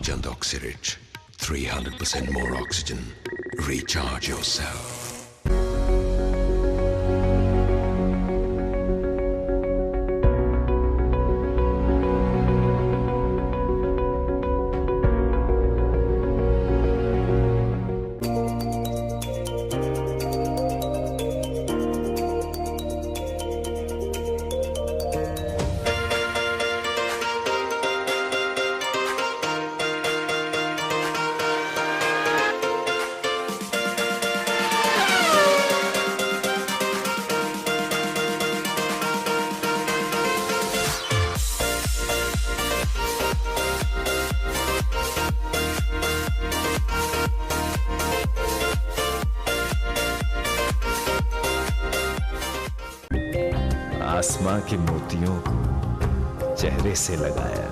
Chand Oxyrich, 300% more oxygen. Recharge yourself. आसमां के मोतियों को चेहरे से लगाया,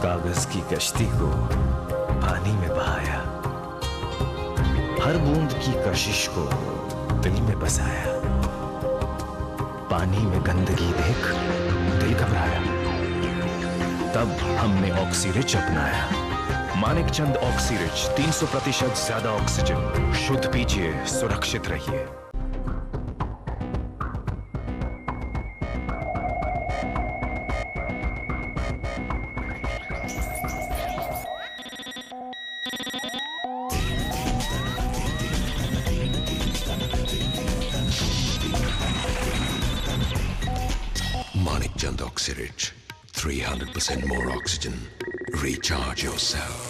कागज की कश्ती को पानी में बहाया, हर बूंद की कशिश को दिल में बसाया, पानी में गंदगी देख दिल घबराया, तब हमने ऑक्सीरिच अपनाया। मानिक चंद ऑक्सीरिच, 300% ज्यादा ऑक्सीजन। शुद्ध पीजिए, सुरक्षित रहिए। Manik Chand Oxyrich, 300% more oxygen. Recharge yourself.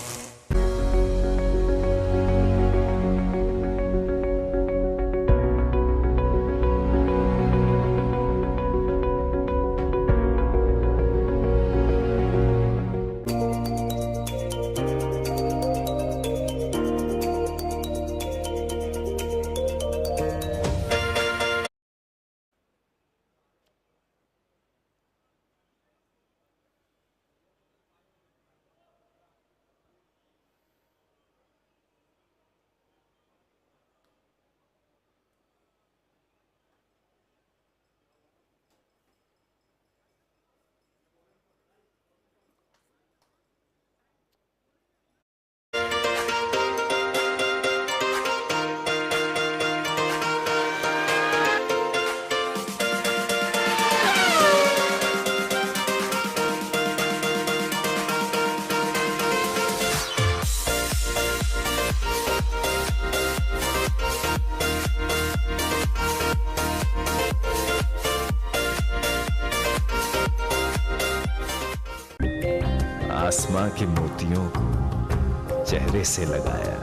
आसमां के मोतियों को चेहरे से लगाया,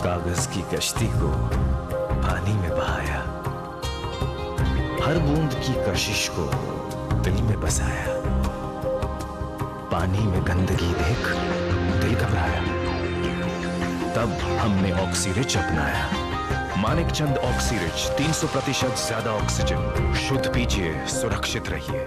कागज की कश्ती को पानी में बहाया, हर बूंद की कशिश को दिल में बसाया, पानी में गंदगी देख दिल घबराया, तब हमने ऑक्सीरिच अपनाया। मानिक चंद ऑक्सीरिच, 300% ज्यादा ऑक्सीजन। शुद्ध पीजिए, सुरक्षित रहिए।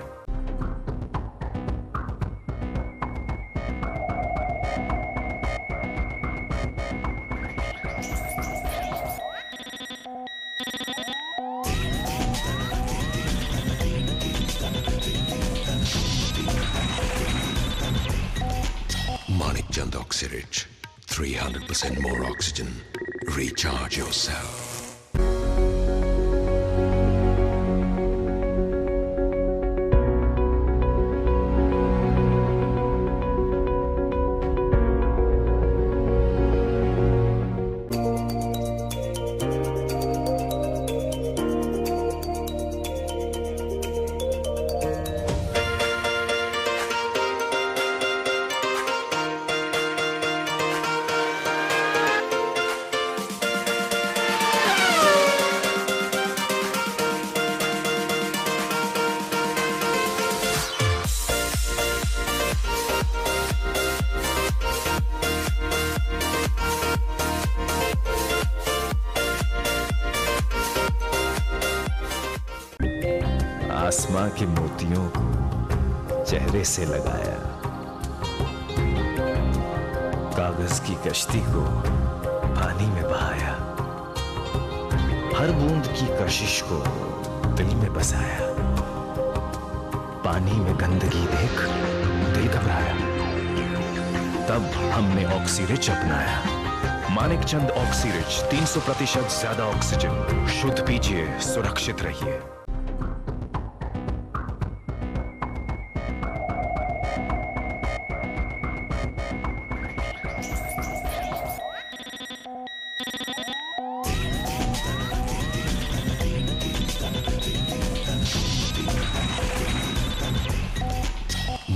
Manik Chand Oxyrich, 300% more oxygen. Recharge yourself. आसमां के मोतियों को चेहरे से लगाया, कागज की कश्ती को पानी में बहाया, हर बूंद की कशिश को दिल में बसाया, पानी में गंदगी देख दिल घबराया। तब हमने ऑक्सीरिच अपनाया। मानिकचंद ऑक्सीरिच 300% ज्यादा ऑक्सीजन। शुद्ध पीजिए, सुरक्षित रहिए।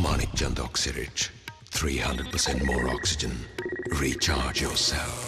Manikchand Oxyrich, 300% more oxygen. Recharge yourself.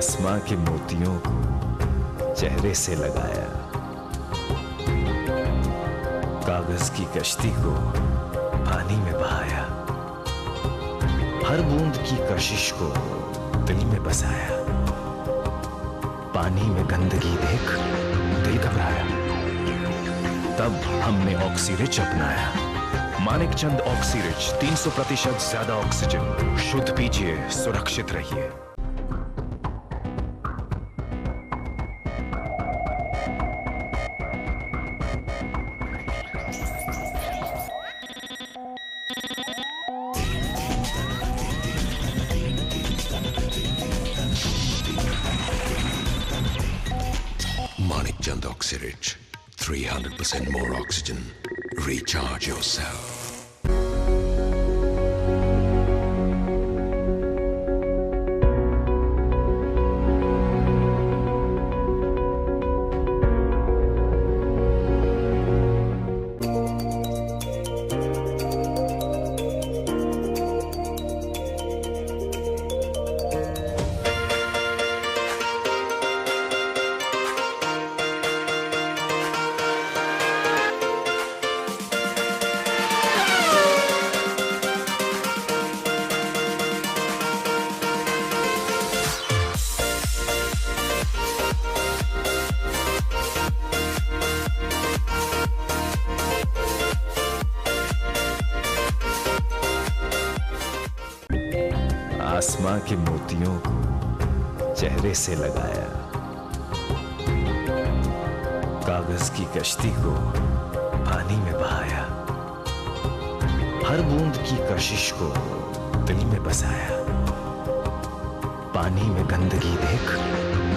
आसमां के मोतियों को चेहरे से लगाया। कागज की कश्ती को पानी में बहाया। हर बूंद की कशिश को दिल में बसाया। पानी में गंदगी देख दिल घबराया। तब हमने ऑक्सीरिच अपनाया। मानिकचंद ऑक्सीरिच 300% ज्यादा ऑक्सीजन। शुद्ध पीजिए, सुरक्षित रहिए। Manikchand Oxyrich, 300% more oxygen. Recharge yourself. आसमां के मोतियों को चेहरे से लगाया। कागज की कश्ती को पानी में बहाया। हर बूंद की कशिश को दिल में बसाया। पानी में गंदगी देख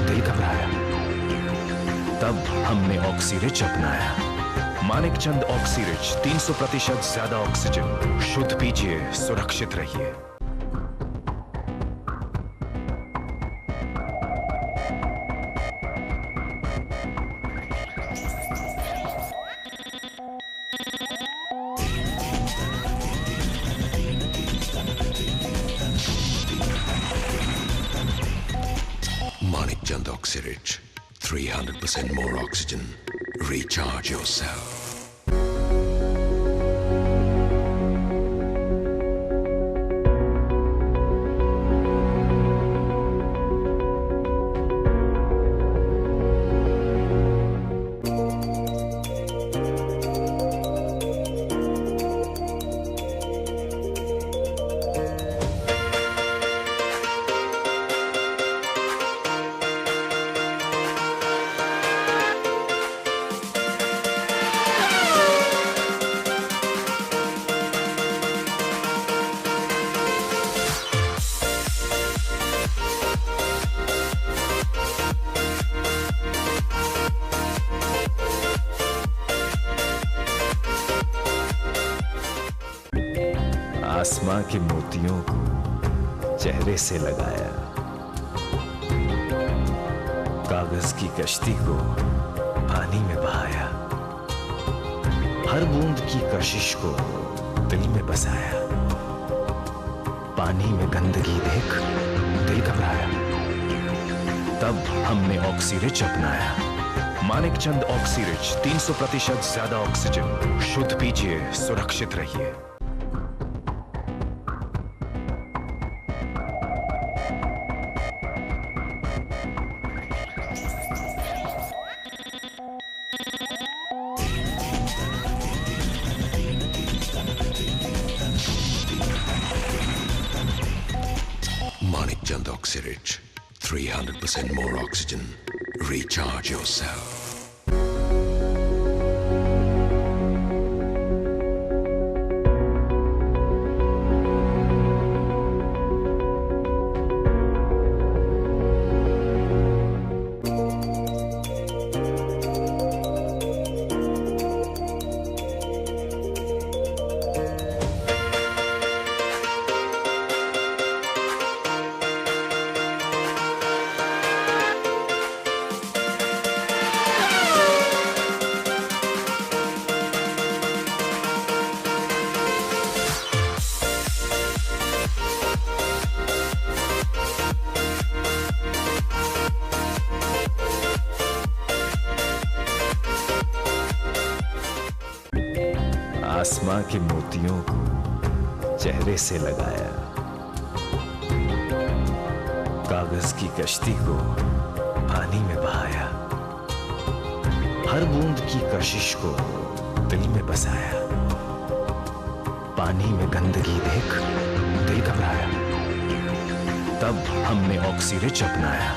दिल घबराया। तब हमने ऑक्सीरिच अपनाया। मानिकचंद ऑक्सीरिच 300% ज्यादा ऑक्सीजन। शुद्ध पीजिए, सुरक्षित रहिए। Manikchand Oxyrich, 300% more oxygen. Recharge yourself. आसमां के मोतियों को चेहरे से लगाया। कागज की कश्ती को पानी में बहाया, हर बूंद की कशिश को दिल में बसाया। पानी में गंदगी देख दिल घबराया, तब हमने ऑक्सीरिच अपनाया। मानिकचंद ऑक्सीरिच 300% ज्यादा ऑक्सीजन। शुद्ध पीजिए, सुरक्षित रहिए। Manikchand Oxyrich, 300% more oxygen. Recharge yourself. आसमां के मोतियों को चेहरे से लगाया, कागज की कश्ती को पानी में बहाया, हर बूंद की कशिश को दिल में बसाया। पानी में गंदगी देख दिल घबराया, तब हमने ऑक्सीरिच अपनाया।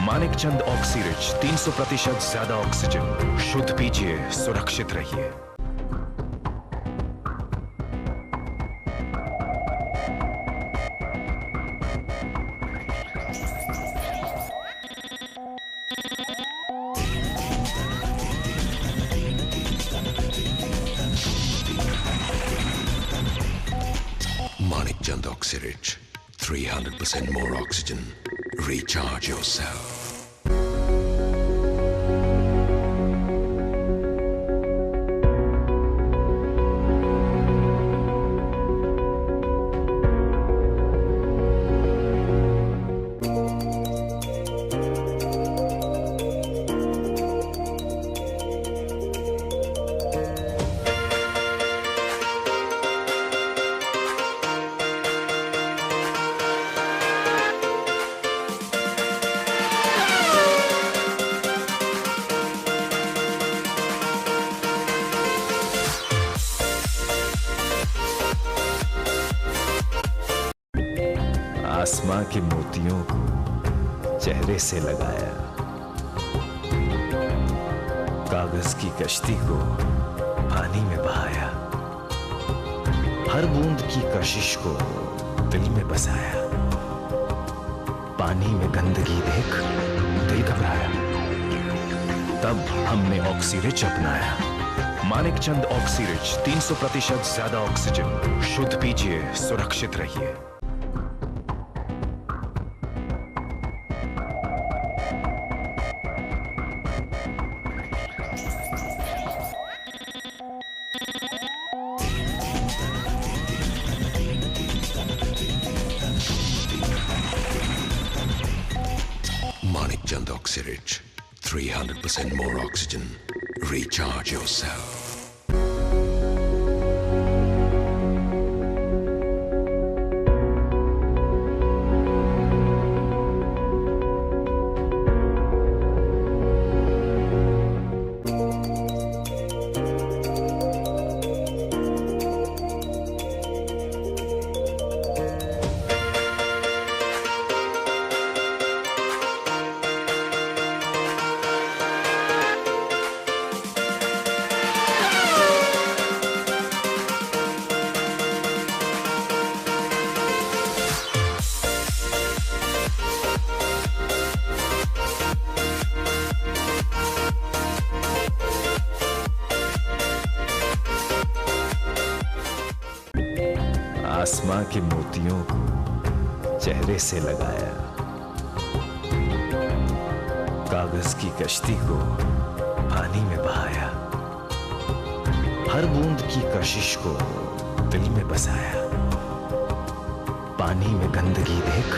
मानिकचंद ऑक्सीरिच 300% ज्यादा ऑक्सीजन। शुद्ध पीजिए, सुरक्षित रहिए। Manikchand Oxyrich, 300% more oxygen. Recharge yourself. आसमां के मोतियों को चेहरे से लगाया, कागज की कश्ती को पानी में बहाया, हर बूंद की कशिश को दिल में बसाया। पानी में गंदगी देख दिल घबराया, तब हमने ऑक्सीरिच अपनाया। मानिकचंद ऑक्सीरिच 300% ज्यादा ऑक्सीजन। शुद्ध पीजिए, सुरक्षित रहिए। Manikchand Oxyrich, 300% more oxygen. Recharge yourself. आसमां के मोतियों को चेहरे से लगाया, कागज की कश्ती को पानी में बहाया, हर बूंद की कशिश को दिल में बसाया। पानी में गंदगी देख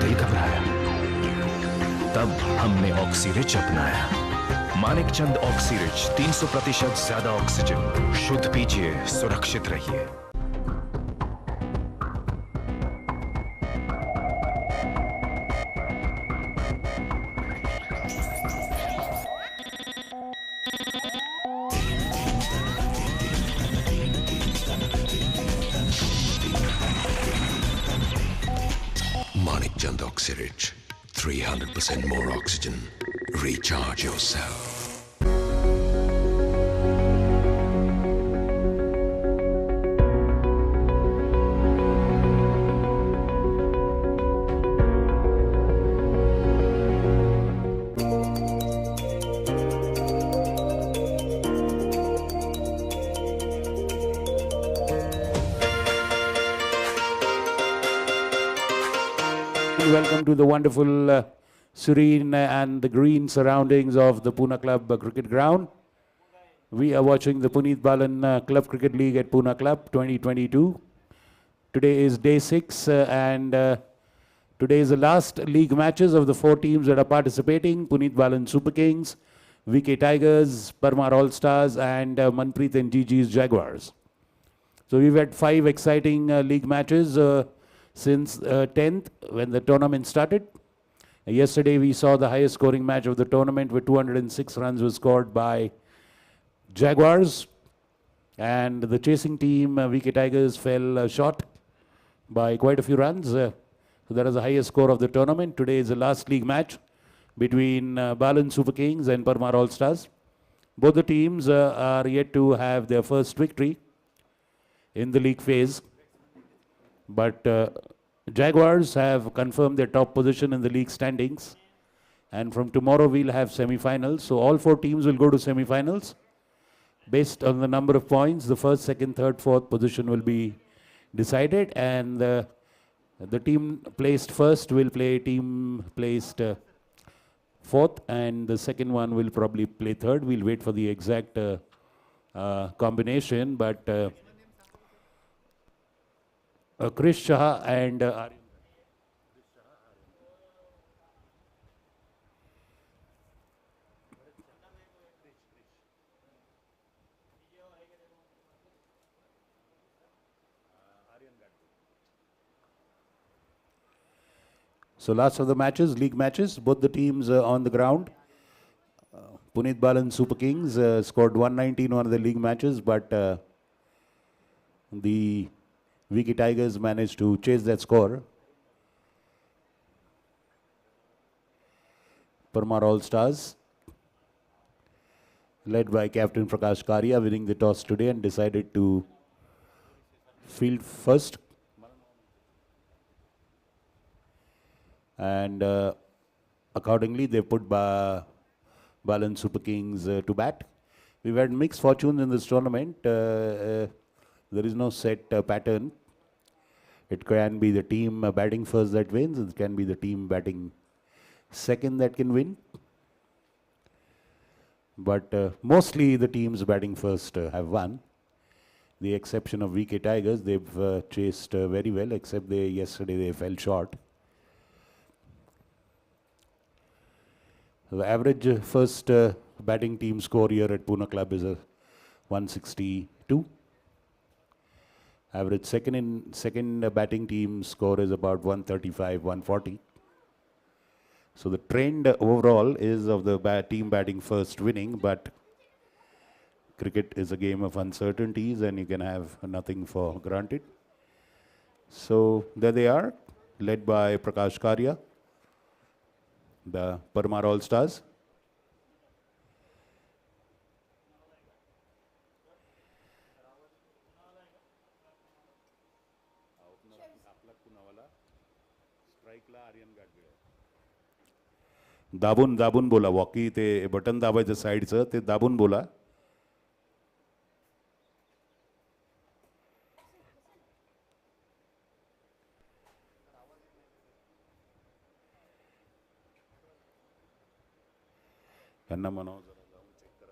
दिल घबराया, तब हमने ऑक्सीरिच अपनाया। मानिक चंद ऑक्सीरिच, 300% ज्यादा ऑक्सीजन। शुद्ध पीजिए, सुरक्षित रहिए। Manik Chand Oxyrich, 300% more oxygen. Recharge yourself. Welcome to the wonderful, serene and the green surroundings of the Pune Club cricket ground. We are watching the Puneet Balan Club Cricket League at Pune Club 2022. Today is day 6 and today is the last league matches of the 4 teams that are participating. Puneet Balan Super Kings, VK Tigers, Parmar All Stars and Manpreet and GG's Jaguars. So we've had 5 exciting league matches since 10th when the tournament started. Yesterday we saw the highest scoring match of the tournament where 206 runs were scored by Jaguars, and the chasing team VK Tigers fell short by quite a few runs. So that is the highest score of the tournament. Today is the last league match between Balan Super Kings and Parmar All Stars. Both the teams are yet to have their first victory in the league phase. But Jaguars have confirmed their top position in the league standings. And from tomorrow we'll have semi-finals. So all 4 teams will go to semi-finals. Based on the number of points, the first, second, third, fourth position will be decided. And the team placed first will play team placed fourth. And the second one will probably play third. We'll wait for the exact combination. But Krish Shah and Aryan. So last of the matches, league matches, both the teams on the ground. Puneet Balan Super Kings scored 119 in one of the league matches, but the VK Tigers managed to chase that score. Parmar All Stars, led by Captain Prakash Karia, winning the toss today and decided to field first. And accordingly, they put Balan Super Kings to bat. We've had mixed fortunes in this tournament. There is no set pattern. It can be the team batting first that wins. It can be the team batting second that can win. But mostly the teams batting first have won. The exception of VK Tigers, they've chased very well, except yesterday they fell short. The average first batting team score here at Pune Club is a 162. Average second batting team score is about 135, 140. So the trend overall is of the team batting first winning, but cricket is a game of uncertainties and you can have nothing for granted. So there they are, led by Prakash Karia, the Parmar All Stars. दाबून बोला walkie ते button दाबायचं साईडचं ते दाबून बोला. त्यांना म्हणावं जरा जाऊन check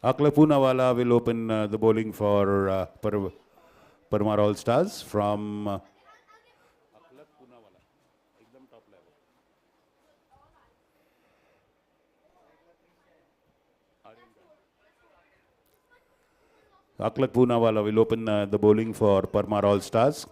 Akla Poonawala will open the bowling for Parmar All Stars from Akla Poonawala will open the bowling for Parmar All Stars.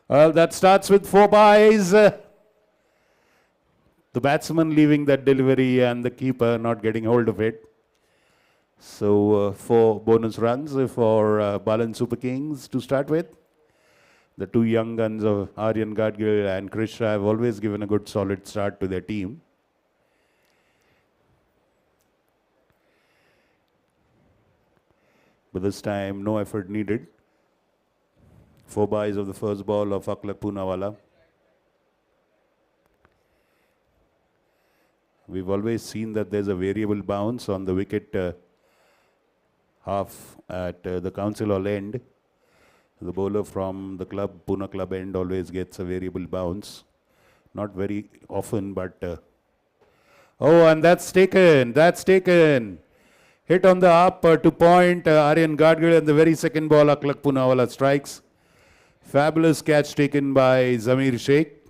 Well, that starts with 4 byes. The batsman leaving that delivery and the keeper not getting hold of it. So 4 bonus runs for Balan Super Kings to start with. The 2 young guns of Aryan Gadgil and Krishna have always given a good solid start to their team. But this time, no effort needed. 4 byes of the first ball of Akla Poonawala. We've always seen that there's a variable bounce on the wicket half at the council hall end. The bowler from the club, Pune club end, always gets a variable bounce. Not very often, but... oh, and that's taken. That's taken. Hit on the up to point. Aryan Gadgil, and the very second ball, Akla Poonawala strikes. Fabulous catch taken by Zamir Sheikh.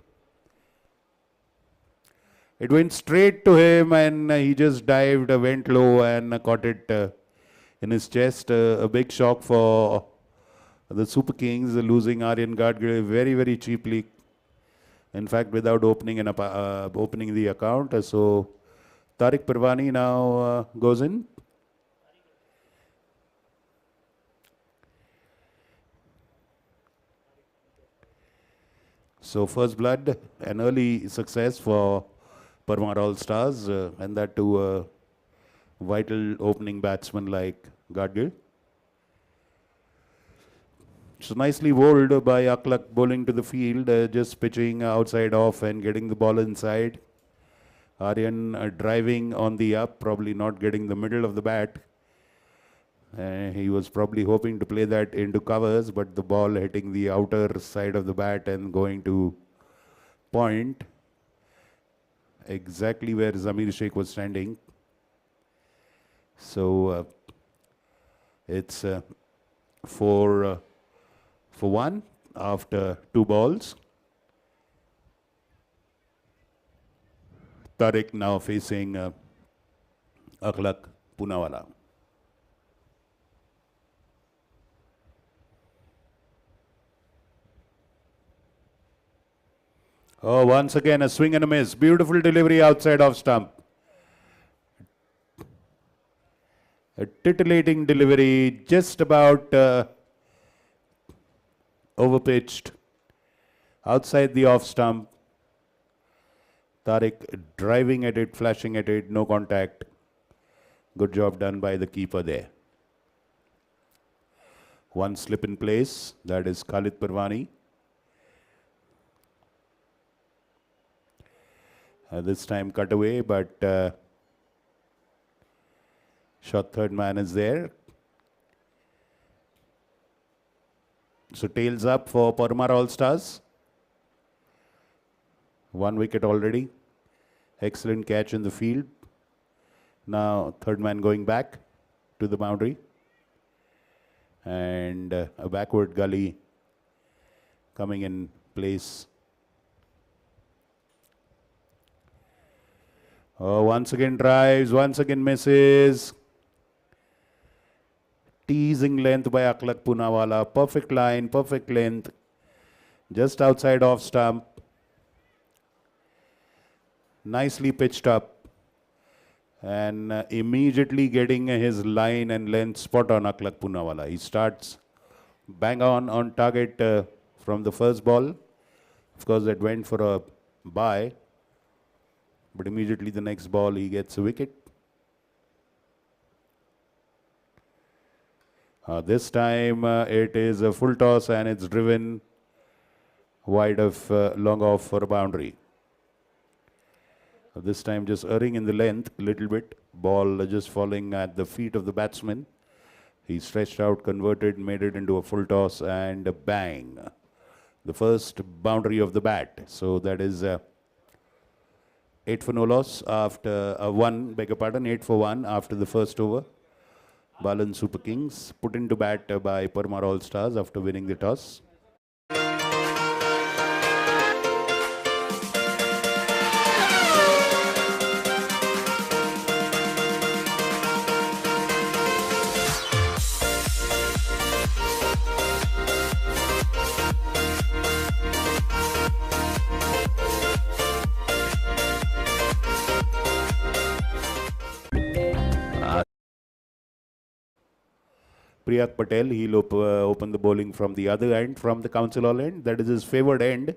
It went straight to him and he just dived, went low and caught it in his chest. A big shock for the Super Kings, losing Aryan Gadgil very, very cheaply. In fact, without opening the account. So Tariq Parvani now goes in. So first blood, an early success for Parmar All Stars, and that to a vital opening batsman like Gadgil. So nicely bowled by Aklak, bowling to the field, just pitching outside off and getting the ball inside. Aryan driving on the up, probably not getting the middle of the bat. He was probably hoping to play that into covers, but the ball hitting the outer side of the bat and going to point exactly where Zamir Sheikh was standing. So it's 4 for 1 after 2 balls. Tariq now facing Akhlaq Poonawala. Oh, once again a swing and a miss. Beautiful delivery outside off stump. A titillating delivery, just about overpitched. Outside the off stump. Tariq driving at it, flashing at it, no contact. Good job done by the keeper there. One slip in place, that is Khalid Parvani. This time cut away, but shot third man is there. So tails up for Parmar All Stars. 1 wicket already. Excellent catch in the field. Now third man going back to the boundary. And a backward gully coming in place. Oh, once again drives, once again misses. Teasing length by Akhlaq Poonawala. Perfect line, perfect length. Just outside off stump. Nicely pitched up. And immediately getting his line and length spot on Akhlaq Poonawala. He starts bang on target from the first ball. Of course, that went for a bye. But immediately the next ball, he gets a wicket. This time it is a full toss and it's driven wide of long off for a boundary. This time just erring in the length a little bit. Ball just falling at the feet of the batsman. He stretched out, converted, made it into a full toss and bang. The first boundary of the bat. So that is 8 for no loss after 8 for 1 after the first over. Balan Super Kings put into bat by Parmar All Stars after winning the toss. Priyak Patel, he'll open the bowling from the other end, from the Council Hall end. That is his favoured end.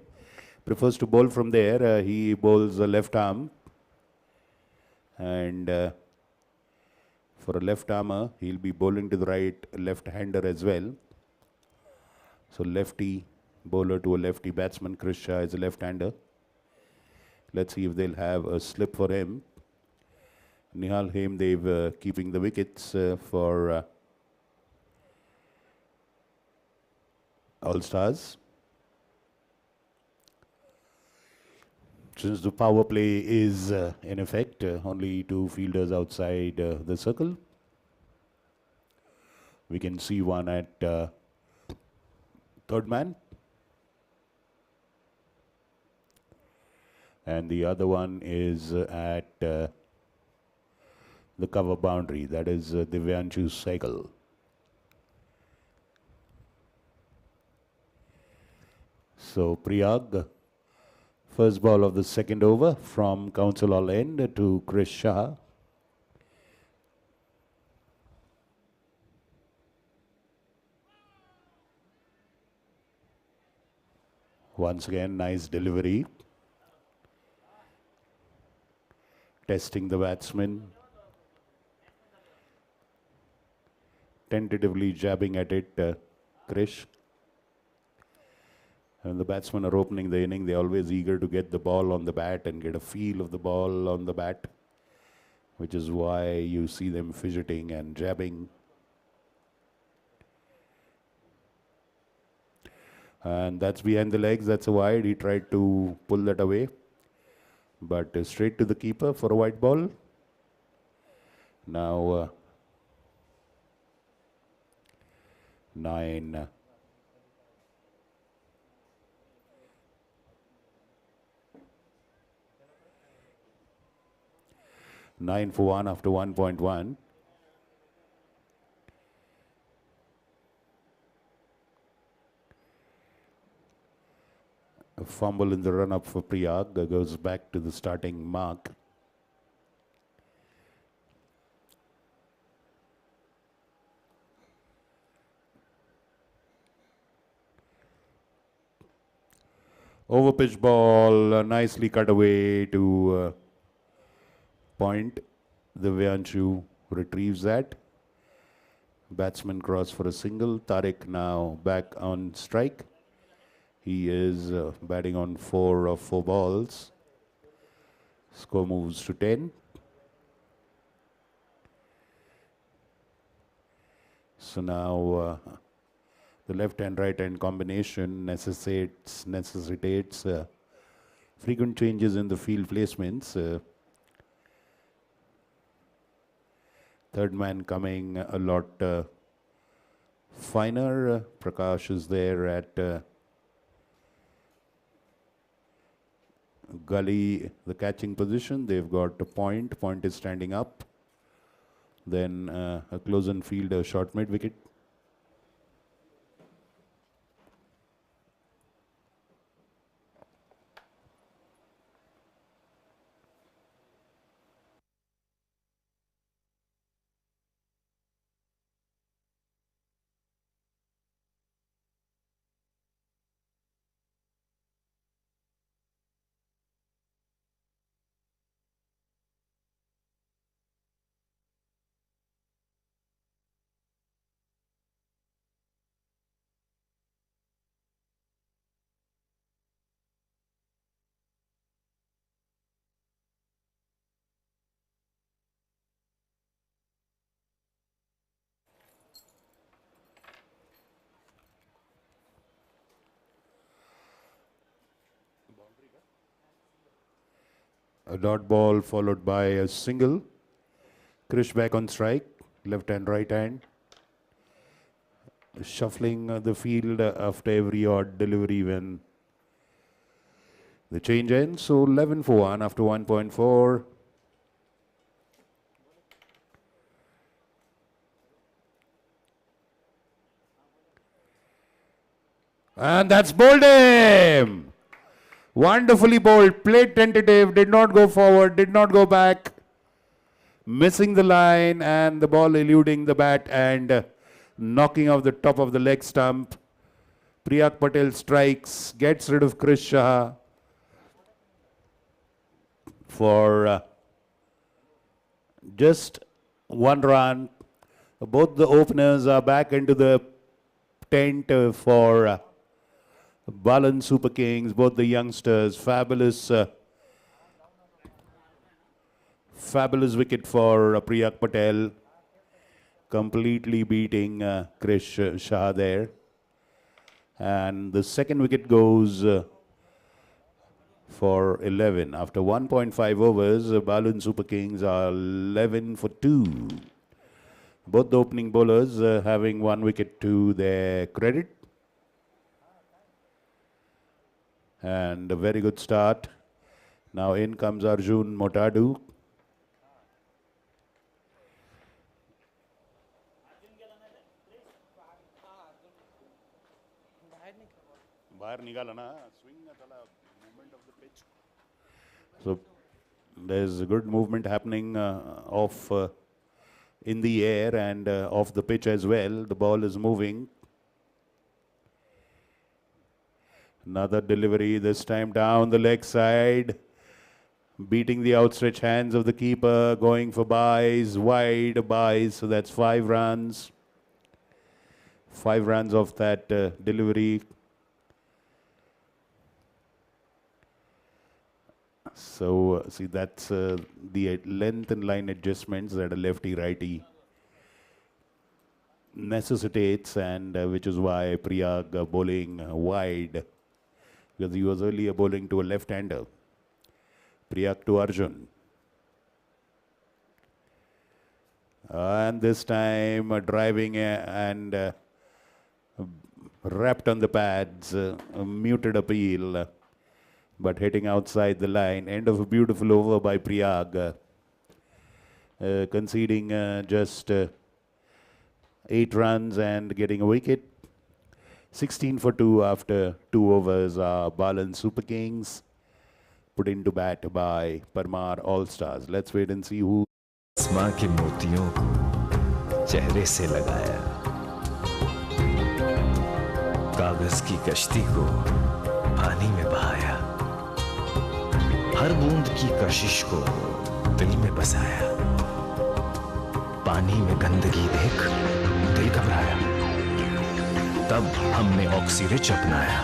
Prefers to bowl from there. He bowls the left arm. And for a left armer, he'll be bowling to the right left-hander as well. So lefty bowler to a lefty batsman. Chris Shah is a left-hander. Let's see if they'll have a slip for him. Nihal Hemdev keeping the wickets for All Stars. Since the power play is in effect, only 2 fielders outside the circle. We can see one at third man. And the other one is at the cover boundary. That is Divyanshu's cycle. So Priyag, first ball of the second over from Council Hall end to Chris Shah. Once again, nice delivery. Testing the batsman. Tentatively jabbing at it, Krish. When the batsmen are opening the inning, they're always eager to get the ball on the bat and get a feel of the ball on the bat, which is why you see them fidgeting and jabbing. And that's behind the legs, that's a wide. He tried to pull that away, but straight to the keeper for a white ball. Now 9. 9 for 1 after 1.1. A fumble in the run-up for Priyag goes back to the starting mark. Over pitch ball, nicely cut away to point. Divyanshu retrieves that. Batsman cross for a single. Tariq now back on strike. He is batting on 4 of 4 balls. Score moves to 10. So now the left and right hand combination necessitates frequent changes in the field placements. Third man coming a lot finer. Prakash is there at gully, the catching position. They've got a point. Point is standing up. Then a close and field, a short mid wicket. A dot ball followed by a single. Krish back on strike, left hand, right hand. Shuffling the field after every odd delivery when the change ends. So 11 for 1 after 1.4. And that's bowled him. Wonderfully bowled. Played tentative. Did not go forward. Did not go back. Missing the line and the ball eluding the bat and knocking off the top of the leg stump. Priyak Patel strikes. Gets rid of Krish Shah for just 1 run. Both the openers are back into the tent for Balan Super Kings, both the youngsters. Fabulous wicket for Priyak Patel. Completely beating Krish Shah there. And the second wicket goes for 11. After 1.5 overs, Balan Super Kings are 11 for 2. Both the opening bowlers having 1 wicket to their credit. And a very good start. Now in comes Arjun Motadu. So there's a good movement happening off in the air and off the pitch as well. The ball is moving. Another delivery, this time down the leg side. Beating the outstretched hands of the keeper, going for byes, wide byes. So that's 5 runs. 5 runs off that delivery. So see, that's the length and line adjustments that a lefty-righty necessitates, and which is why Priyag bowling wide, because he was earlier bowling to a left-hander. Priyak to Arjun. And this time driving and wrapped on the pads, a muted appeal, but hitting outside the line. End of a beautiful over by Priyak, conceding just 8 runs and getting a wicket. 16 for 2 after 2 overs. Balan Super Kings put into bat by Parmar All-Stars. Let's wait and see who. आसमां के मोतियों को चेहरे से लगाया, कागज की कश्ती को पानी में बहाया, हर बूंद की कशिश को दिल में बसाया, पानी में गंदगी देख दिल घबराया, तब हमने ऑक्सीरिच अपनाया।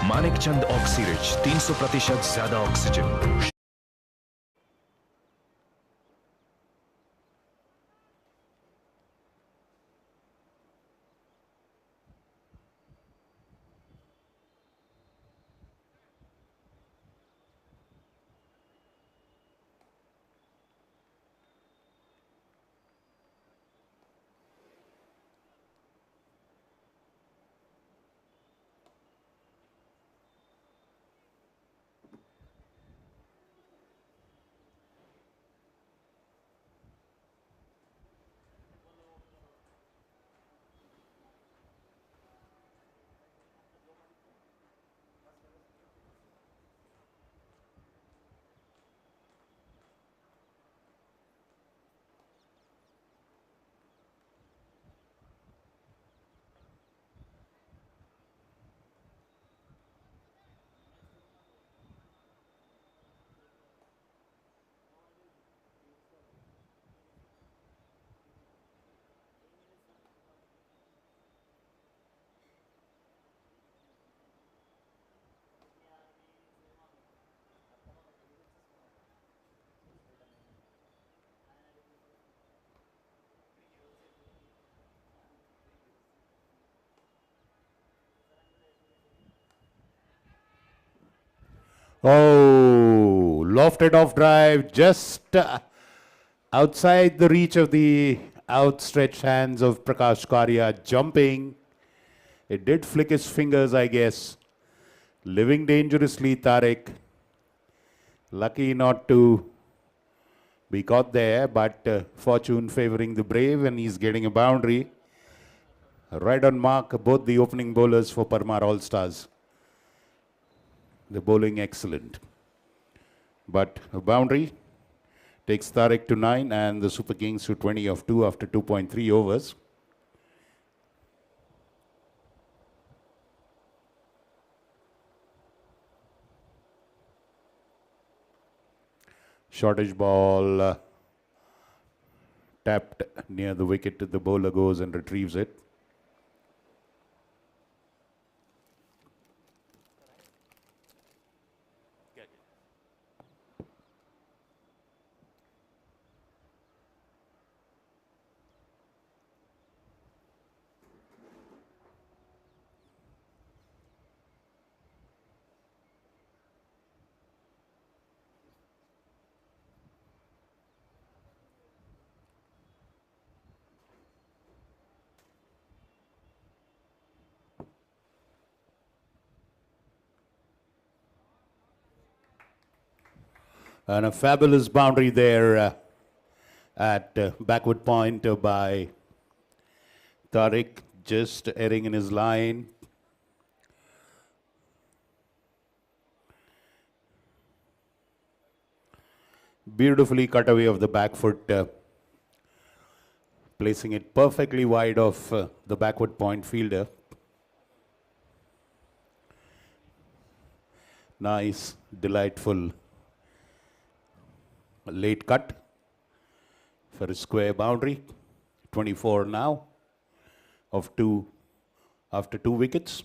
मानिक चंद ऑक्सीरिच, 300% ज्यादा oxygen. Oh, lofted off drive, just outside the reach of the outstretched hands of Prakash Karya, jumping. It did flick his fingers, I guess. Living dangerously, Tariq. Lucky not to be caught there, but fortune favoring the brave, and he's getting a boundary. Right on mark, both the opening bowlers for Parmar All-Stars. The bowling excellent. But a boundary takes Tariq to 9 and the Super Kings to 20 of 2 after 2.3 overs. Shortish ball tapped near the wicket. The bowler goes and retrieves it. And a fabulous boundary there at backward point by Tariq, just erring in his line. Beautifully cut away of the back foot, placing it perfectly wide of the backward point fielder. Nice, delightful late cut for a square boundary. 24 now of 2 after 2 wickets.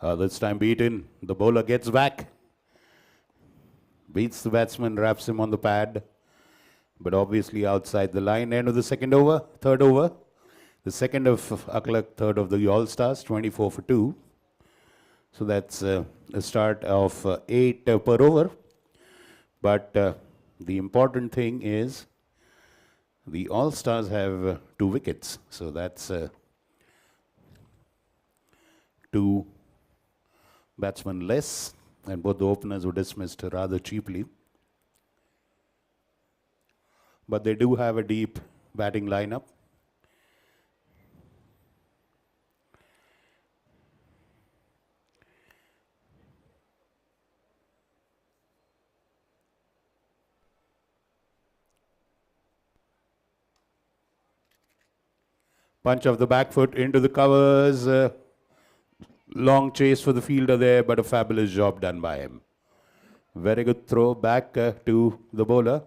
This time beaten. The bowler gets back, beats the batsman, wraps him on the pad, but obviously outside the line. End of the second over, third over. The second of Aklak, third of the All-Stars, 24 for 2. So that's a start of 8 per over. But the important thing is the All-Stars have 2 wickets. So that's 2 batsmen less. And both the openers were dismissed rather cheaply. But they do have a deep batting lineup. Punch of the back foot into the covers. Long chase for the fielder there, but a fabulous job done by him. Very good throw back to the bowler.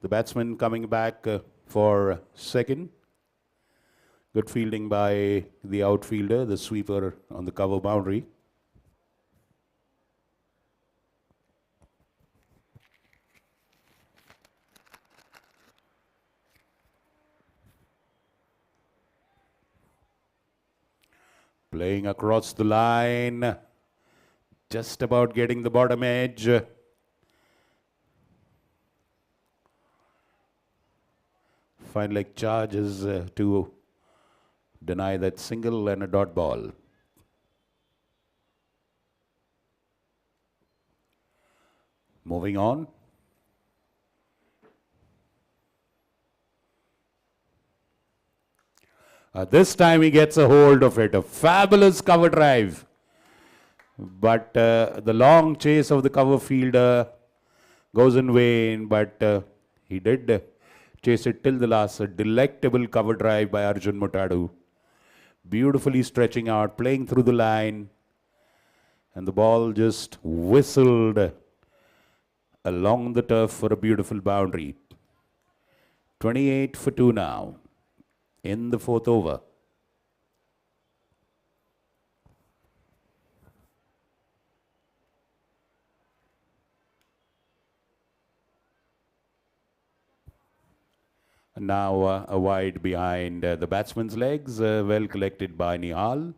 The batsman coming back for second. Good fielding by the outfielder, the sweeper on the cover boundary. Playing across the line, just about getting the bottom edge. Fine leg charges to deny that single and a dot ball. Moving on. This time he gets a hold of it. A fabulous cover drive. But the long chase of the cover fielder goes in vain. But he did chase it till the last. A delectable cover drive by Arjun Mutadu. Beautifully stretching out, playing through the line. And the ball just whistled along the turf for a beautiful boundary. 28 for 2 now. In the fourth over. Now a wide behind the batsman's legs, well collected by Nihal.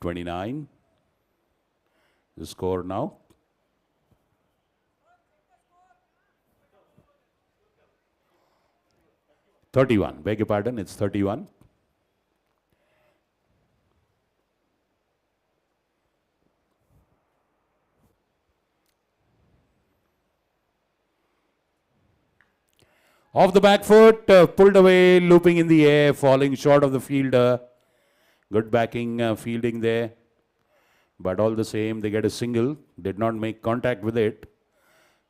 29. The score now. "31, beg your pardon, it's 31. Off the back foot, pulled away, looping in the air, falling short of the fielder. Good backing, fielding there. But all the same, they get a single. Did not make contact with it.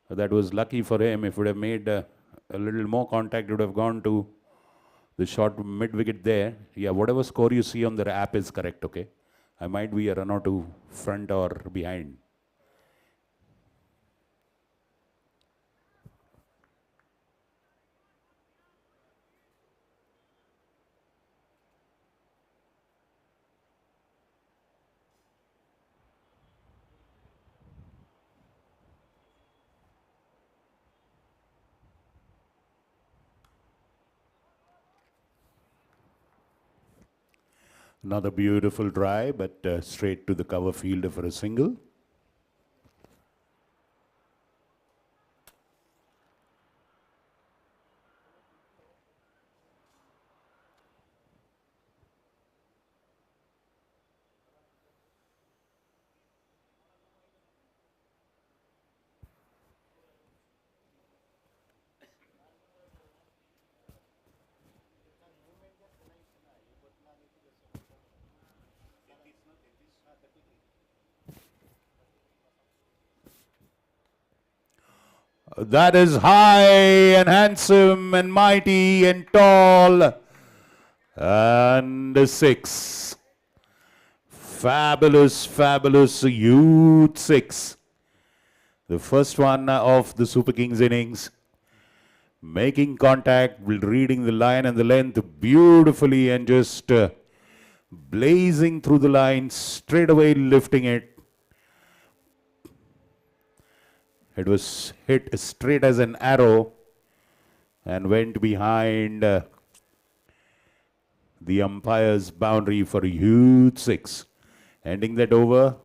That was lucky for him. If it would have made a little more contact, it would have gone to the short mid-wicket there. Yeah, whatever score you see on the app is correct, okay? I might be a run or two front or behind. Another beautiful try, but straight to the cover fielder for a single. That is high and handsome and mighty and tall. And a 6. Fabulous, fabulous, huge 6. The first one of the Super Kings innings. Making contact, reading the line and the length beautifully and just blazing through the line, straight away lifting it. It was hit straight as an arrow and went behind the umpire's boundary for a huge 6. Ending that over.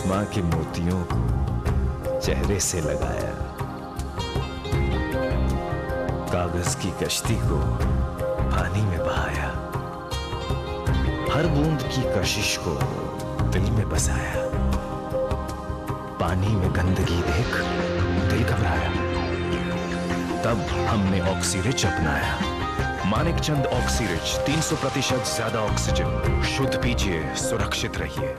माँ के मोतियों को चेहरे से लगाया, कागज की कश्ती को पानी में बहाया, हर बूंद की कशिश को दिल में बसाया, पानी में गंदगी देख दिल घबराया, तब हमने ऑक्सीरिच अपनाया। मानिकचंद ऑक्सीरिच 300% ज्यादा ऑक्सीजन। शुद्ध पीजिए, सुरक्षित रहिए।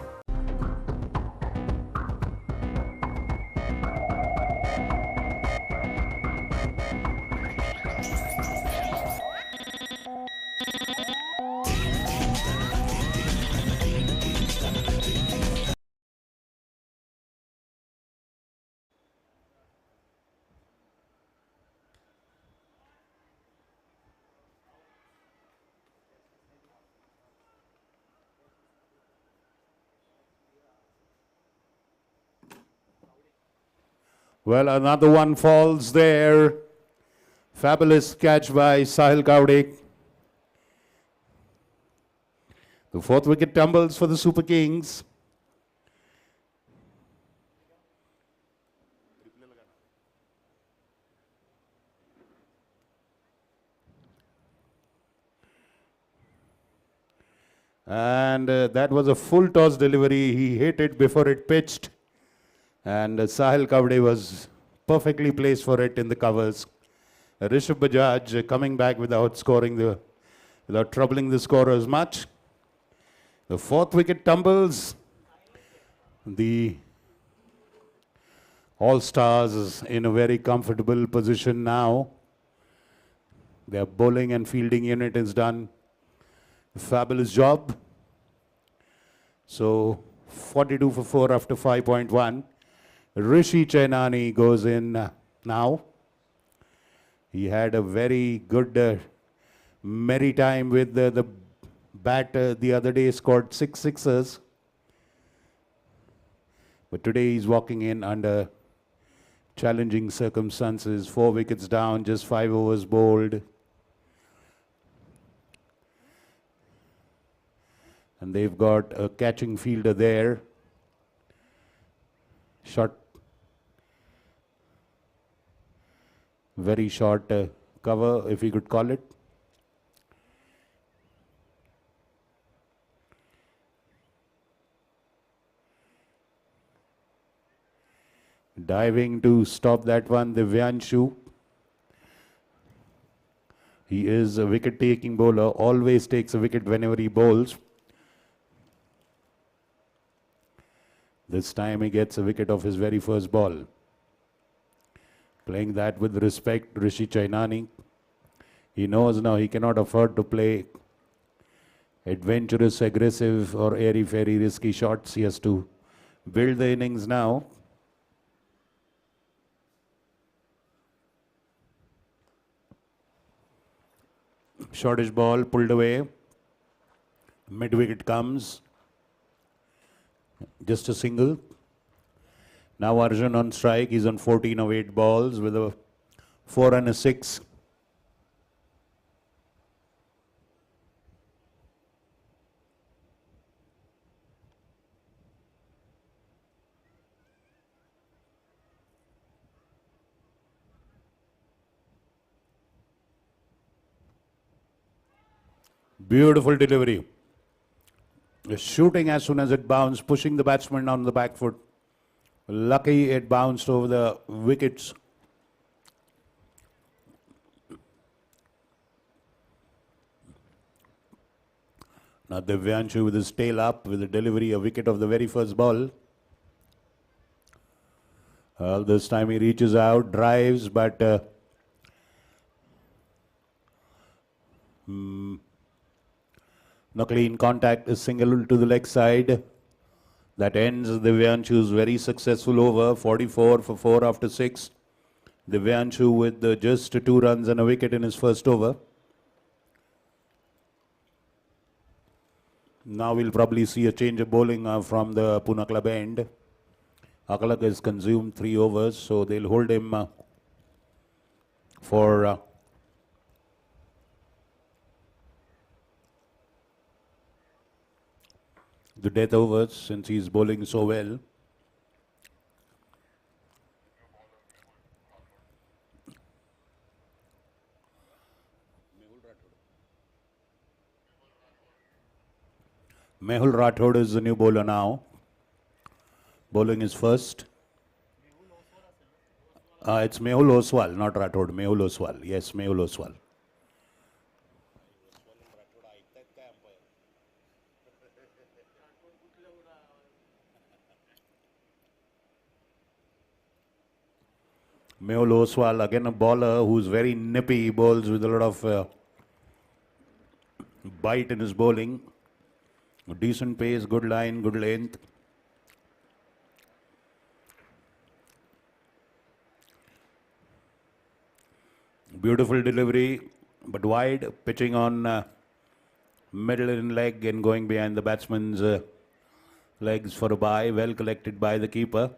Well, another one falls there. Fabulous catch by Sahil Kaudik. The fourth wicket tumbles for the Super Kings. And that was a full toss delivery. He hit it before it pitched. And Sahil Kaudik was perfectly placed for it in the covers. Rishabh Bajaj coming back without troubling the scorers much. The fourth wicket tumbles. The All-Stars is in a very comfortable position now. Their bowling and fielding unit has done a fabulous job. So 42 for 4 after 5.1. Rishi Chainani goes in now. He had a very good merry time with the bat the other day, scored 6 sixes. But today he's walking in under challenging circumstances. 4 wickets down, just 5 overs bowled. And they've got a catching fielder there. Very short cover, if we could call it. Diving to stop that one, Divyanshu. He is a wicket-taking bowler, always takes a wicket whenever he bowls. This time he gets a wicket off his very first ball. Playing that with respect, Rishi Chainani. He knows now he cannot afford to play adventurous, aggressive or airy-fairy risky shots. He has to build the innings now. Shortish ball pulled away. Mid-wicket comes. Just a single. Now Arjun on strike. He's on 14 of 8 balls with a 4 and a 6. Beautiful delivery. Shooting as soon as it bounced, pushing the batsman on the back foot. Lucky it bounced over the wickets. Now Divyanshu with his tail up with the delivery, a wicket of the very first ball. This time he reaches out, drives, but no clean contact, is single to the leg side. That ends Divyanshu's very successful over, 44 for 4 after 6. Divyanshu with just 2 runs and a wicket in his first over. Now we'll probably see a change of bowling from the Pune club end. Akalak has consumed 3 overs, so they'll hold him for the death overs since he's bowling so well. Mehul Rathod is the new bowler now. Bowling is first. It's Mehul Oswal, not Rathod. Mehul Oswal. Yes, Mehul Oswal. Mehul Oswal, again a bowler who's very nippy. He bowls with a lot of bite in his bowling. Decent pace, good line, good length. Beautiful delivery, but wide, pitching on middle in leg and going behind the batsman's legs for a bye. Well collected by the keeper.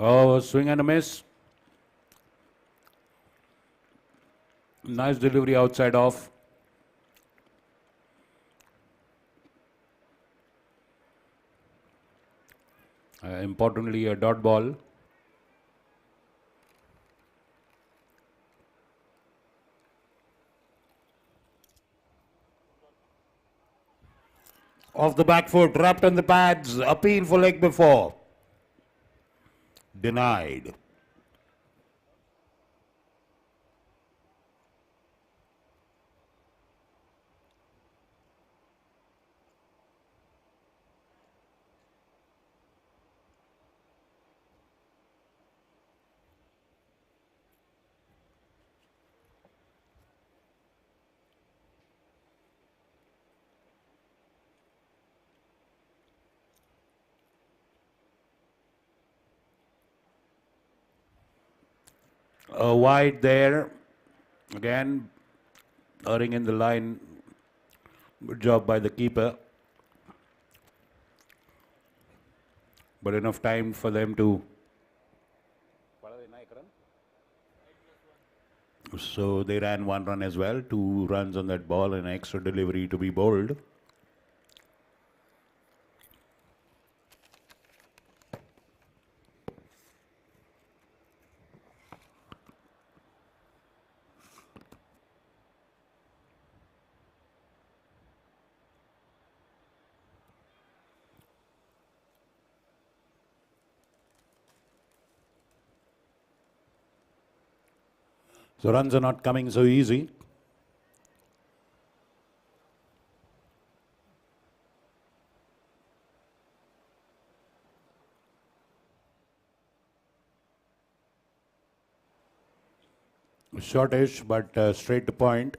Oh, swing and a miss. Nice delivery outside off. Importantly, a dot ball. Off the back foot, wrapped on the pads. Appeal for leg before. Denied. Wide there. Again, erring in the line. Good job by the keeper. But enough time for them to. So they ran one run as well. 2 runs on that ball and an extra delivery to be bowled. So runs are not coming so easy. Shortish, but straight to point.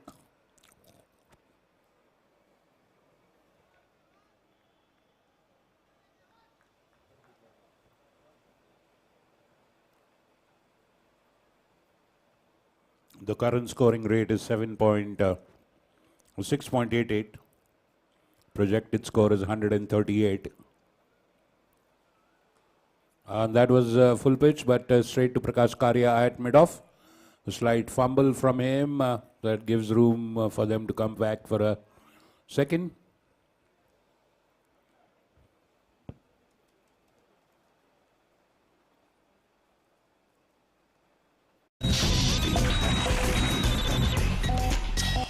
The current scoring rate is 6.88. Projected score is 138. And that was full pitch, but straight to Prakash Karia at mid-off. A slight fumble from him that gives room for them to come back for a second.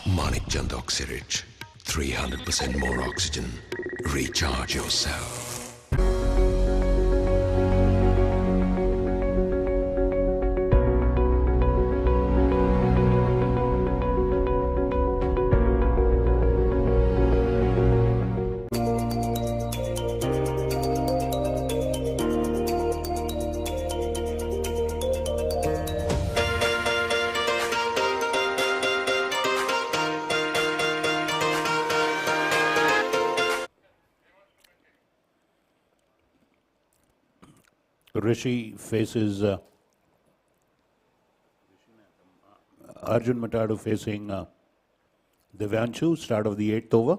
Manik Chand Oxyrich, 300% more oxygen. Recharge yourself. Rishi faces Arjun Matadu facing Divyanshu, start of the 8th over.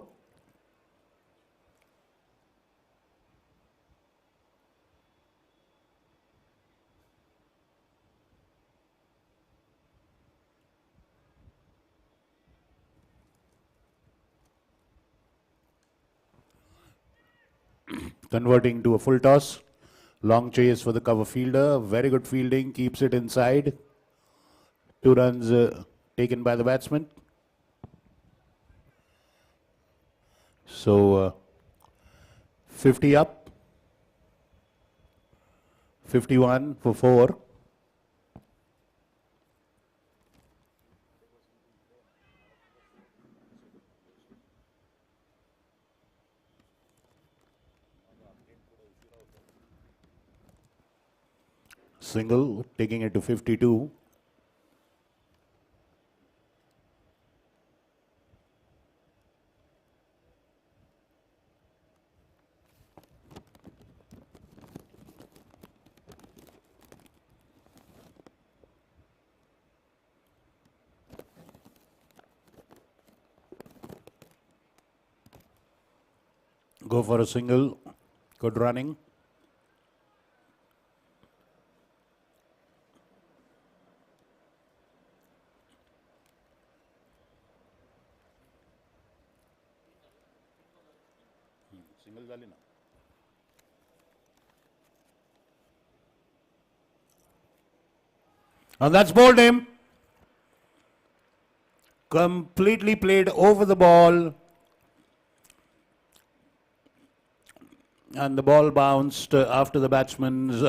Converting to a full toss. Long chase for the cover fielder. Very good fielding. Keeps it inside. 2 runs taken by the batsman. So 50 up. 51 for 4. Single, taking it to 52. Go for a single. Good running. And that's bowled him. Completely played over the ball. And the ball bounced after the batsman's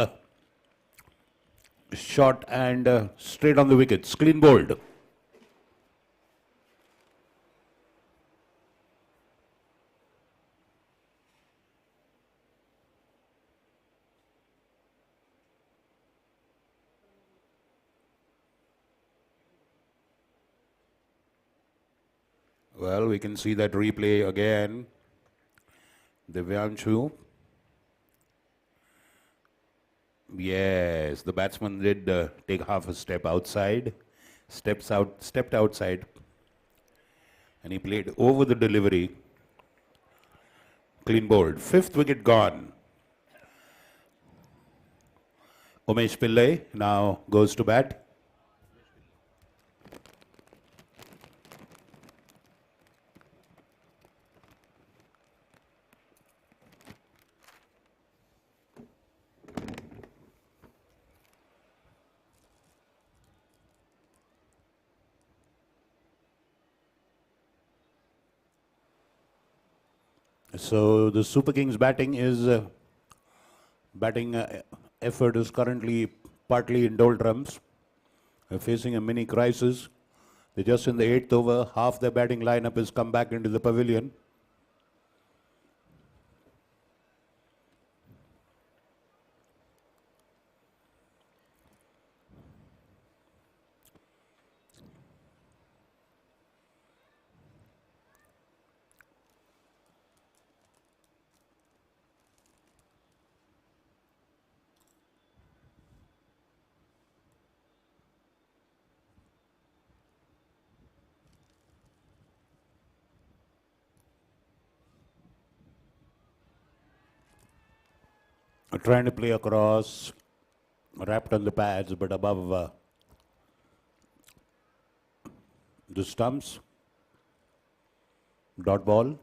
shot and straight on the wickets. Clean bowled. Well, we can see that replay again. Divyanshu. Yes, the batsman did take half a step outside. Stepped outside. And he played over the delivery. Clean bowled. 5th wicket gone. Umesh Pillai now goes to bat. So the Super Kings batting effort is currently partly in doldrums. They're facing a mini crisis. They're just in the 8th over. Half their batting lineup has come back into the pavilion. Trying to play across, wrapped on the pads, but above the stumps. Dot ball.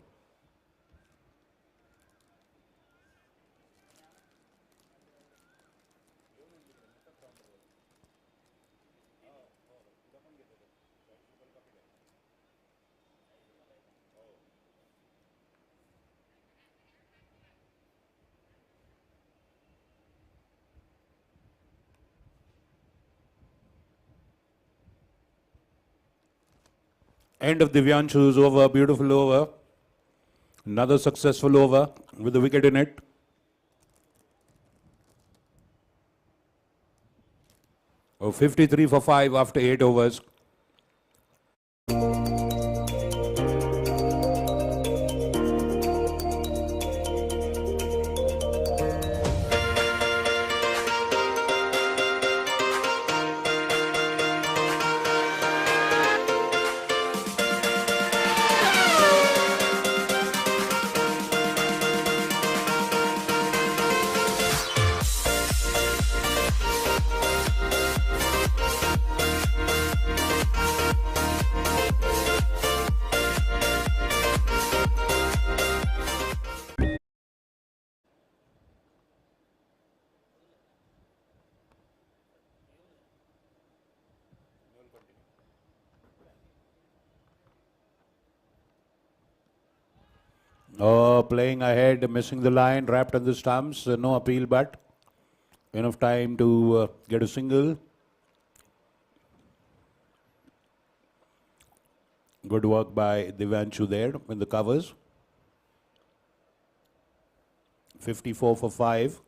End of Divyanshu's over, beautiful over. Another successful over with the wicket in it. Oh, 53 for 5 after 8 overs. Oh, playing ahead, missing the line, wrapped on the stumps, no appeal, but enough time to get a single. Good work by Divanshu there in the covers. 54 for 5.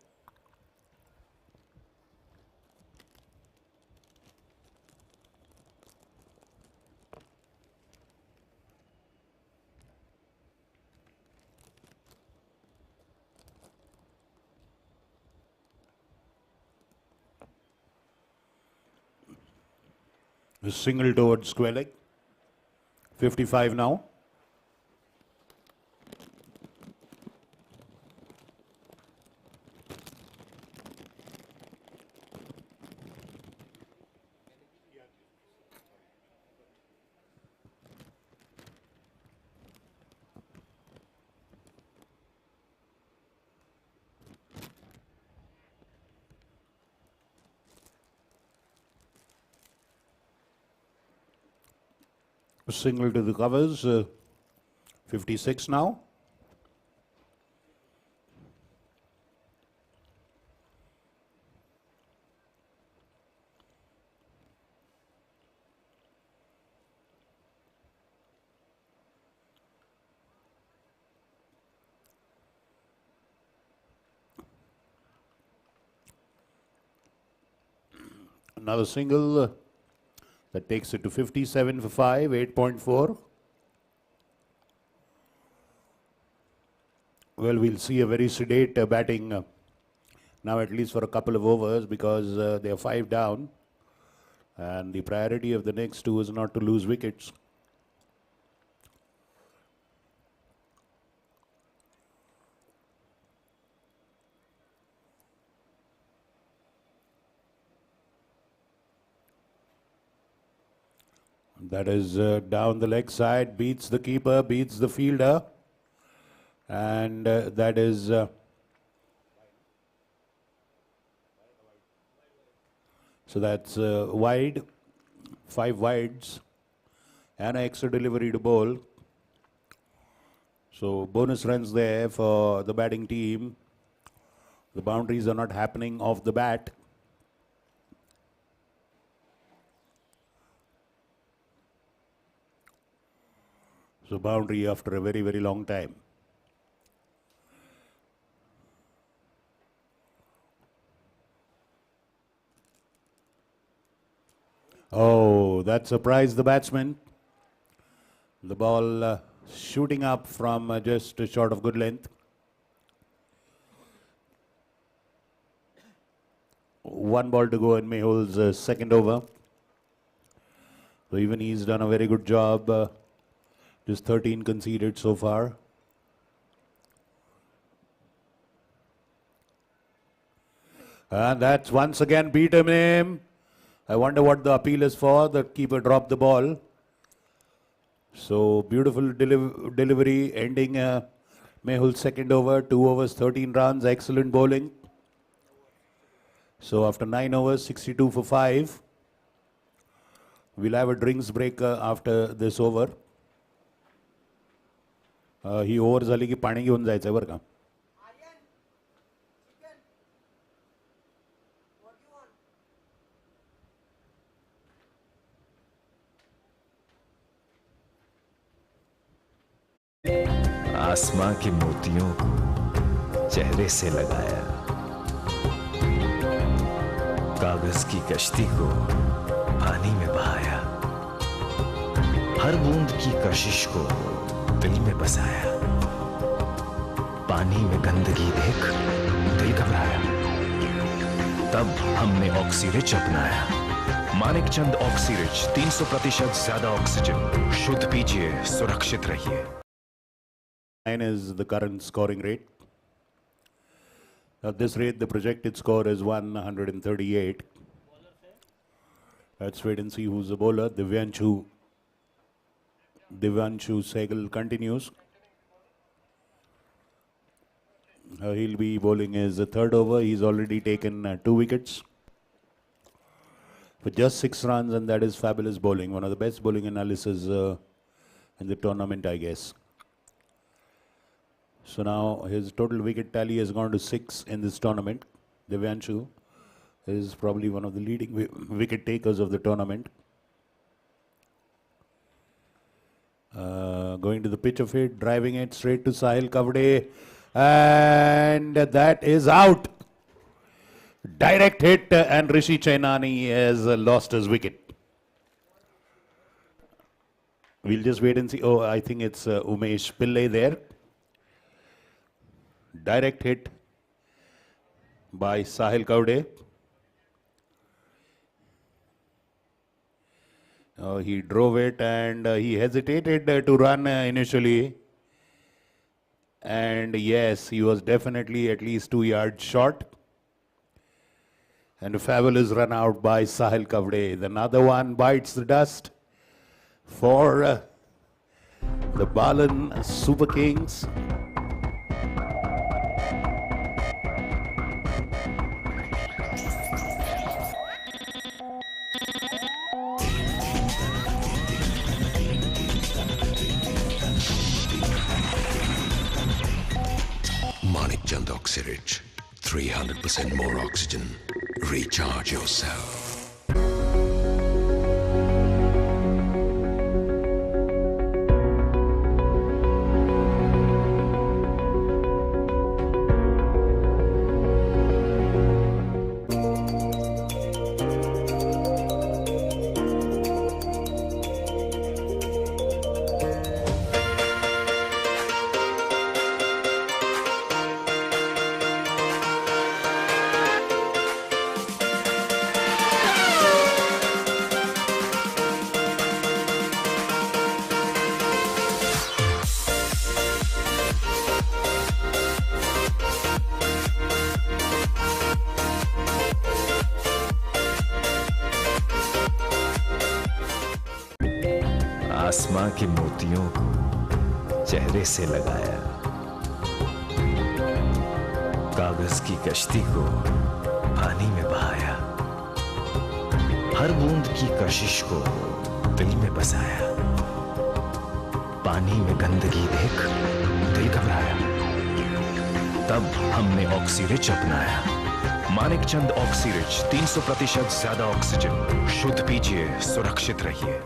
A single towards square leg. 55 now. Single to the covers. 56 now. Another single that takes it to 57 for 5, 8.4. Well, we'll see a very sedate batting now, at least for a couple of overs, because they are 5 down. And the priority of the next 2 is not to lose wickets. That is down the leg side, beats the keeper, beats the fielder. And that is so that's wide, 5 wides, and an extra delivery to bowl. So bonus runs there for the batting team. The boundaries are not happening off the bat. So boundary after a very, very long time. Oh, that surprised the batsman. The ball shooting up from just short of good length. One ball to go in Mehul's second over. So even he's done a very good job. Just 13 conceded so far. And that's once again beaten him. I wonder what the appeal is for. The keeper dropped the ball. So beautiful delivery ending Mehul's second over. 2 overs, 13 runs. Excellent bowling. So after 9 overs, 62 for 5. We'll have a drinks break after this over. He over झाली की पाणी घेऊन जायचं बरं का. आसमां के मोतियों को चेहरे से लगाया, कागज की कश्ती को पानी में बहाया, हर बूंद की कशिश को दिल में बसाया, पानी में गंदगी देख दिल घबराया, तब हमने ऑक्सीरिच अपनाया। मानिक चंद ऑक्सीरिच, 300% ज्यादा ऑक्सीजन। शुद्ध पीजिए, सुरक्षित रहिए। 9 is the current scoring rate. At this rate, the projected score is 138. Let's wait and see who's the bowler. Divanshu Sehgal continues. He'll be bowling his third over. He's already taken 2 wickets for just 6 runs, and that is fabulous bowling. One of the best bowling analysis in the tournament, I guess. So now his total wicket tally has gone to 6 in this tournament. Divyanshu is probably one of the leading wicket takers of the tournament. Going to the pitch of it, driving it straight to Sahil Kavade, and that is out. Direct hit, and Rishi Chainani has lost his wicket. We'll just wait and see. Oh, I think it's Umesh Pillai there. Direct hit by Sahil Kavade. He drove it and he hesitated to run initially. And yes, he was definitely at least 2 yards short. And a fabulous run out by Sahil Kavade. Another one bites the dust for the Balan Super Kings. Manik Chand Oxyrich, 300% more oxygen. Recharge yourself. आसमां के मोतियों को चेहरे से लगाया, कागज की कश्ती को पानी में बहाया, हर बूंद की कशिश को दिल में बसाया, पानी में गंदगी देख दिल घबराया, तब हमने ऑक्सीरिच अपनाया। मानिक चंद ऑक्सीरिच, 300% ज्यादा ऑक्सीजन। शुद्ध पीजिए, सुरक्षित रहिए।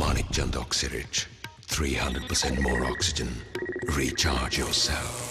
Manik Chand Oxyrich, 300% more oxygen. Recharge yourself.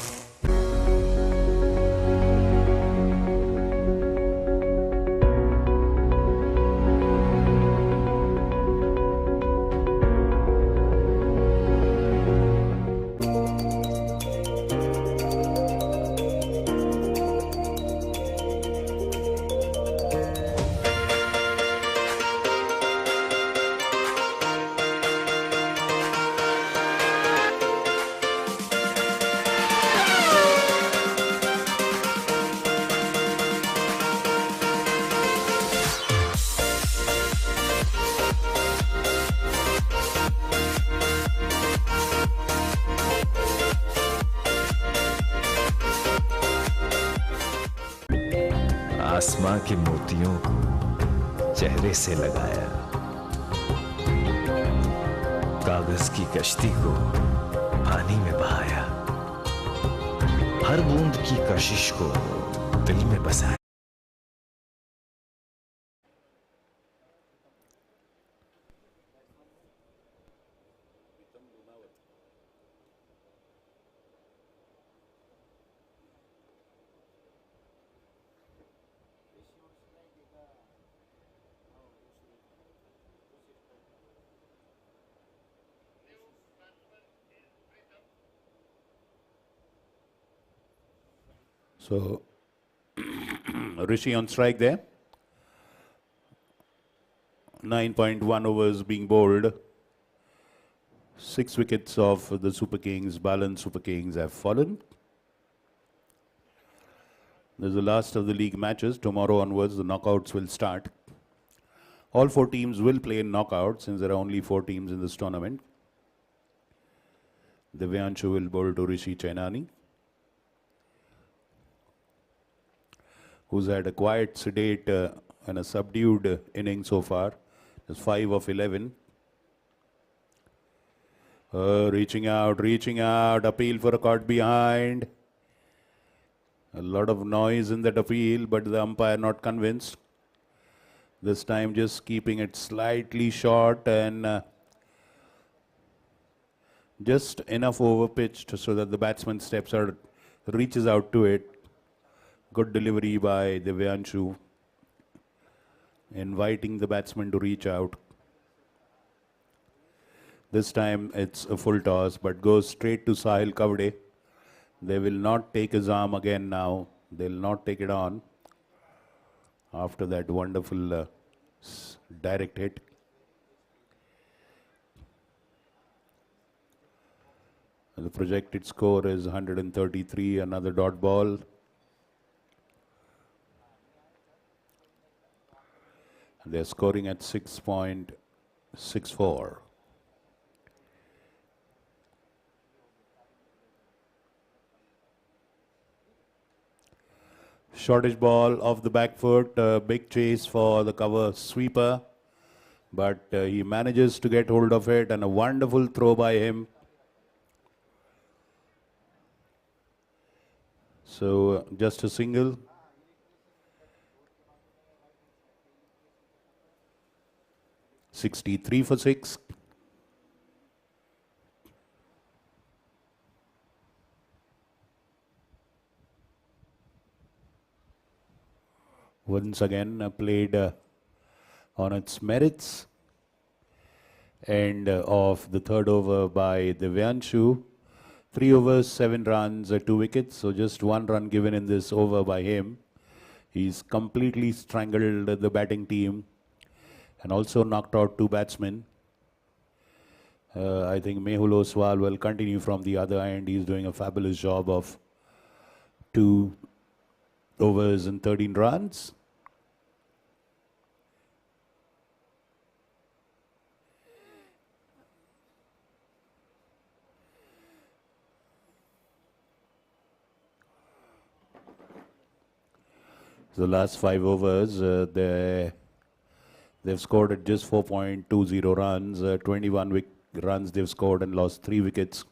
आसमां के मोतियों को चेहरे से लगाया, कागज की कश्ती को पानी में बहाया, हर बूंद की कशिश को दिल में बसाया। So, Rishi on strike there. 9.1 overs being bowled. 6 wickets of the Super Kings, Balan Super Kings, have fallen. This is the last of the league matches. Tomorrow onwards, the knockouts will start. All 4 teams will play in knockouts since there are only 4 teams in this tournament. Divyanshu will bowl to Rishi Chainani, who's had a quiet, sedate and a subdued inning so far. It's 5 of 11. Reaching out, appeal for a caught behind. A lot of noise in that appeal, but the umpire not convinced. This time just keeping it slightly short and just enough over pitched so that the batsman steps out, reaches out to it. Good delivery by Divyanshu, inviting the batsman to reach out. This time it's a full toss, but goes straight to Sahil Kavade. They will not take his arm again now. They'll not take it on after that wonderful direct hit. And the projected score is 133, another dot ball. And they're scoring at 6.64. Shortish ball off the back foot, big chase for the cover sweeper, but he manages to get hold of it and a wonderful throw by him. So just a single. $63 for 6. Once again played on its merits. End of the third over by Divyanshu. 3 overs, 7 runs, 2 wickets. So just 1 run given in this over by him. He's completely strangled the batting team and also knocked out 2 batsmen. I think Mehul Oswal will continue from the other end. He's doing a fabulous job of 2 overs and 13 runs. The last 5 overs, they've scored at just 4.20 runs, 21 runs they've scored and lost 3 wickets.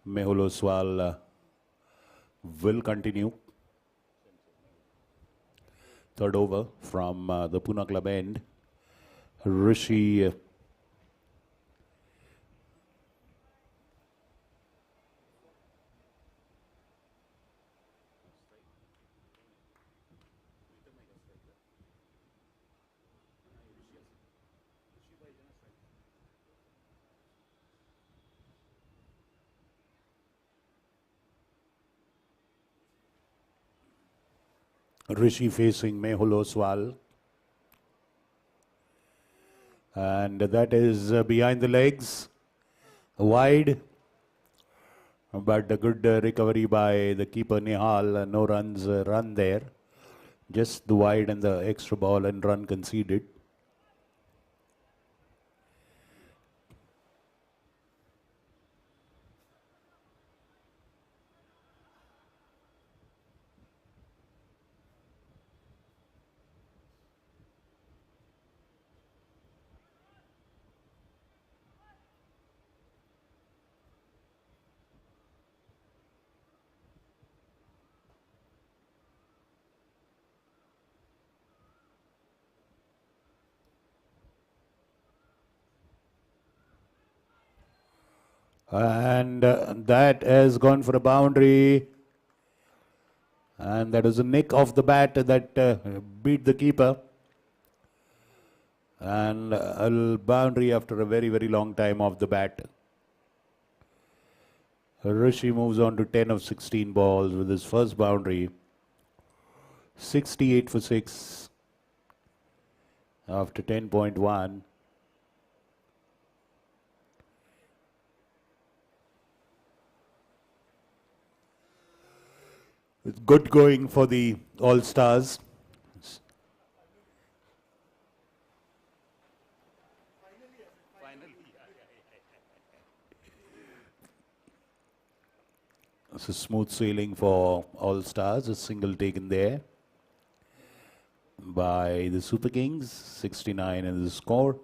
Mehul Oswal will continue. Third over from the Pune club end. Rishi facing Mehul Oswal. And that is behind the legs, wide. But a good recovery by the keeper Nihal. No runs run there. Just the wide and the extra ball and run conceded. And that has gone for a boundary. And that is a nick off the bat that beat the keeper. And a boundary after a very, very long time off the bat. Rishi moves on to 10 of 16 balls with his first boundary. 68 for 6 after 10.1. It's good going for the All-Stars. It's a smooth sailing for All Stars. A single taken there by the Super Kings. 69 in the score.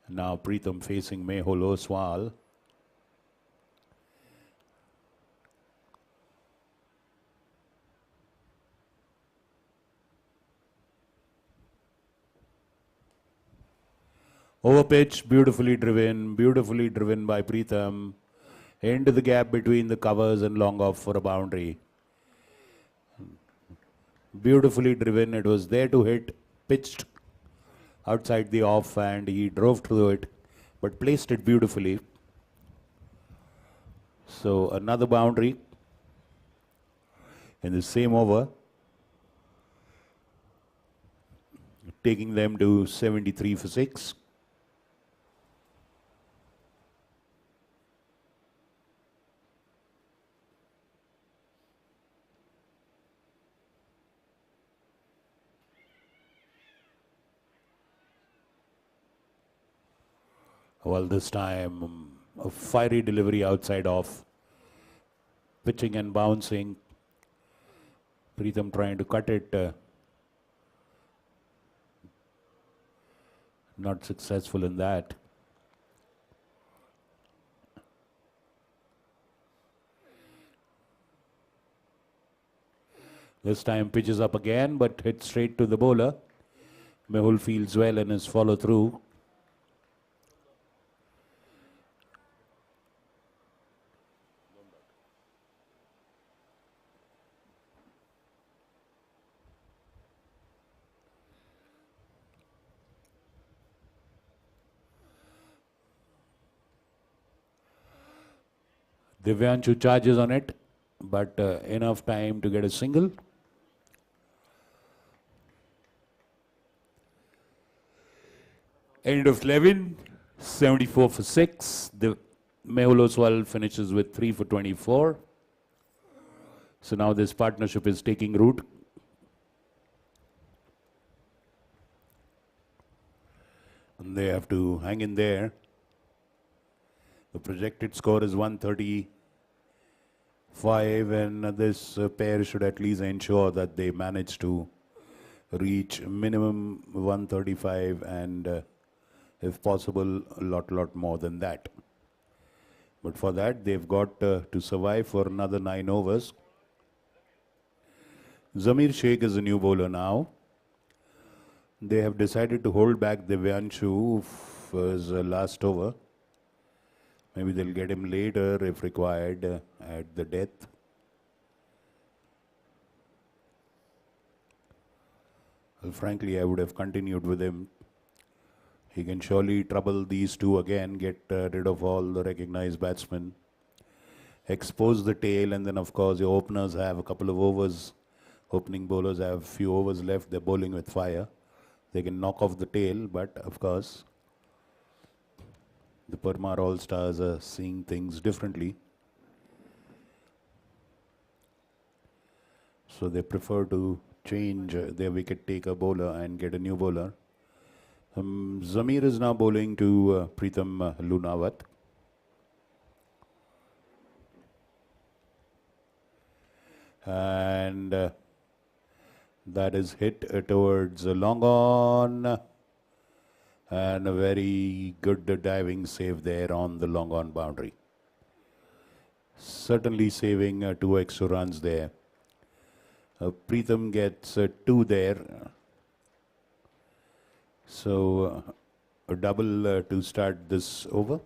Now Pratham facing Mehul Oswal. Over pitch, beautifully driven by Pratham. Into the gap between the covers and long off for a boundary. Beautifully driven, it was there to hit, pitched outside the off and he drove through it, but placed it beautifully. So another boundary in the same over, taking them to 73 for 6. Well, this time a fiery delivery outside off, pitching and bouncing. Pratham trying to cut it, not successful in that. This time pitches up again, but hits straight to the bowler. Mehul feels well in his follow through. Divyanshu charges on it, but enough time to get a single. End of 11, 74 for 6. The Mehul Oswal finishes with 3 for 24. So now this partnership is taking root. And they have to hang in there. The projected score is 135, and this pair should at least ensure that they manage to reach minimum 135 and if possible a lot more than that. But for that they've got to survive for another 9 overs. Zamir Sheikh is a new bowler now. They have decided to hold back Divyanshu for his last over. Maybe they'll get him later if required at the death. Well, frankly, I would have continued with him. He can surely trouble these two again, get rid of all the recognized batsmen, expose the tail, and then of course your openers have a couple of overs. Opening bowlers have few overs left. They're bowling with fire. They can knock off the tail, but of course the Parmar All-Stars are seeing things differently. So they prefer to change their wicket taker bowler and get a new bowler. Zamir is now bowling to Pratham Lunawat. And that is hit towards long on. And a very good diving save there on the long on boundary. Certainly saving 2 extra runs there. Pratham gets 2 there. So a double to start this over.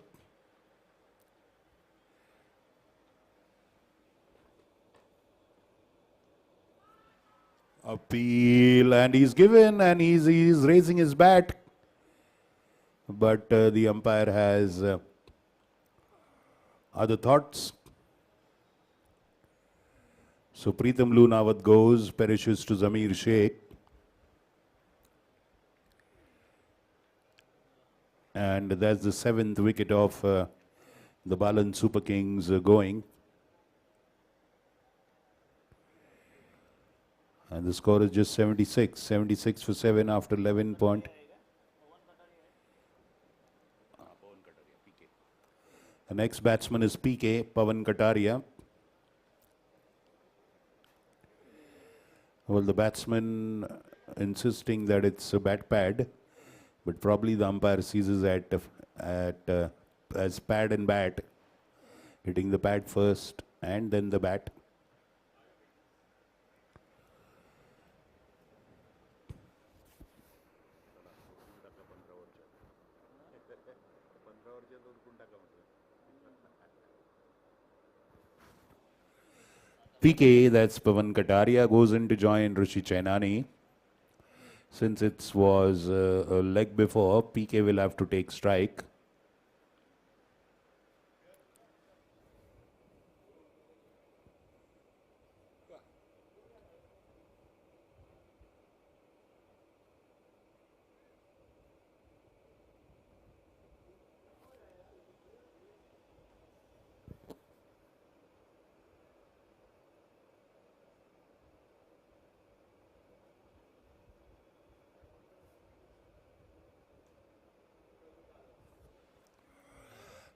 Appeal, and he's given, and he's raising his bat. But the umpire has other thoughts. So Pratham Lunawat goes, perishes to Zamir Sheikh. And that's the 7th wicket of the Balan Super Kings going. And the score is just 76 for 7 after 11 point. The next batsman is PK, Pawan Kataria. Well, the batsman insisting that it's a bat pad, but probably the umpire sees it as pad and bat, hitting the pad first and then the bat. PK, that's Pavan Kataria, goes in to join Rishi Chainani. Since it was a leg before, PK will have to take strike.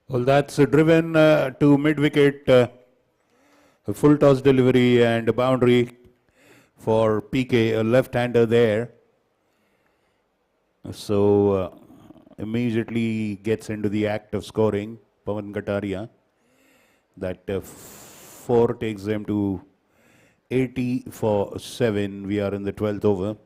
Well, that's driven to mid-wicket, a full toss delivery and a boundary for PK, a left-hander there. So immediately gets into the act of scoring, Pawan Kataria. That 4 takes them to 80 for 7. We are in the 12th over.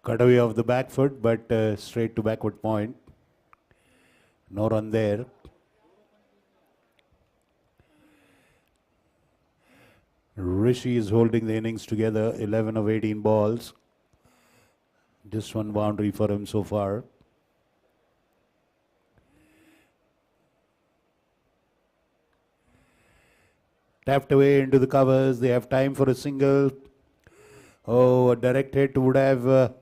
Cut away off the back foot, but straight to backward point. No run there. Rishi is holding the innings together, 11 of 18 balls. Just one boundary for him so far. Tapped away into the covers. They have time for a single. Oh, a direct hit would have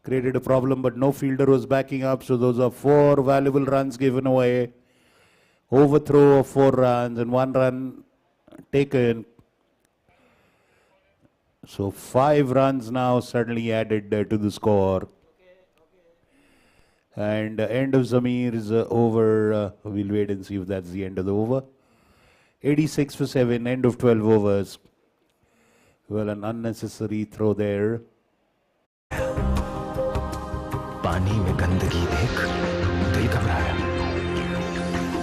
created a problem, but no fielder was backing up. So those are 4 valuable runs given away. Overthrow of 4 runs and 1 run taken. So 5 runs now suddenly added to the score. And end of Zamir's over. We'll wait and see if that's the end of the over. 86 for 7, end of 12 overs. Well, an unnecessary throw there. पानी में गंदगी देख दिल घबराया,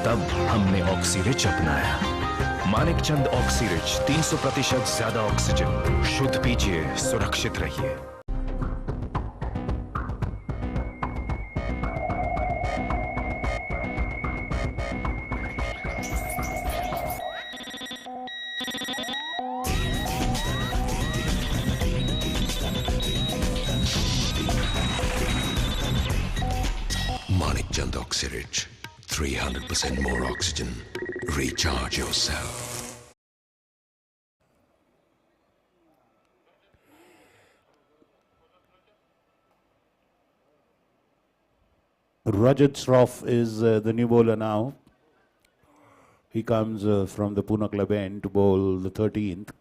तब हमने ऑक्सीरिच अपनाया। मानिकचंद ऑक्सीरिच, 300% ज्यादा ऑक्सीजन। शुद्ध पीजिए, सुरक्षित रहिए। Manikchand Oxyrich, 300% more oxygen. Recharge yourself. Rajat Shroff is the new bowler now. He comes from the Pune club end to bowl the 13th.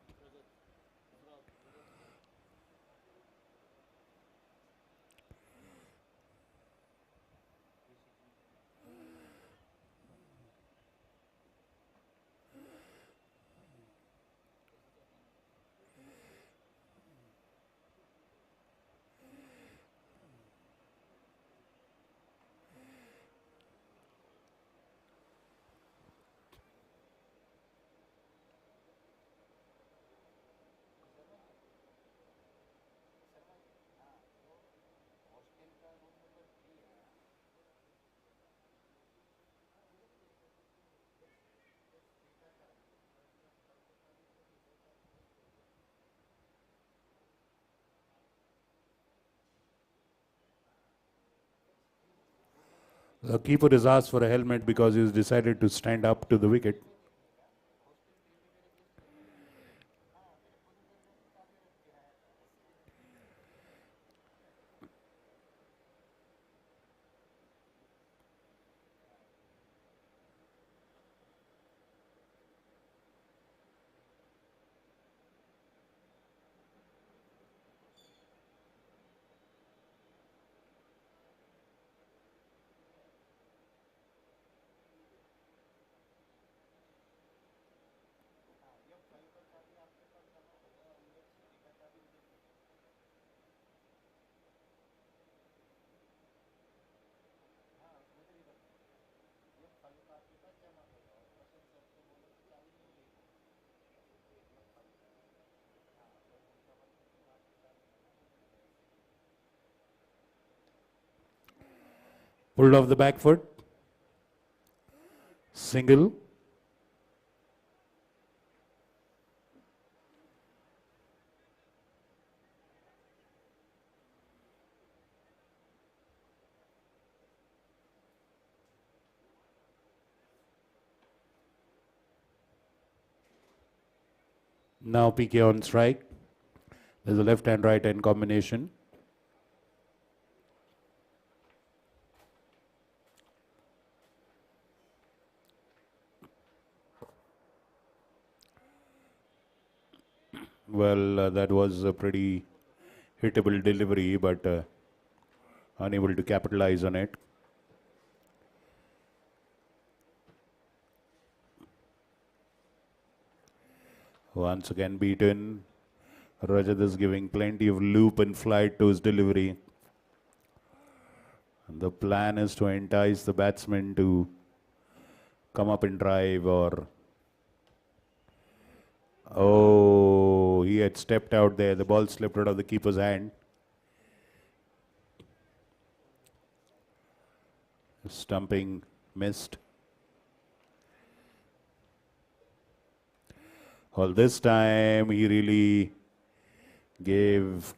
The keeper is asked for a helmet because he's decided to stand up to the wicket. Pulled off the back foot. Single. Now PK on strike. There's a left and right hand combination. Well, that was a pretty hittable delivery, but unable to capitalize on it. Once again beaten. Rajat is giving plenty of loop and flight to his delivery. And the plan is to entice the batsman to come up and drive, or... Oh, he had stepped out there. The ball slipped out of the keeper's hand. Stumping missed. Well, this time he really gave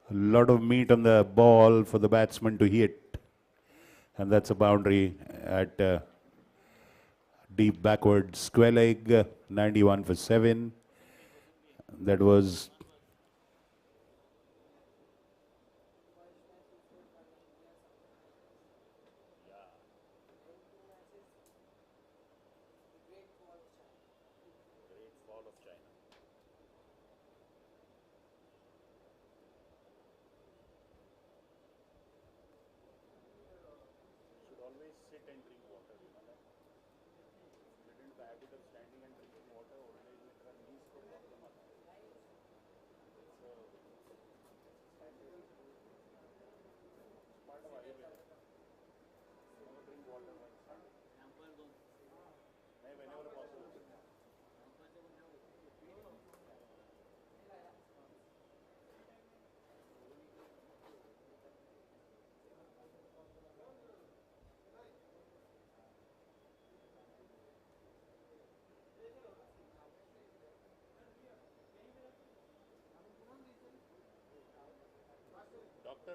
a lot of meat on the ball for the batsman to hit. And that's a boundary at deep backward square leg, 91 for 7. That was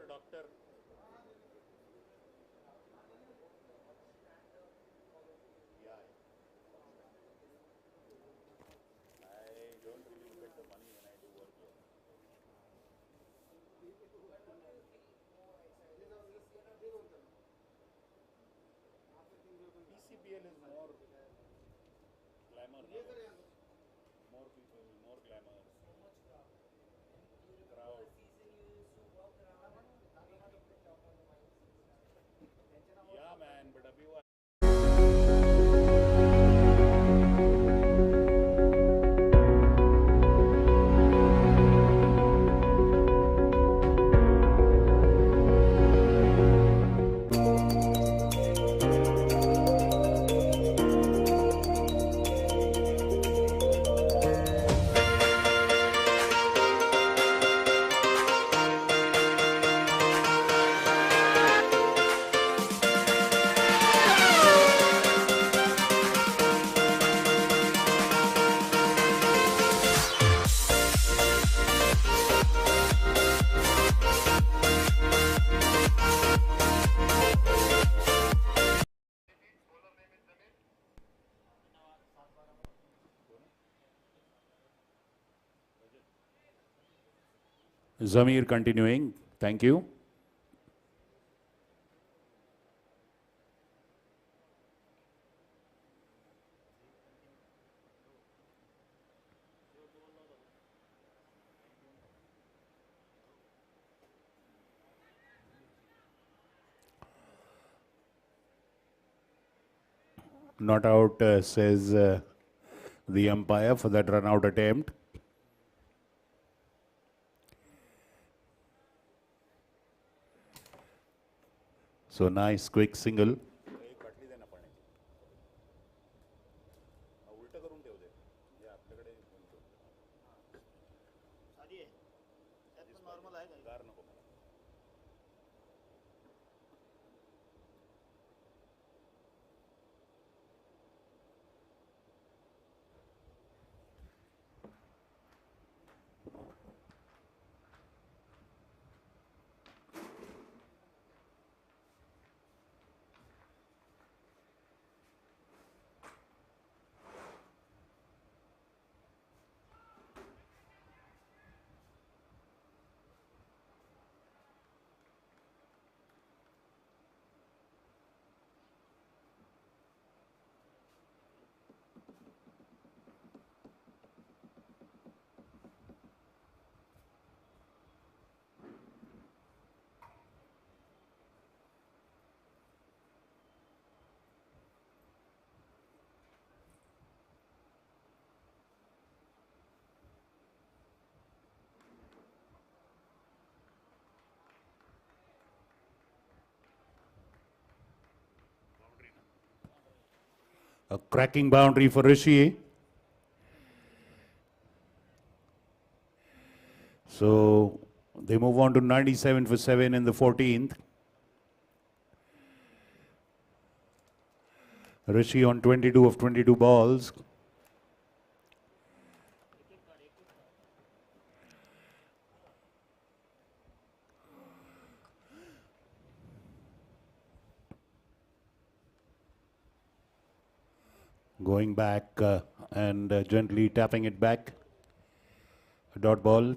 Doctor. Yeah. I don't really get the money when I do work here. PCBL is more glamour. More people, more glamour. Crowd. Yeah, man, but abhi wo Zamir continuing. Thank you. Not out, says the umpire for that run out attempt. So nice quick single. A cracking boundary for Rishi. So they move on to 97 for 7 in the 14th. Rishi on 22 of 22 balls. Going back and gently tapping it back. A dot ball.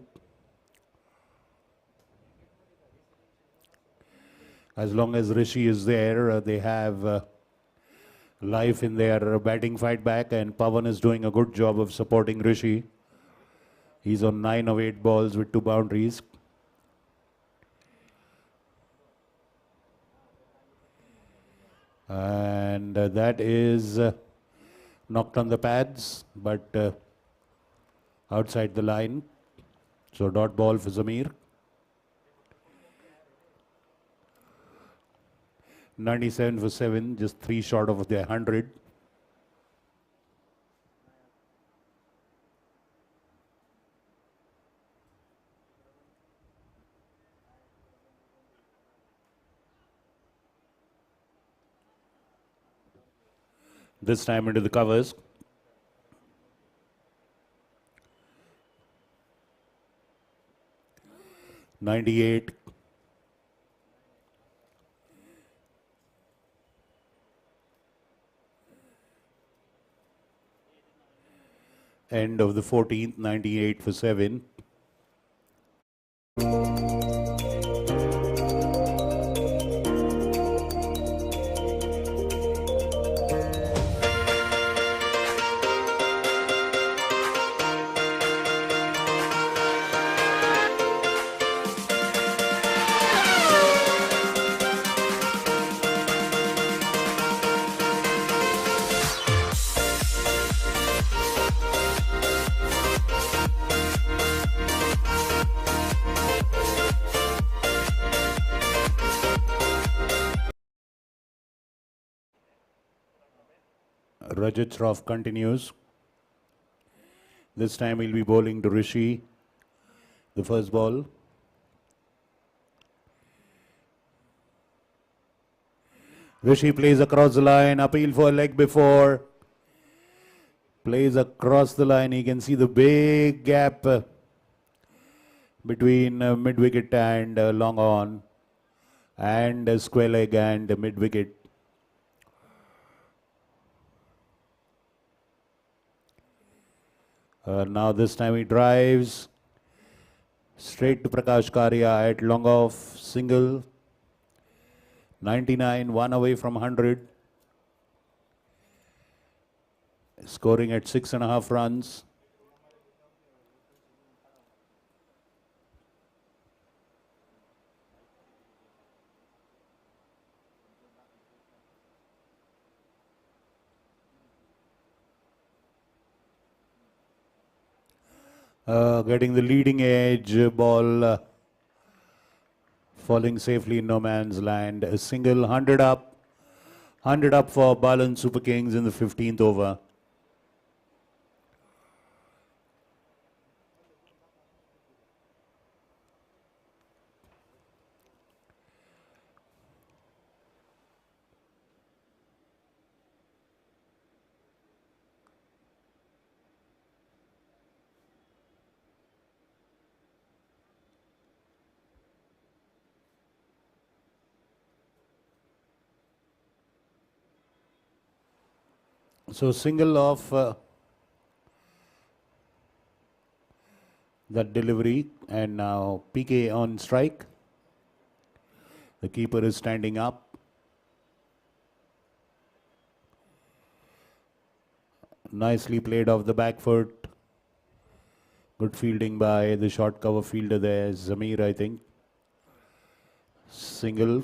As long as Rishi is there, they have life in their batting fight back, and Pawan is doing a good job of supporting Rishi. He's on 9 of 8 balls with 2 boundaries. And that is knocked on the pads, but outside the line. So dot ball for Zamir. 97 for 7, just 3 short of the 100. This time into the covers. '98. End of the 14th, 98 for 7. Rajat Shroff continues. This time he'll be bowling to Rishi. The first ball. Rishi plays across the line. Appeal for a leg before. Plays across the line. You can see the big gap between mid-wicket and long on. And square leg and mid-wicket. Now this time he drives. Straight to Prakash Karia at long off, single. 99, one away from 100. Scoring at 6.5 runs. Getting the leading edge, ball falling safely in no man's land. A single, 100 up. 100 up for Balan Super Kings in the 15th over. So single off that delivery, and now PK on strike. The keeper is standing up. Nicely played off the back foot. Good fielding by the short cover fielder there, Zamir, I think. Single.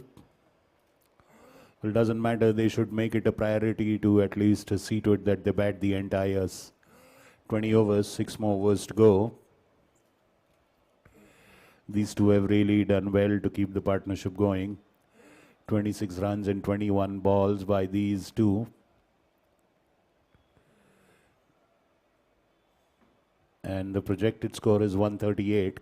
It doesn't matter, they should make it a priority to at least see to it that they bat the entire 20 overs, 6 more overs to go. These two have really done well to keep the partnership going. 26 runs and 21 balls by these two. And the projected score is 138.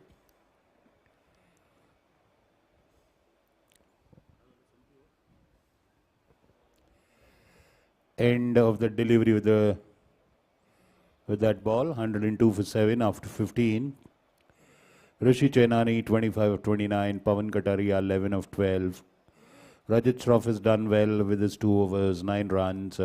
End of the delivery with that ball, 102 for 7 after 15. Rishi Chainani 25 of 29, Pawan Kataria 11 of 12. Rajat Shroff has done well with his 2 overs, 9 runs.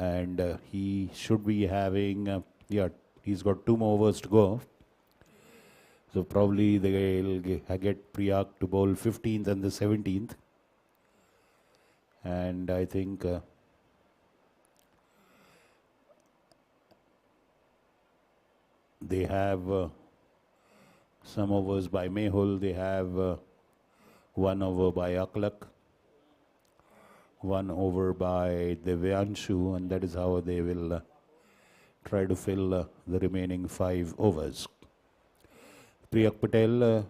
And he should be having, yeah, he's got 2 more overs to go. So probably they'll get Priyak to bowl 15th and the 17th. And I think they have some overs by Mehul. They have 1 over by Aklak, 1 over by Devyanshu, and that is how they will try to fill the remaining 5 overs. Priyak Patel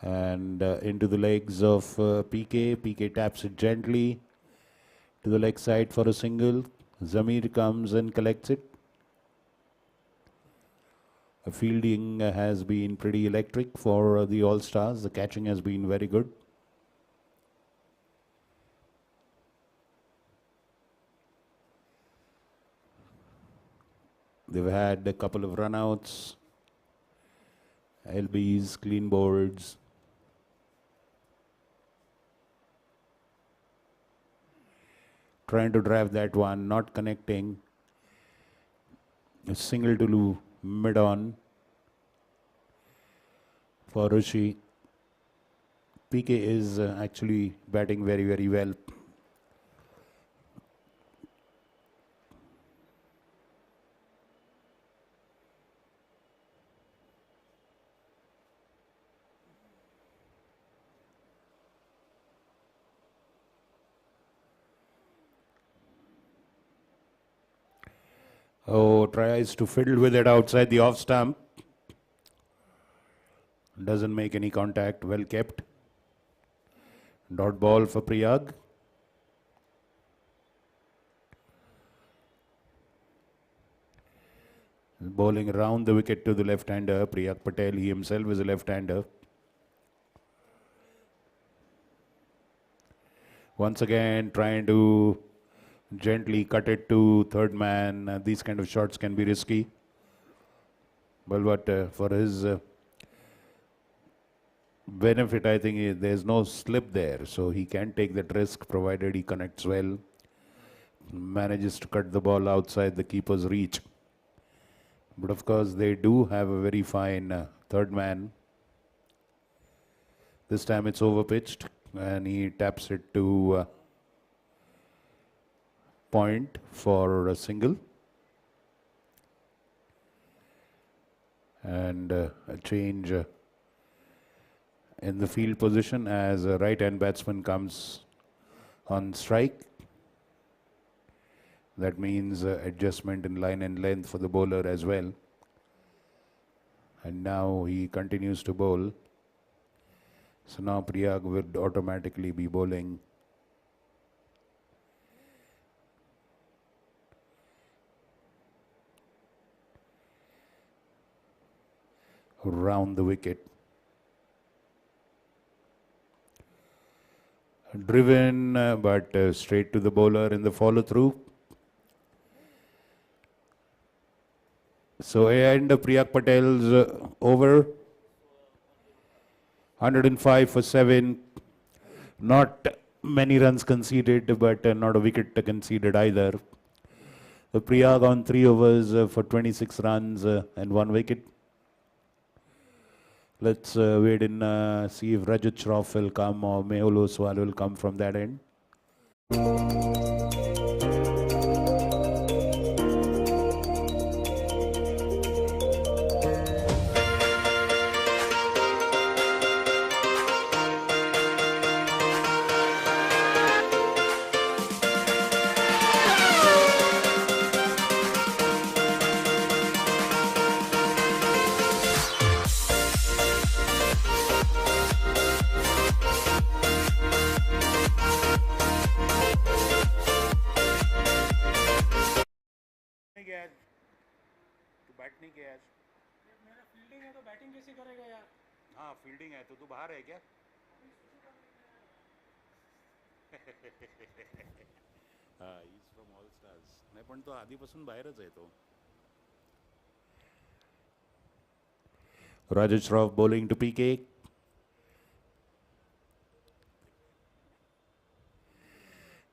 and into the legs of PK. PK taps it gently to the leg side for a single. Zamir comes and collects it. Fielding has been pretty electric for the All-Stars. The catching has been very good. They've had a couple of runouts, LBs, clean boards. Trying to drive that one, not connecting. A single to mid-on for Rishi. PK is actually batting very, very well. Oh, tries to fiddle with it outside the off stump. Doesn't make any contact. Well kept. Dot ball for Priyag. Bowling around the wicket to the left-hander, Priyak Patel. He himself is a left-hander. Once again, trying to gently cut it to third man. These kind of shots can be risky. Well, but for his benefit, I think there's no slip there. So he can take that risk provided he connects well. Manages to cut the ball outside the keeper's reach. But of course, they do have a very fine third man. This time it's overpitched and he taps it to point for a single. And a change in the field position as a right-hand batsman comes on strike. That means adjustment in line and length for the bowler as well. And now he continues to bowl. So now Priyak would automatically be bowling. Round the wicket. Driven, but straight to the bowler in the follow-through. So end of Priyak Patel's over. 105 for 7. Not many runs conceded, but not a wicket conceded either. Priyak on 3 overs for 26 runs and 1 wicket. Let's wait and see if Rajat Shroff will come or Mehul Oswal will come from that end. मेरा fielding है तो batting कैसे करेगा यार? हाँ fielding है तो तू बाहर है क्या? हाँ he's from All Stars. नाही पण तो आधीपासून बाहेरच आहे तो. Rajat Shroff bowling to PK.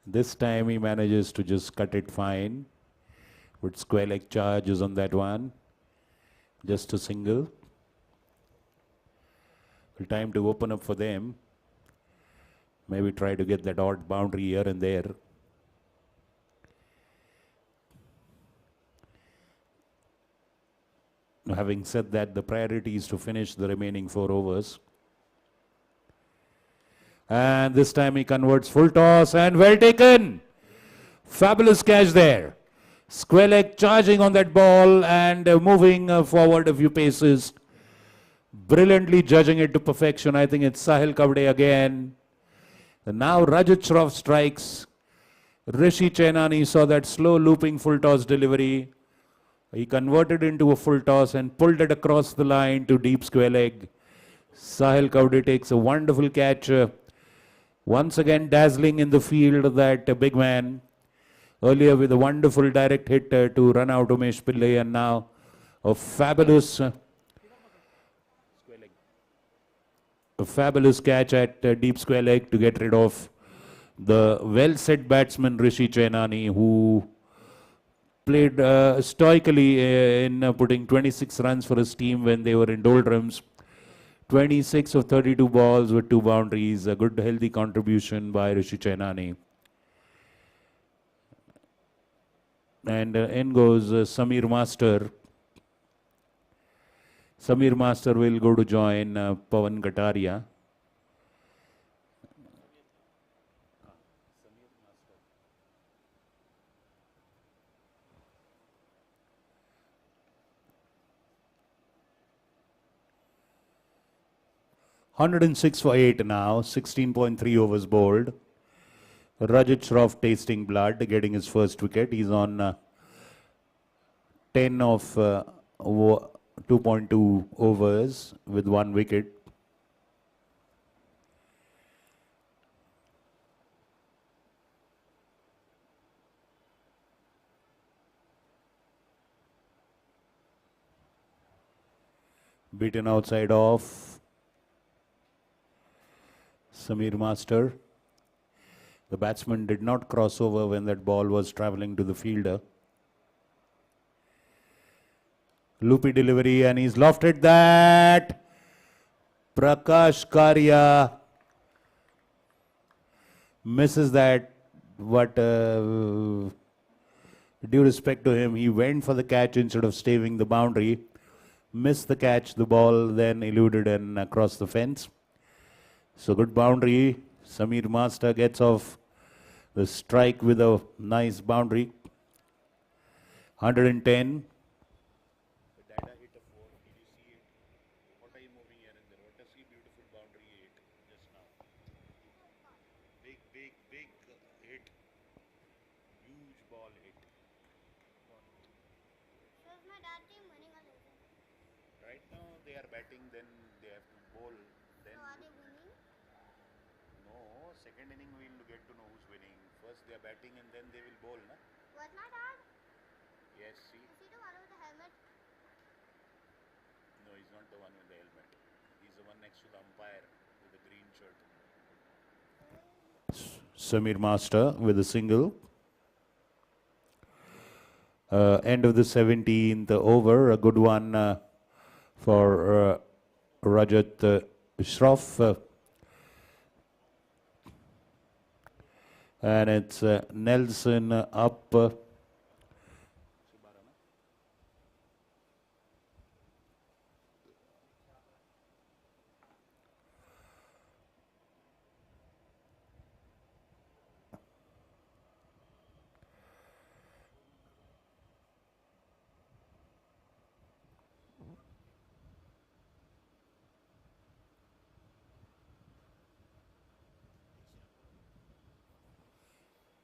This time he manages to just cut it fine. With square leg charges on that one. Just a single. Time to open up for them. Maybe try to get that odd boundary here and there. Having said that, the priority is to finish the remaining 4 overs. And this time he converts full toss and well taken. Fabulous catch there. Square leg charging on that ball and moving forward a few paces. Brilliantly judging it to perfection. I think it's Sahil Kavde again. And now Rajat Shroff strikes. Rishi Chainani saw that slow looping full toss delivery. He converted into a full toss and pulled it across the line to deep square leg. Sahil Kavde takes a wonderful catch. Once again dazzling in the field, that big man. Earlier with a wonderful direct hit to run out Umesh Pillai, and now a fabulous catch at deep square leg to get rid of the well-set batsman Rishi Chainani, who played stoically in putting 26 runs for his team when they were in doldrums. 26 of 32 balls with 2 boundaries. A good healthy contribution by Rishi Chainani. And in goes Samir Master. Samir Master will go to join Pawan Kataria. (106 for 8 now, 16.3 overs bowled. Rajat Shroff tasting blood, getting his first wicket. He's on 10 of 2.2 overs with 1 wicket. Beaten outside off Samir Master. The batsman did not cross over when that ball was travelling to the fielder. Loopy delivery and he's lofted that. Prakash Karya misses that. But due respect to him, he went for the catch instead of staving the boundary. Missed the catch, the ball then eluded and across the fence. So good boundary. Samir Master gets off the strike with a nice boundary. 110. Right now they are batting, then they have to bowl. Then are they winning? No, second inning we will get to know who's winning. First they are batting and then they will bowl, na? Was my dad? Yes, see? Is he the one with the helmet? No, he's not the one with the helmet. He's the one next to the umpire with the green shirt. Samir Master with a single. End of the 17th over, a good one for Rajat Shroff. And it's Nelson up.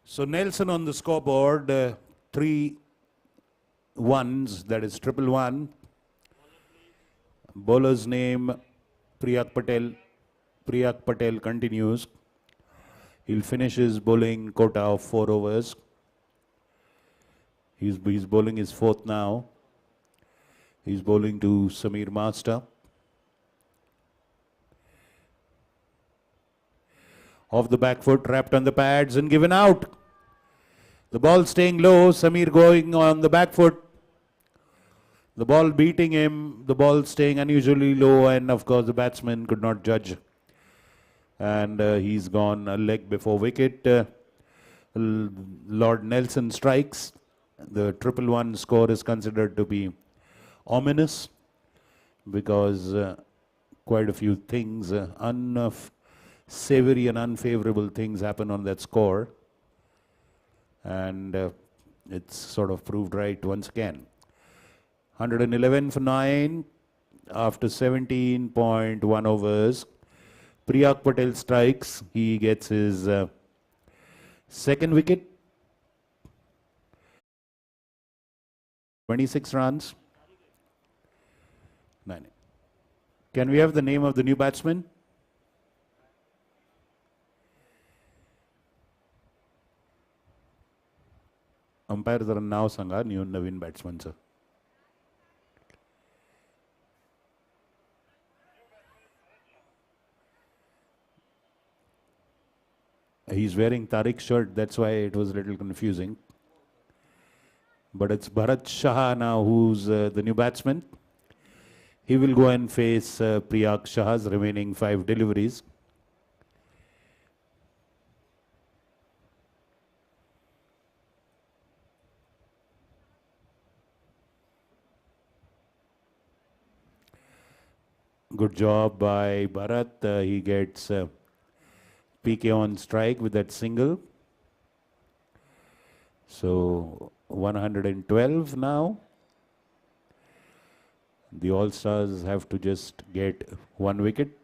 So Nelson on the scoreboard, 3 ones, that is 111. Bowler's name Priyak Patel. Priyak Patel continues. He'll finish his bowling quota of 4 overs. He's bowling his 4th now. He's bowling to Samir Master. Off the back foot, trapped on the pads and given out. The ball staying low, Samir going on the back foot. The ball beating him, the ball staying unusually low, and of course the batsman could not judge. And he's gone a leg before wicket. Lord Nelson strikes. The 111 score is considered to be ominous because quite a few things, unsavory and unfavorable things happen on that score. And it's sort of proved right once again. 111 for 9 after 17.1 overs. Priyak Patel strikes. He gets his 2nd wicket. 26 runs. 9. Can we have the name of the new batsman? Umpire जरा नाव सांगा new Naveen बॅट्समनचं. He's wearing Tariq's shirt, that's why it was a little confusing. But it's Bharat Shah now who's the new batsman. He will go and face Priyak Shah's remaining 5 deliveries. Good job by Bharat. He gets PK on strike with that single. So 112 now. The All-Stars have to just get 1 wicket.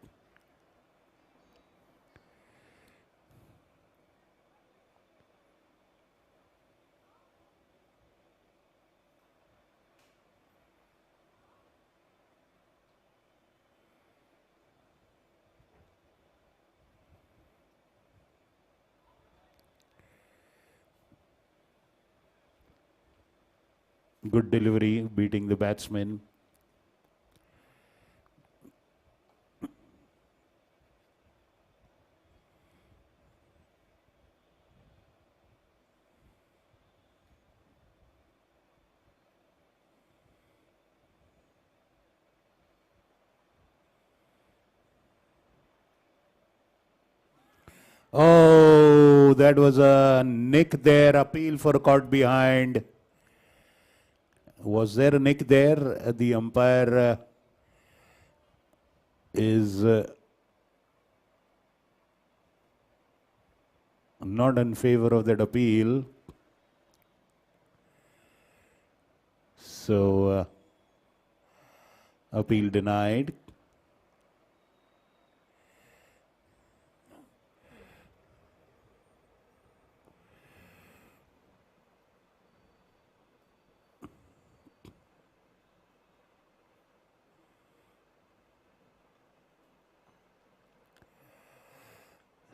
Good delivery, beating the batsman. Oh, that was a nick there. Appeal for caught behind. Was there a nick there? The umpire is not in favor of that appeal. So, appeal denied.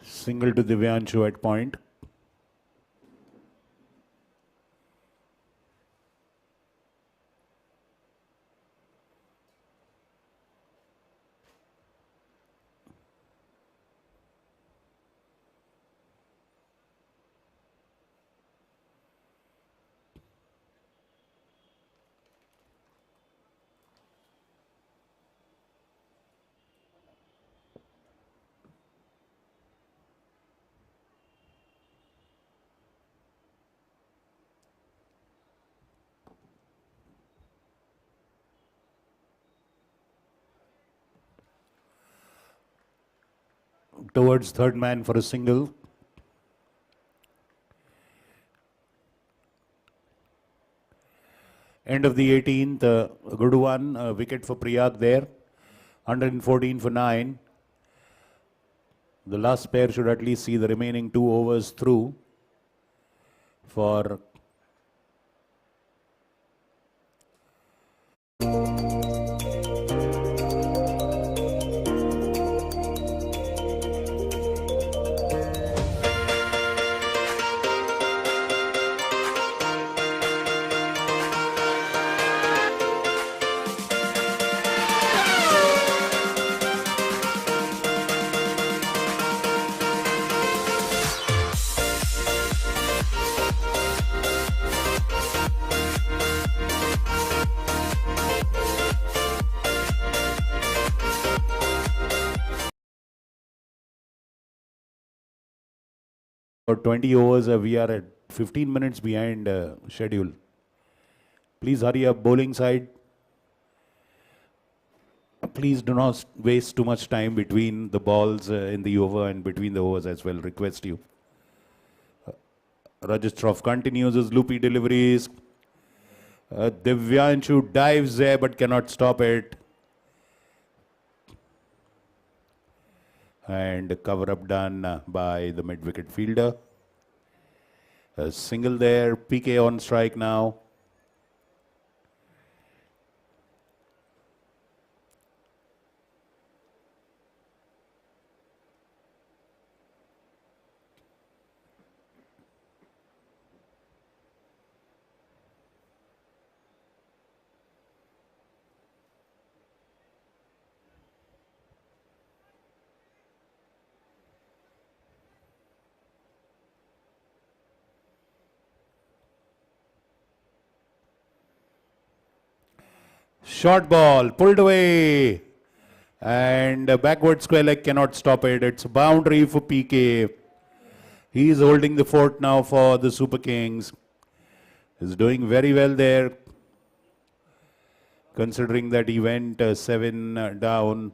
Single to Divyanshu at point. Towards third man for a single. End of the 18th, a good one, a wicket for Priyag there. 114 for 9. The last pair should at least see the remaining 2 overs through for for 20 overs. We are at 15 minutes behind schedule. Please hurry up, bowling side. Please do not waste too much time between the balls in the over and between the overs as well. Request you. Rajastroph continues his loopy deliveries. Divyanshu dives there but cannot stop it. And cover up done by the mid-wicket fielder. A single there, PK on strike now. Short ball, pulled away. And backward square leg cannot stop it. It's a boundary for PK. He is holding the fort now for the Super Kings. He's doing very well there, considering that he went 7 down.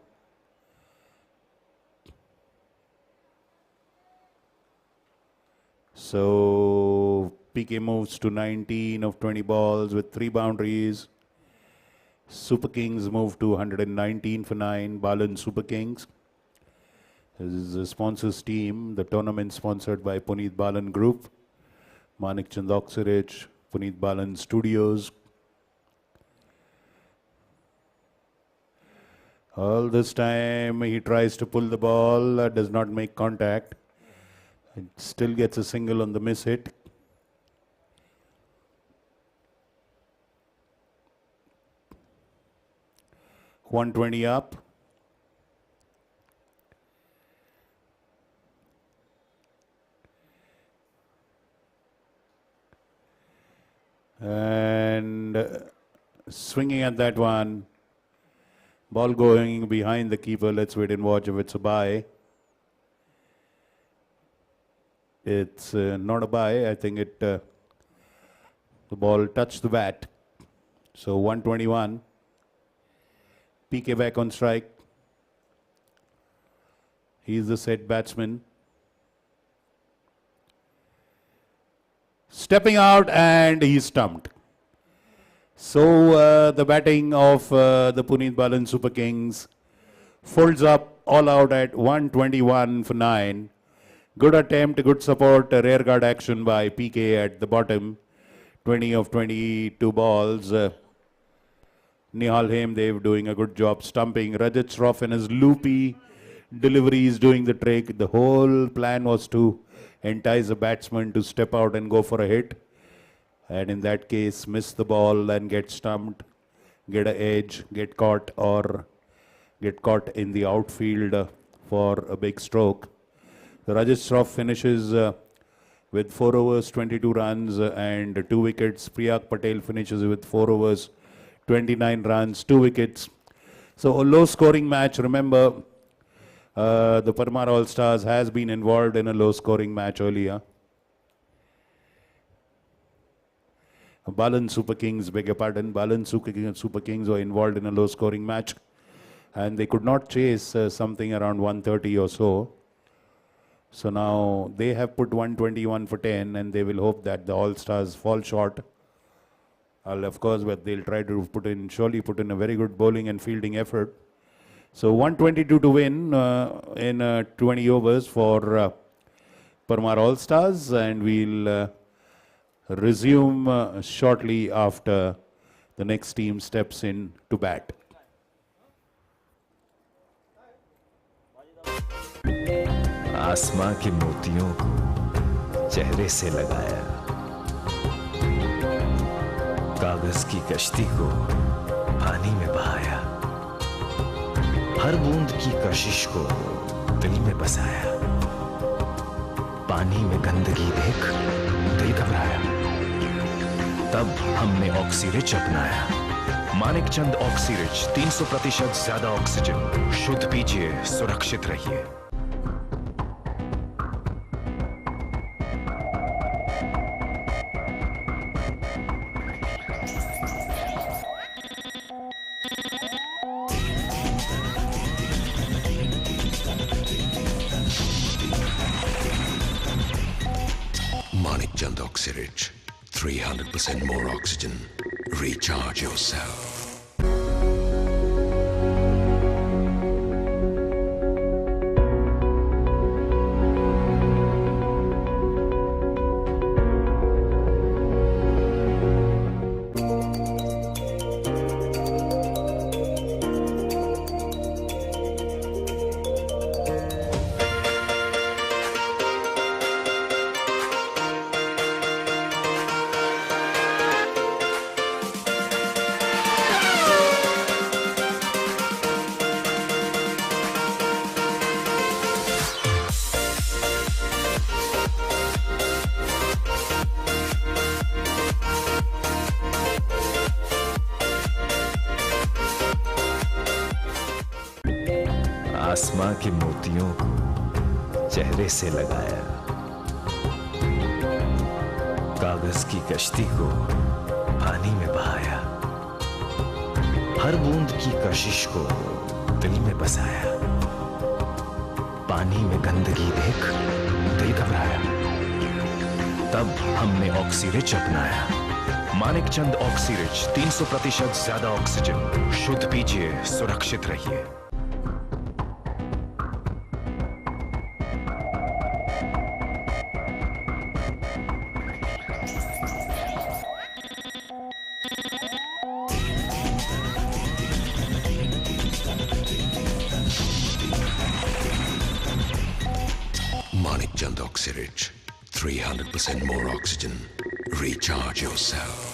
So PK moves to 19 of 20 balls with 3 boundaries. Super Kings move to 119 for 9. Balan Super Kings. This is the sponsors team. The tournament sponsored by Puneet Balan Group, Manik Chand Oxyrich, Puneet Balan Studios. All this time he tries to pull the ball, does not make contact. It still gets a single on the miss hit. 120 up. And swinging at that one. Ball going behind the keeper. Let's wait and watch if it's a bye. It's not a bye. I think the ball touched the bat. So 121. PK back on strike. He's the set batsman. Stepping out and he's stumped. So the batting of the Puneet Balan Super Kings folds up all out at 121 for 9. Good attempt, good support, rear guard action by PK at the bottom. 20 of 22 balls. Nihal Hemdev doing a good job stumping. Rajat Shroff and his loopy delivery is doing the trick. The whole plan was to entice a batsman to step out and go for a hit. And in that case, miss the ball and get stumped, get an edge, get caught, or get caught in the outfield for a big stroke. The Rajat Shroff finishes with 4 overs, 22 runs and 2 wickets. Priyak Patel finishes with 4 overs, 29 runs, 2 wickets. So a low scoring match. Remember, the Parmar All Stars has been involved in a low scoring match earlier. Balan Super Kings, beg your pardon, Balan Super Kings were involved in a low scoring match and they could not chase something around 130 or so. So now they have put 121 for 10 and they will hope that the All Stars fall short. Of course, but they'll try to surely put in a very good bowling and fielding effort. So 122 to win in 20 overs for Parmar All Stars, and we'll resume shortly after the next team steps in to bat. आसमां के मोतियों को चेहरे से लगाया, कागज की कश्ती को पानी में बहाया, हर बूंद की कशिश को दिल में बसाया, पानी में गंदगी देख दिल घबराया, तब हमने ऑक्सीरिच अपनाया। मानिक चंद ऑक्सीरिच, 300% ज्यादा ऑक्सीजन। शुद्ध पीजिए, सुरक्षित रहिए। Manik Chand Oxyrich, 300% more oxygen. Recharge yourself. आसमां के मोतियों को चेहरे से लगाया, कागज की कश्ती को पानी में बहाया, हर बूंद की कशिश को दिल में बसाया, पानी में गंदगी देख दिल घबराया, तब हमने ऑक्सीरिच अपनाया। मानिक चंद ऑक्सीरिच, 300% ज्यादा ऑक्सीजन। शुद्ध पीजिए, सुरक्षित रहिए। Manik Chand Oxyrich, 300% more oxygen. Recharge yourself.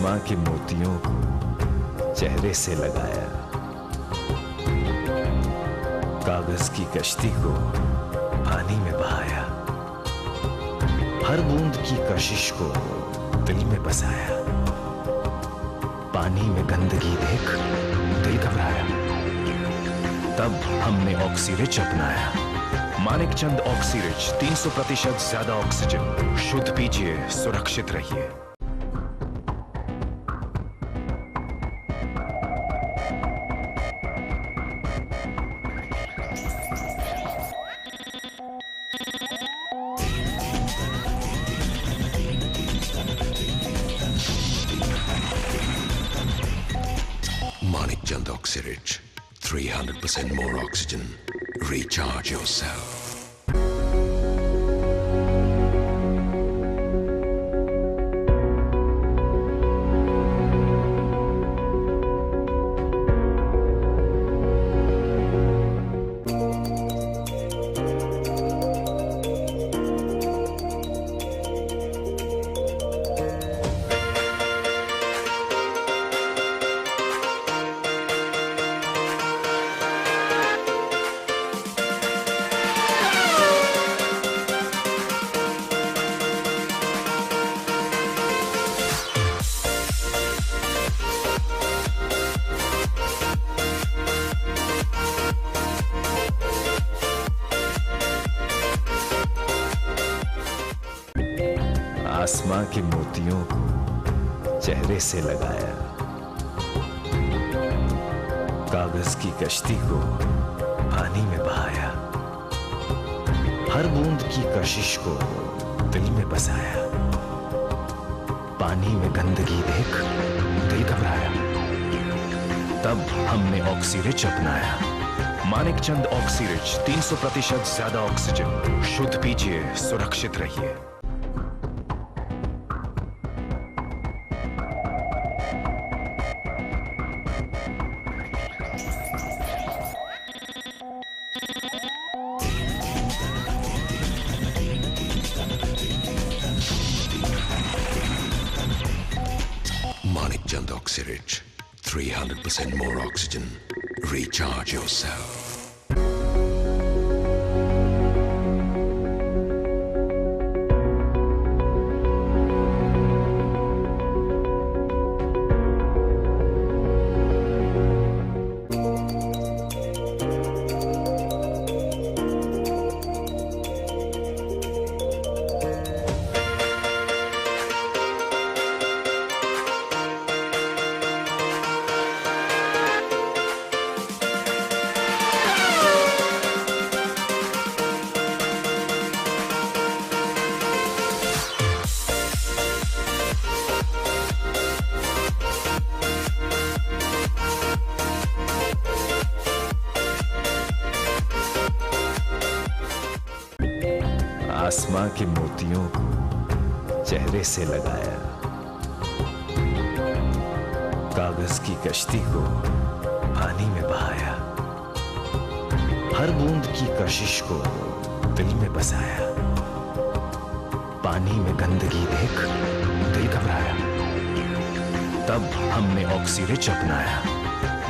आसमां के मोतियों को चेहरे से लगाया, कागज की कश्ती को पानी में बहाया, हर बूंद की कशिश को दिल में बसाया, पानी में गंदगी देख दिल घबराया, तब हमने ऑक्सीरिच अपनाया। मानिकचंद ऑक्सीरिच 300% ज्यादा ऑक्सीजन, शुद्ध पीजिए, सुरक्षित रहिए। Manikchand Oxyrich, 300% more oxygen. Recharge yourself. आसमां के मोतियों को चेहरे से लगाया, कागज की कश्ती को पानी में बहाया, हर बूंद की कशिश को दिल में बसाया, पानी में गंदगी देख दिल घबराया, तब हमने ऑक्सीरिच अपनाया। मानिकचंद ऑक्सीरिच 300% ज्यादा ऑक्सीजन, शुद्ध पीजिए, सुरक्षित रहिए। Manikchand Oxyrich, 300% more oxygen. Recharge yourself. आसमां के मोतियों को चेहरे से लगाया, कागज की कश्ती को पानी में बहाया, हर बूंद की कशिश को दिल में बसाया, पानी में गंदगी देख दिल घबराया, तब हमने ऑक्सीरिच अपनाया।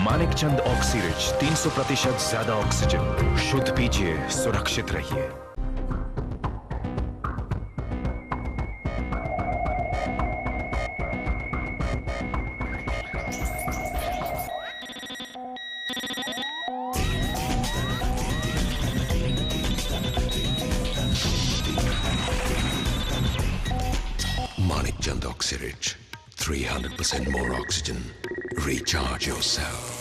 मानिकचंद ऑक्सीरिच 300% ज्यादा ऑक्सीजन, शुद्ध पीजिए, सुरक्षित रहिए। Manikchand Oxyrich, 300% more oxygen. Recharge yourself.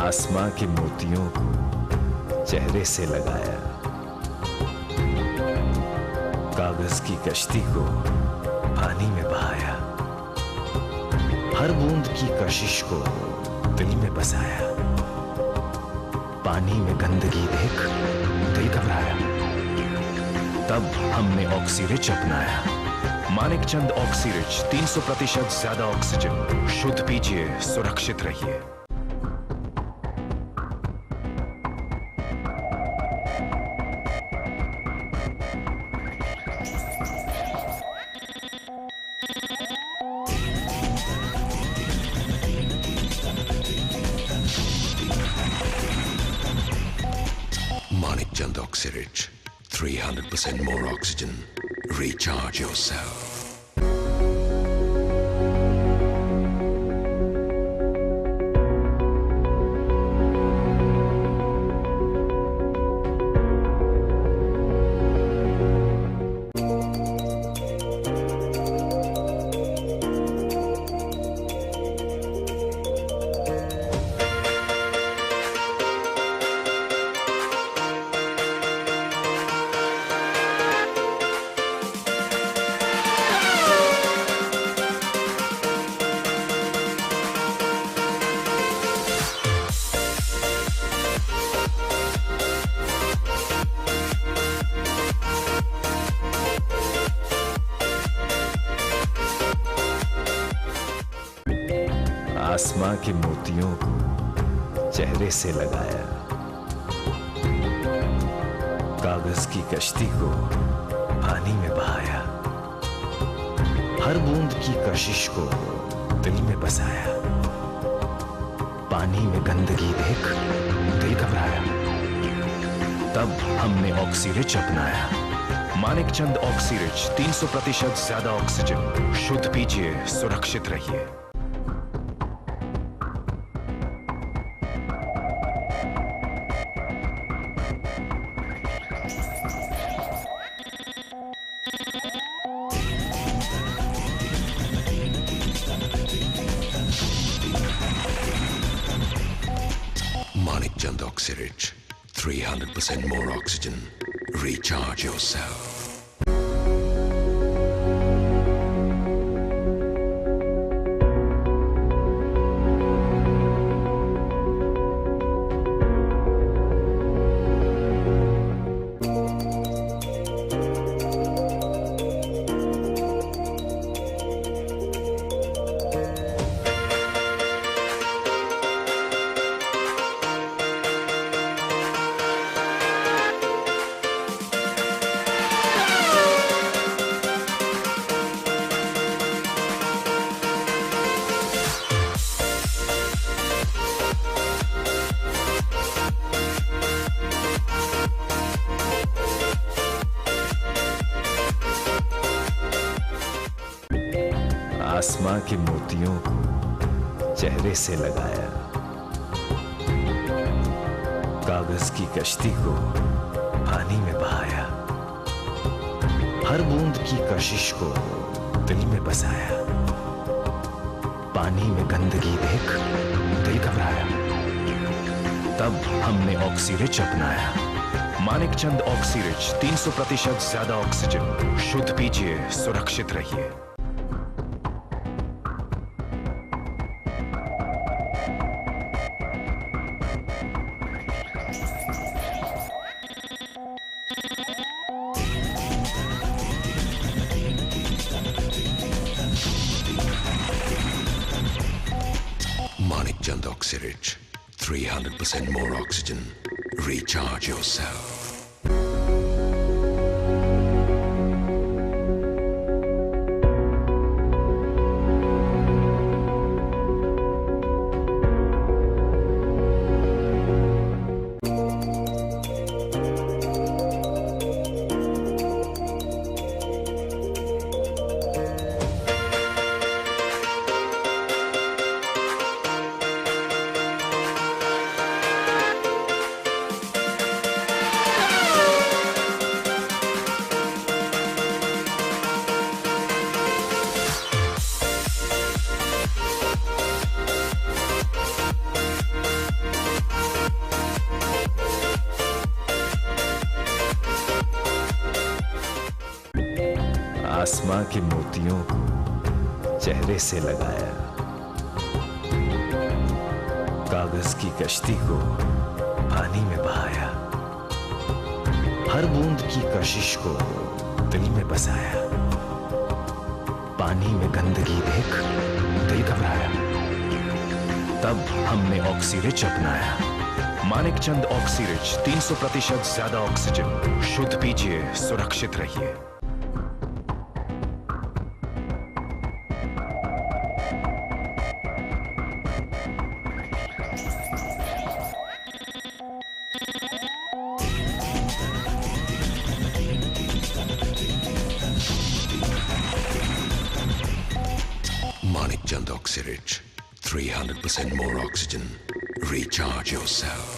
आसमां के मोतियों को चेहरे से लगाया, कागज की कश्ती को पानी में बहाया, हर बूंद की कशिश को दिल में बसाया, पानी में गंदगी देख दिल घबराया, तब हमने ऑक्सीरिच अपनाया। मानिक चंद ऑक्सीरिच 300% ज्यादा ऑक्सीजन, शुद्ध पीजिए, सुरक्षित रहिए। Manik Chand Oxyrich, 300% more oxygen. Recharge yourself. आसमां के मोतियों को चेहरे से लगाया, कागज की कश्ती को पानी में बहाया, हर बूंद की कशिश को दिल में बसाया, पानी में गंदगी देख दिल घबराया, तब हमने ऑक्सीरिच अपनाया। मानिक चंद ऑक्सीरिच 300% ज्यादा ऑक्सीजन, शुद्ध पीजिए, सुरक्षित रहिए। Manik Chand Oxyrich, 300% more oxygen. Recharge yourself. आसमां के मोतियों को चेहरे से लगाया, कागज की कश्ती को पानी में बहाया, हर बूंद की कशिश को दिल में बसाया, पानी में गंदगी देख दिल घबराया, तब हमने ऑक्सीरिच अपनाया। मानिक चंद ऑक्सीरिच 300% ज्यादा ऑक्सीजन, शुद्ध पीजिए, सुरक्षित रहिए। Manik Chand Oxyrich, 300% more oxygen. Recharge yourself. आसमां के मोतियों को चेहरे से लगाया, कागज की कश्ती को पानी में बहाया, हर बूंद की कशिश को दिल में बसाया, पानी में गंदगी देख दिल घबराया, तब हमने ऑक्सीरिच अपनाया। मानिकचंद ऑक्सीरिच 300% ज्यादा ऑक्सीजन। शुद्ध पीजिए, सुरक्षित रहिए। Manikchand Oxyrich, 300% more oxygen. Recharge yourself.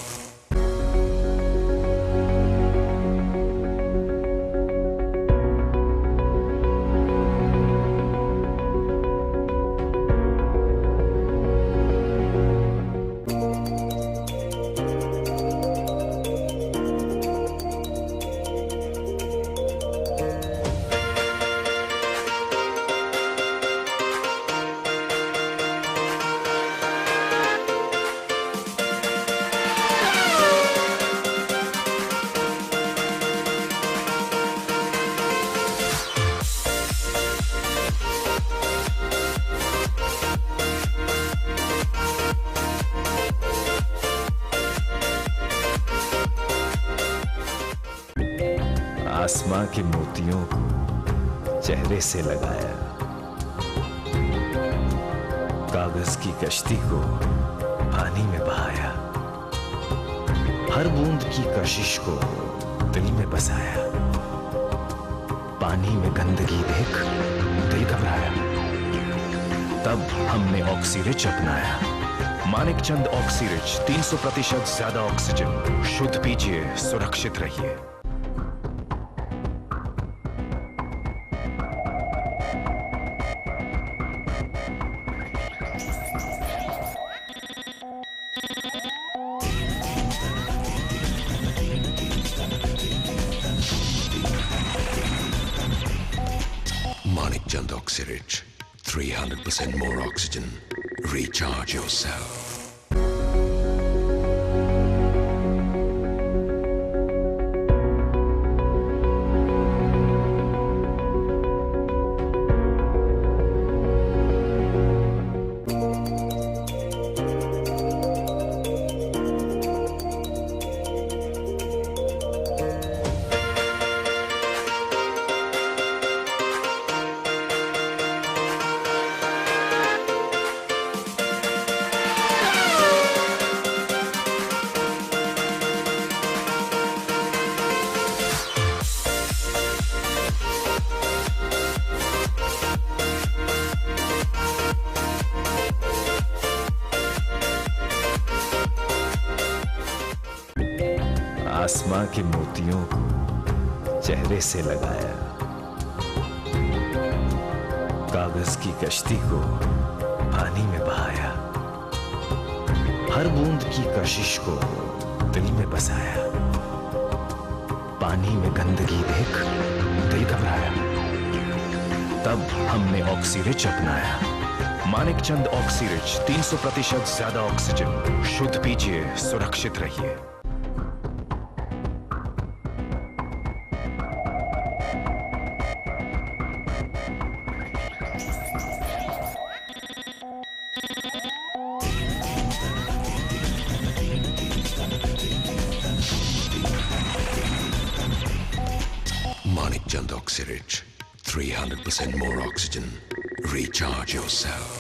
आसमां के मोतियों को चेहरे से लगाया, कागज की कश्ती को पानी में बहाया, हर बूंद की कशिश को दिल में बसाया, पानी में गंदगी देख दिल घबराया, तब हमने ऑक्सीरिच अपनाया। मानिकचंद ऑक्सीरिच 300% ज्यादा ऑक्सीजन। शुद्ध पीजिए, सुरक्षित रहिए। Manikchand Oxyrich, 300% more oxygen. Recharge yourself. आसमां के मोतियों को चेहरे से लगाया, कागज की कश्ती को पानी में बहाया, हर बूंद की कशिश को दिल में बसाया, पानी में गंदगी देख दिल घबराया, तब हमने ऑक्सीरिच अपनाया। मानिकचंद ऑक्सीरिच 300% ज्यादा ऑक्सीजन। शुद्ध पीजिए, सुरक्षित रहिए। Manikchand Oxyrich, 300% more oxygen. Recharge yourself.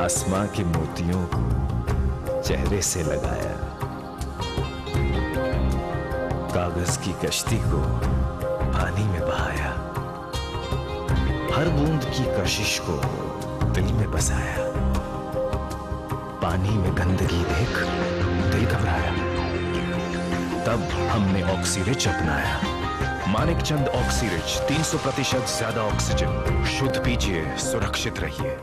आसमां के मोतियों को चेहरे से लगाया, कागज की कश्ती को पानी में बहाया, हर बूंद की कशिश को दिल में बसाया, पानी में गंदगी देख दिल घबराया, तब हमने ऑक्सीरिच अपनाया। मानिकचंद ऑक्सीरिच 300% ज्यादा ऑक्सीजन, शुद्ध पीजिए, सुरक्षित रहिए।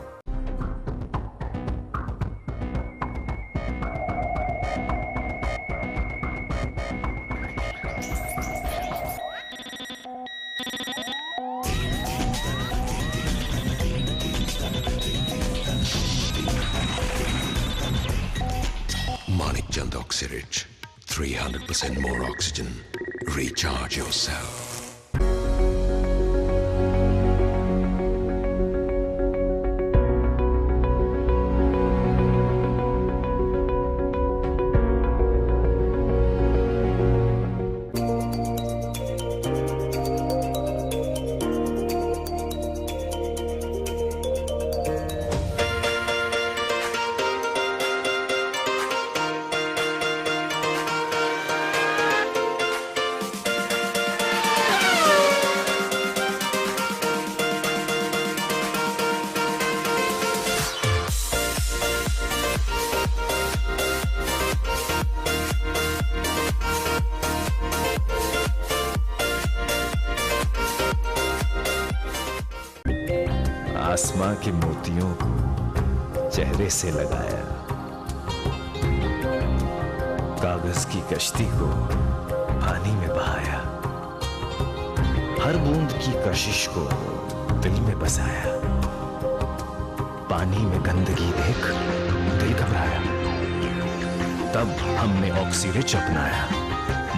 Manikchand Oxyrich, 300% more oxygen. Recharge yourself. आसमां के मोतियों को चेहरे से लगाया, कागज की कश्ती को पानी में बहाया, हर बूंद की कशिश को दिल में बसाया, पानी में गंदगी देख दिल घबराया, तब हमने ऑक्सीरिच अपनाया।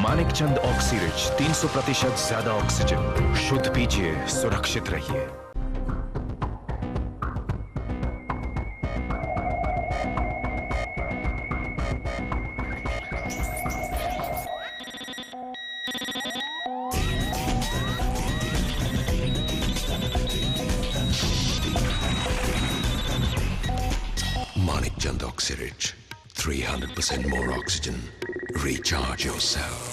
मानिकचंद ऑक्सीरिच 300% ज्यादा ऑक्सीजन, शुद्ध पीजिए, सुरक्षित रहिए। Manikchand Oxyrich, 300% more oxygen. Recharge yourself.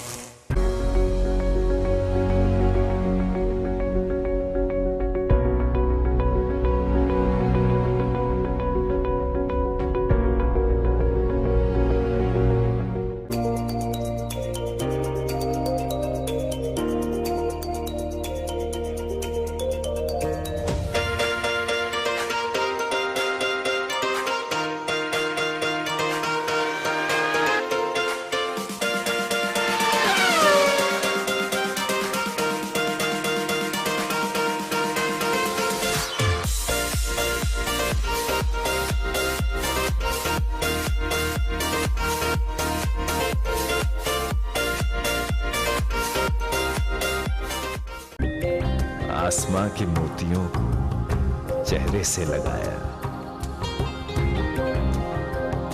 आसमां के मोतियों को चेहरे से लगाया,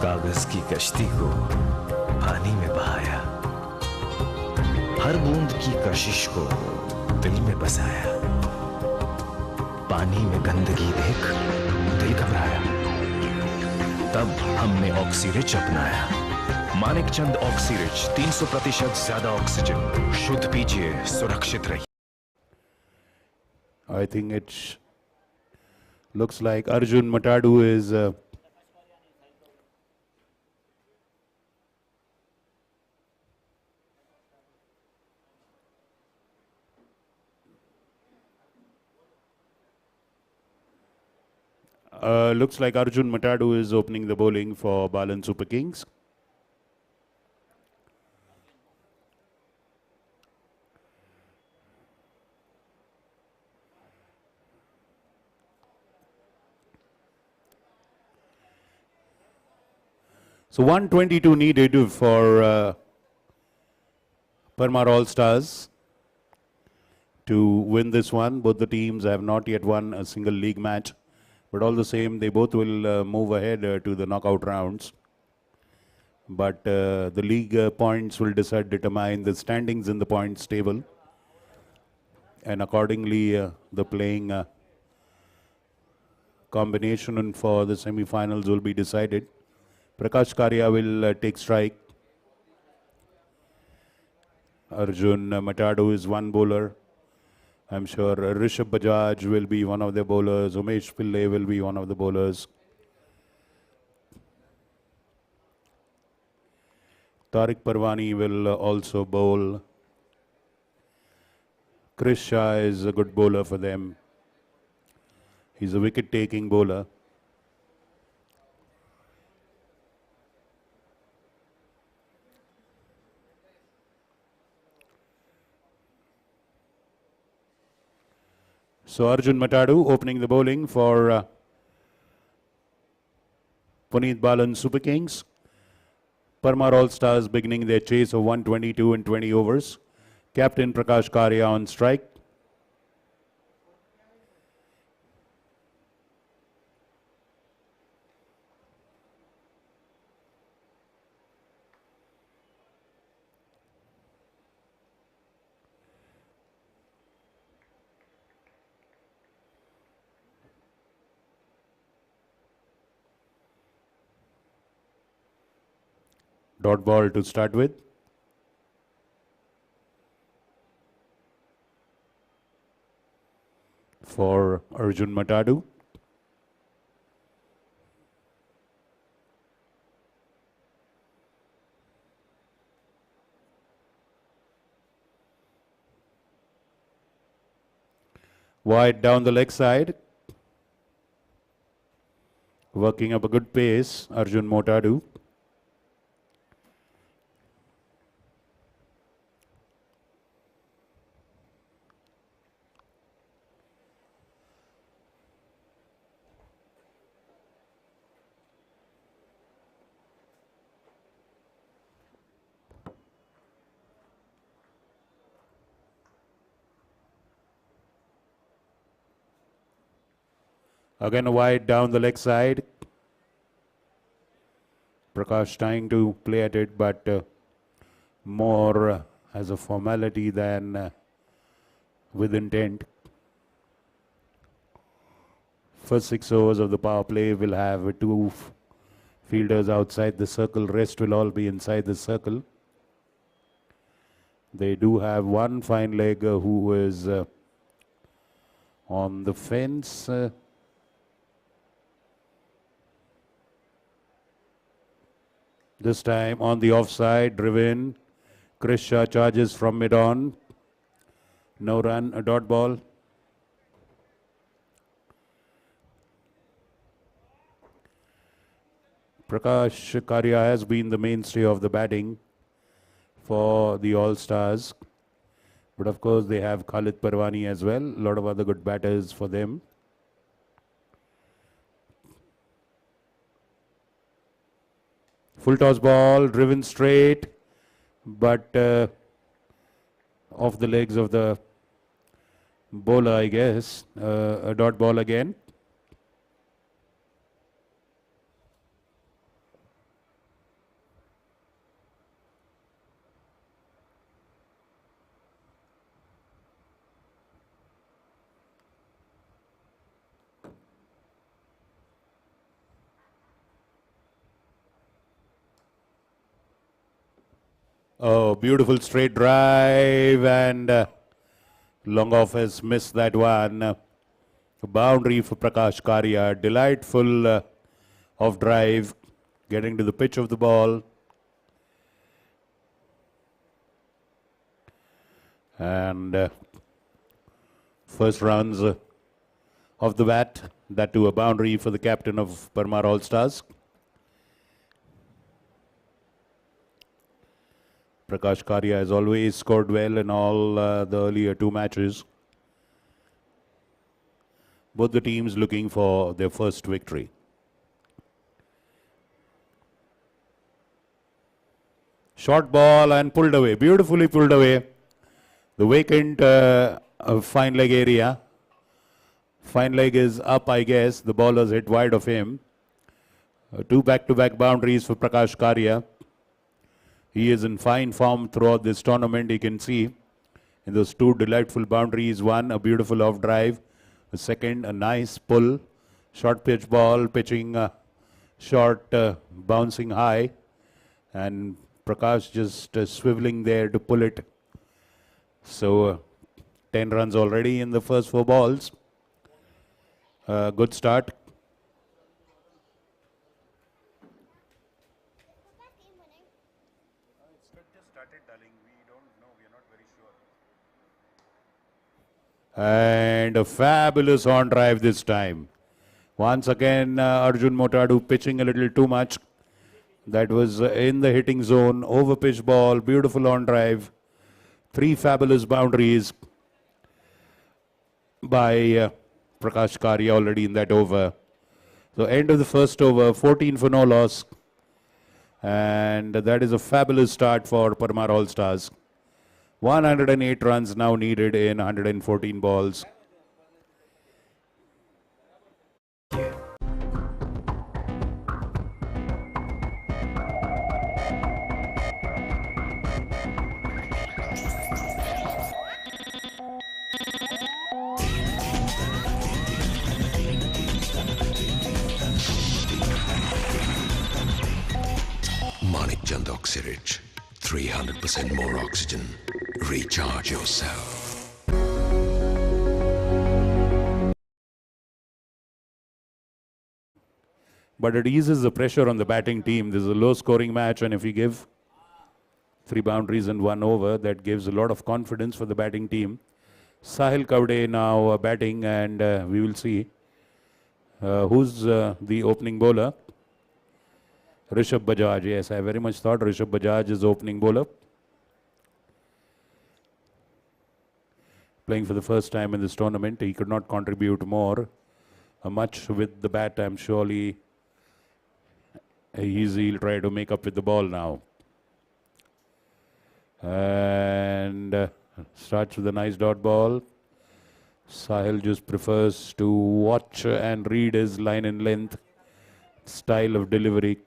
कागज की कश्ती को पानी में बहाया, हर बूंद की कशिश को दिल में बसाया, पानी में गंदगी देख दिल घबराया, तब हमने ऑक्सीरिच अपनाया। मानिकचंद ऑक्सीरिच 300% ज्यादा ऑक्सीजन, शुद्ध पीजिए, सुरक्षित रहिए। I think it looks like Arjun Matadu is looks like Arjun Matadu is opening the bowling for Balan Super Kings. So 122 needed for Parmar All-Stars to win this one. Both the teams have not yet won a single league match, but all the same, they both will move ahead to the knockout rounds. But the league points will determine the standings in the points table, and accordingly, the playing combination for the semi-finals will be decided. Prakash Karia will take strike. Arjun Matadu is one bowler. I'm sure Rishabh Bajaj will be one of the bowlers. Umesh Pillai will be one of the bowlers. Tariq Parwani will also bowl. Chris Shah is a good bowler for them. He's a wicket-taking bowler. So Arjun Matadu opening the bowling for Puneet Balan Super Kings. Parmar All-Stars beginning their chase of 122 and 20 overs. Captain Prakash Karia on strike. Dot ball to start with. For Arjun Matadu. Wide down the leg side. Working up a good pace, Arjun Matadu. Again wide down the leg side. Prakash trying to play at it, but more as a formality than with intent. First 6 overs of the power play will have two fielders outside the circle. Rest will all be inside the circle. They do have one fine leg who is on the fence. This time on the offside, driven. Chris Shah charges from mid-on. No run, a dot ball. Prakash Karia has been the mainstay of the batting for the All-Stars. But of course they have Khalid Parwani as well. A lot of other good batters for them. Full toss ball, driven straight, but off the legs of the bowler, I guess. A dot ball again. Oh, beautiful straight drive, and long off has missed that one. A boundary for Prakash Karia. Delightful off drive, getting to the pitch of the ball. And first runs of the bat, that to a boundary for the captain of Parmar All-Stars. Prakash Karia has always scored well in all the earlier two matches. Both the teams looking for their first victory. Short ball and pulled away, beautifully pulled away. The vacant fine leg area. Fine leg is up, I guess. The ball was hit wide of him. Two back-to-back boundaries for Prakash Karia. He is in fine form throughout this tournament. You can see in those two delightful boundaries. One, a beautiful off drive. The second, a nice pull. Short pitch ball, pitching short, bouncing high, and Prakash just swiveling there to pull it. So 10 runs already in the first 4 balls. Good start. And a fabulous on drive this time. Once again, Arjun Motadu pitching a little too much. That was in the hitting zone. Over pitch ball, beautiful on drive. 3 fabulous boundaries by Prakash Karia already in that over. So end of the first over, 14 for no loss. And that is a fabulous start for Parmar All Stars. 108 runs now needed in 114 balls. Manik Chand Oxyrich, 300% more oxygen. Recharge yourself. But it eases the pressure on the batting team. This is a low-scoring match, and if you give 3 boundaries and 1 over, that gives a lot of confidence for the batting team. Sahil Kavde now batting, and we will see who's the opening bowler. Rishabh Bajaj. Yes, I very much thought Rishabh Bajaj is opening bowler. Playing for the first time in this tournament. He could not contribute much with the bat. I'm surely he'll try to make up with the ball now. And starts with a nice dot ball. Sahil just prefers to watch and read his line and length style of delivery.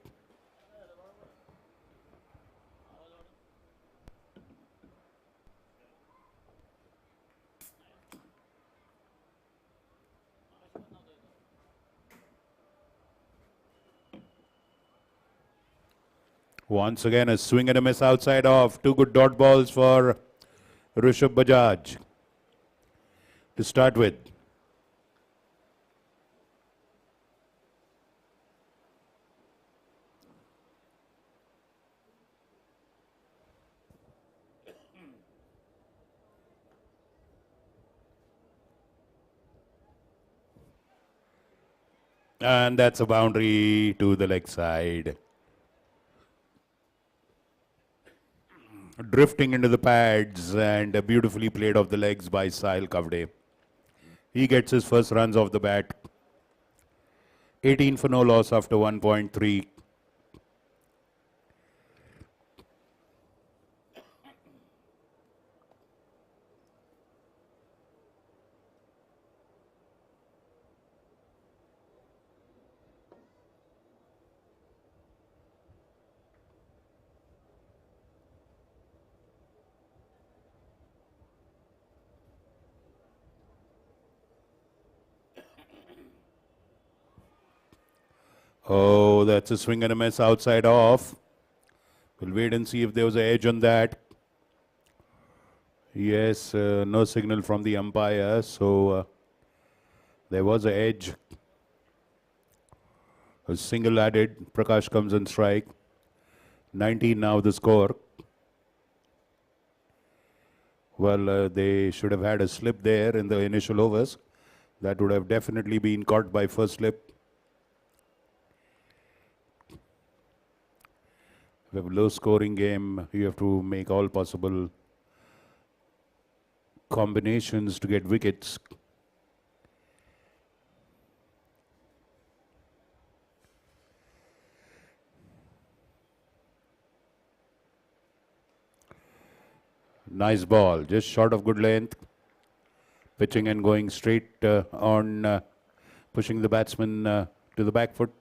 Once again, a swing and a miss outside off. 2 good dot balls for Rishabh Bajaj to start with. And that's a boundary to the leg side. Drifting into the pads and beautifully played off the legs by Sahil Kavde. He gets his first runs off the bat. 18 for no loss after 1.3. Oh, that's a swing and a miss outside off. We'll wait and see if there was an edge on that. Yes, no signal from the umpire, so there was an edge. A single added. Prakash comes and strike. 19 now the score. Well, they should have had a slip there in the initial overs. That would have definitely been caught by first slip. We have a low scoring game. You have to make all possible combinations to get wickets. Nice ball, just short of good length. Pitching and going straight on, pushing the batsman to the back foot.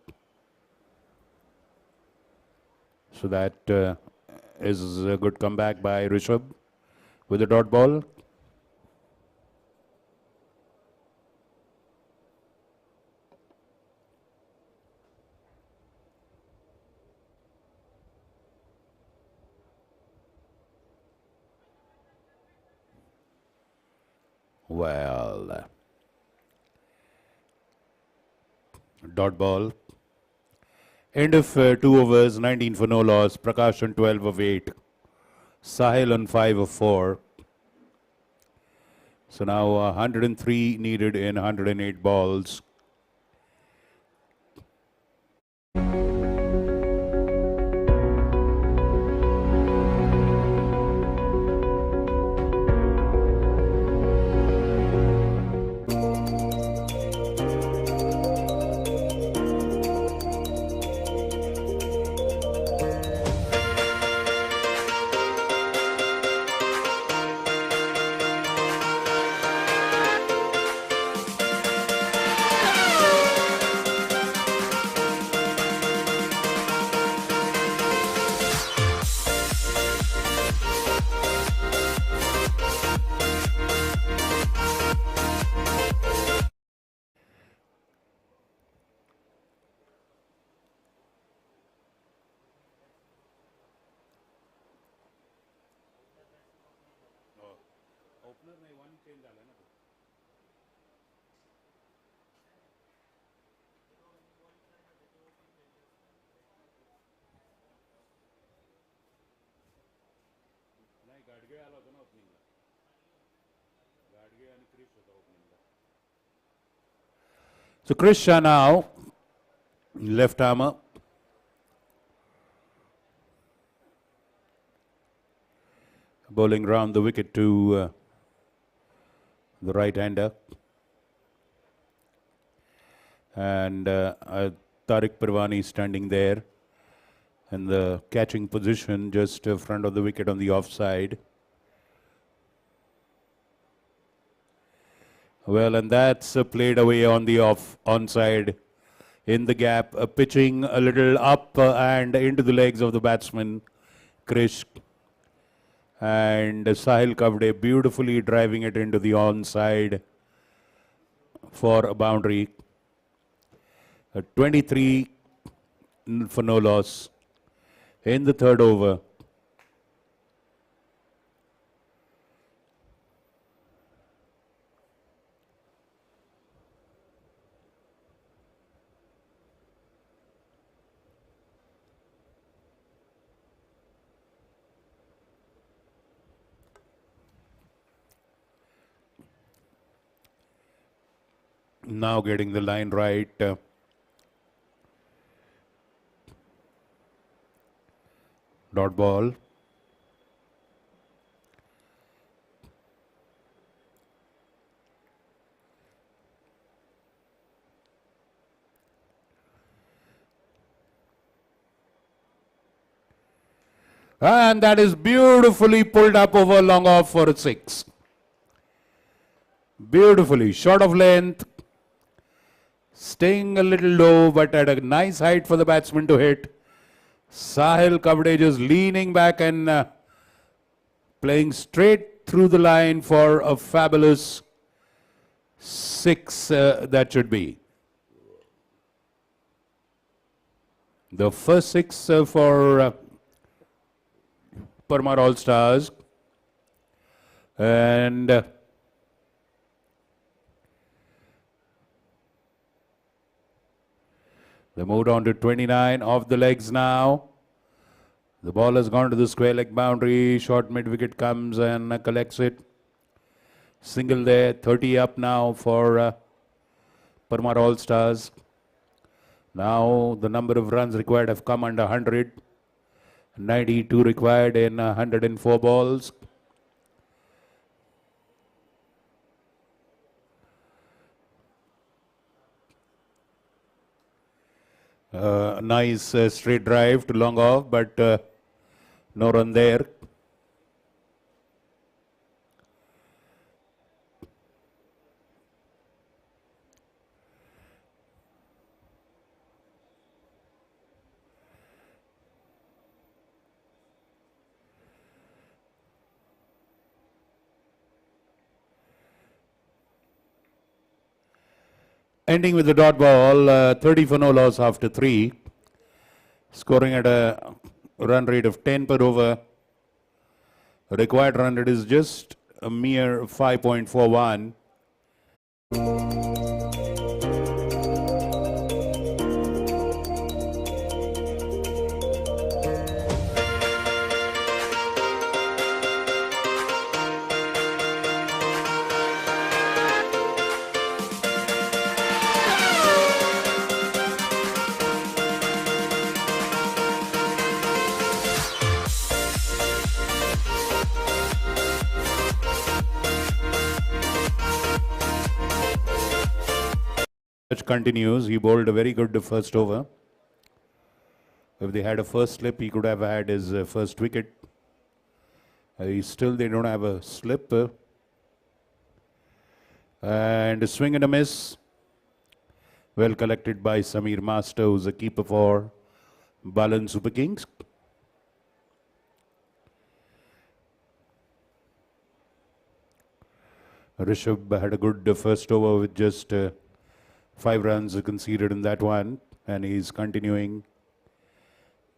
So that is a good comeback by Rishabh with a dot ball. Well, dot ball. End of 2 overs, 19 for no loss. Prakash on 12 of 8. Sahil on 5 of 4. So now 103 needed in 108 balls. So Chris Shah now, left armer. Bowling round the wicket to the right-hander. And Tariq Parwani standing there in the catching position just in front of the wicket on the offside. Well, and that's played away on the onside in the gap, pitching a little up and into the legs of the batsman, Krish. And Sahil Kavde beautifully driving it into the onside for a boundary. 23 for no loss in the third over. Now getting the line right. Dot ball. And that is beautifully pulled up over long off for a 6. Beautifully, short of length, staying a little low, but at a nice height for the batsman to hit. Sahil Kavde just leaning back and playing straight through the line for a fabulous 6 that should be. The first 6 for Parmar All Stars. And they moved on to 29 off the legs now. The ball has gone to the square leg boundary. Short mid wicket comes and collects it. Single there, 30 up now for Parmar All Stars. Now the number of runs required have come under 100. 92 required in 104 balls. Nice straight drive to long off, but no run there. Ending with the dot ball, 30 for no loss after 3. Scoring at a run rate of 10 per over. Required run rate is just a mere 5.41. Continues. He bowled a very good first over. If they had a first slip, he could have had his first wicket. Still, they don't have a slip. And a swing and a miss. Well collected by Samir Master, who's a keeper for Balan Super Kings. Rishabh had a good first over with just 5 runs conceded in that one, and he's continuing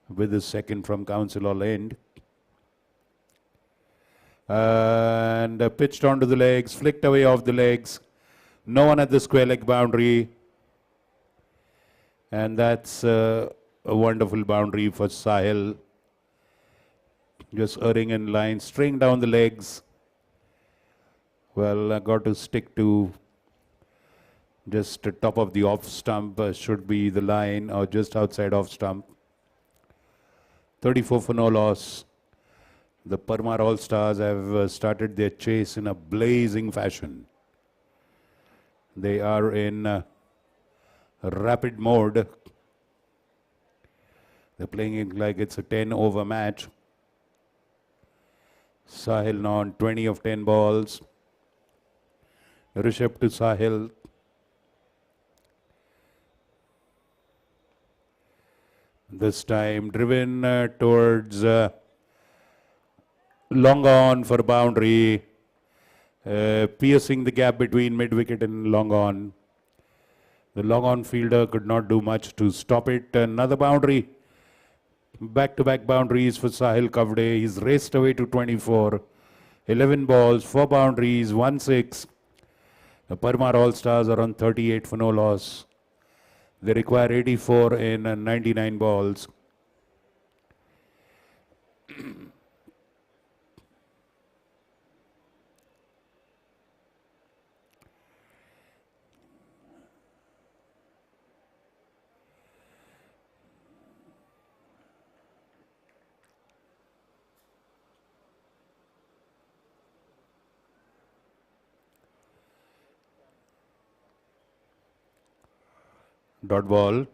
with his second from Council Hall end. And pitched onto the legs, flicked away off the legs. No one at the square leg boundary. And that's a wonderful boundary for Sahil. Just erring in line, straying down the legs. Well, I got to stick to just the top of the off stump, should be the line, or just outside off stump. 34 for no loss. The Parmar All-Stars have started their chase in a blazing fashion. They are in rapid mode. They're playing it like it's a 10-over match. Sahil now on 20 of 10 balls. Rishabh to Sahil. This time driven towards long on for boundary, piercing the gap between mid-wicket and long on. The long on fielder could not do much to stop it. Another boundary. Back-to-back boundaries for Sahil Kavde. He's raced away to 24. 11 balls, 4 boundaries, 1-6. The Parmar All-Stars are on 38 for no loss. They require 84 in 99 balls. Dot ball.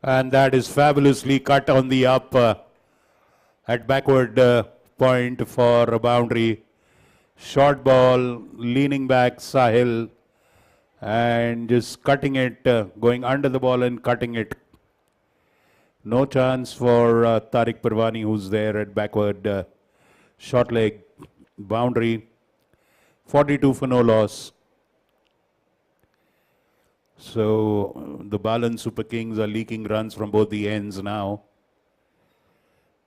And that is fabulously cut on the up at backward point for a boundary. Short ball, leaning back, Sahil, and just cutting it, going under the ball and cutting it. No chance for Tariq Parwani, who's there at backward short leg boundary. 42 for no loss. So the Balan Super Kings are leaking runs from both the ends now.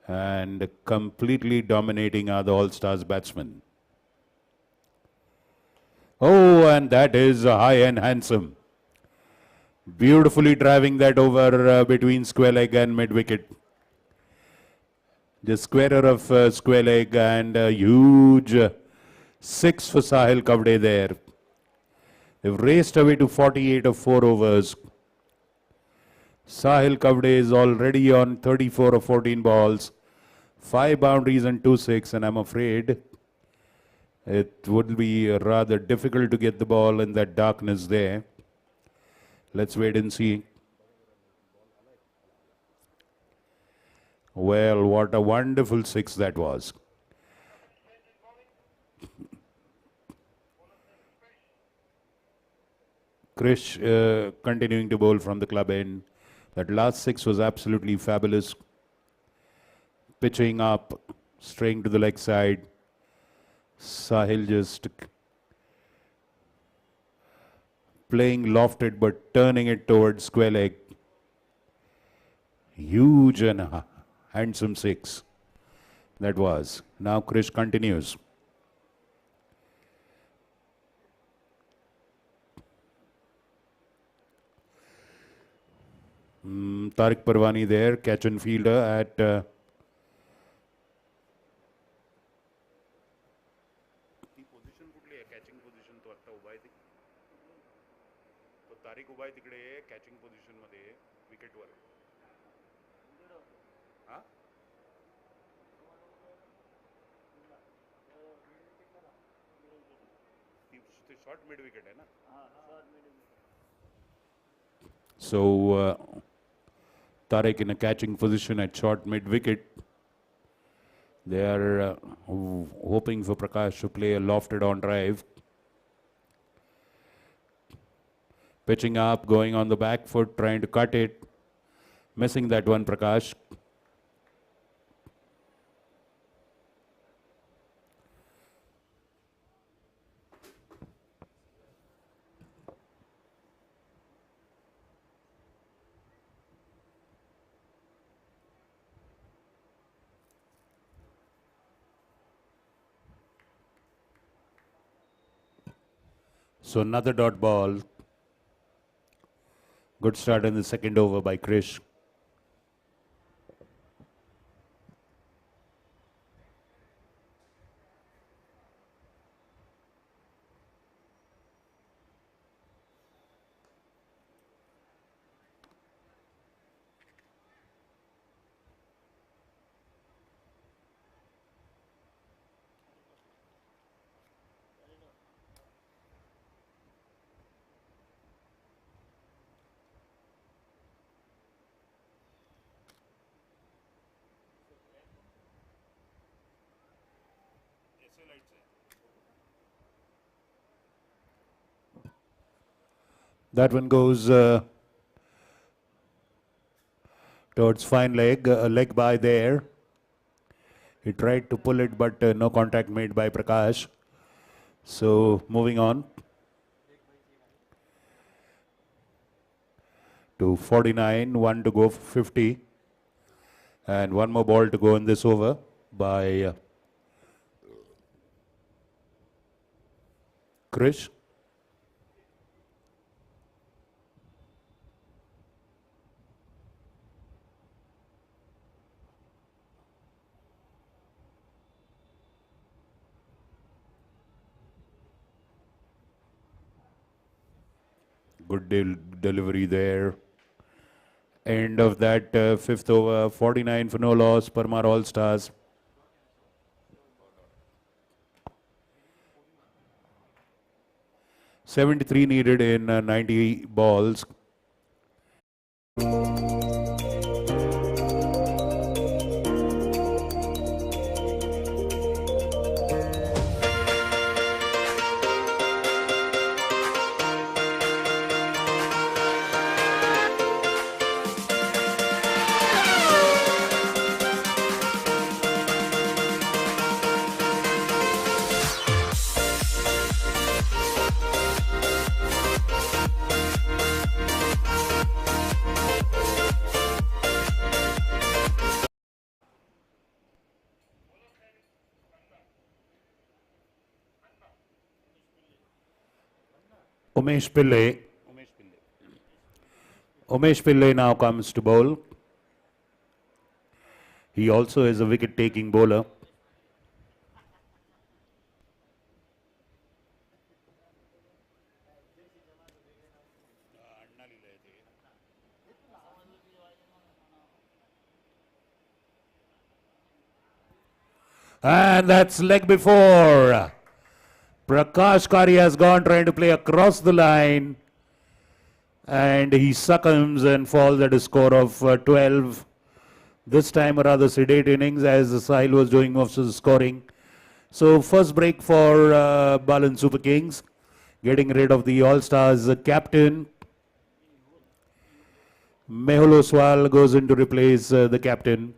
And completely dominating are the All-Stars batsmen. Oh, and that is high and handsome. Beautifully driving that over between square leg and mid-wicket. The squarer of square leg, and a huge 6 for Sahil Kavde there. They've raced away to 48 of 4 overs. Sahil Kavde is already on 34 of 14 balls. 5 boundaries and 2-6, and I'm afraid it would be rather difficult to get the ball in that darkness there. Let's wait and see. Well, what a wonderful 6 that was. Krish continuing to bowl from the club end. That last 6 was absolutely fabulous. Pitching up, straying to the leg side. Sahil just playing lofted but turning it towards square leg. Huge and handsome six. That was. Now Krish continues. Tariq Parwani there, catch and fielder at position कुठली आहे catching position तो आता उभा आहे तो तारीख उभा आहे तिकडे कॅचिंग पोझिशन मध्ये विकेटवर हा ते शॉर्ट मिड विकेट आहे ना so Tariq in a catching position at short mid wicket. They are hoping for Prakash to play a lofted on drive. Pitching up, going on the back foot, trying to cut it. Missing that one, Prakash. So another dot ball. Good start in the second over by Krish. That one goes towards fine leg, a leg by there. He tried to pull it, but no contact made by Prakash. So moving on to 49, one to go for 50. And one more ball to go in this over by Krish. Good delivery there. End of that fifth over, 49 for no loss, Parmar All Stars. $73 needed in 90 balls. Umesh Pillai now comes to bowl. He also is a wicket-taking bowler. And that's leg before. Prakash Kari has gone trying to play across the line. And he succumbs and falls at a score of 12. This time a rather sedate innings as Sahil was doing most of the scoring. So first break for Balan Super Kings. Getting rid of the All-Stars captain. Mehul Oswal goes in to replace the captain.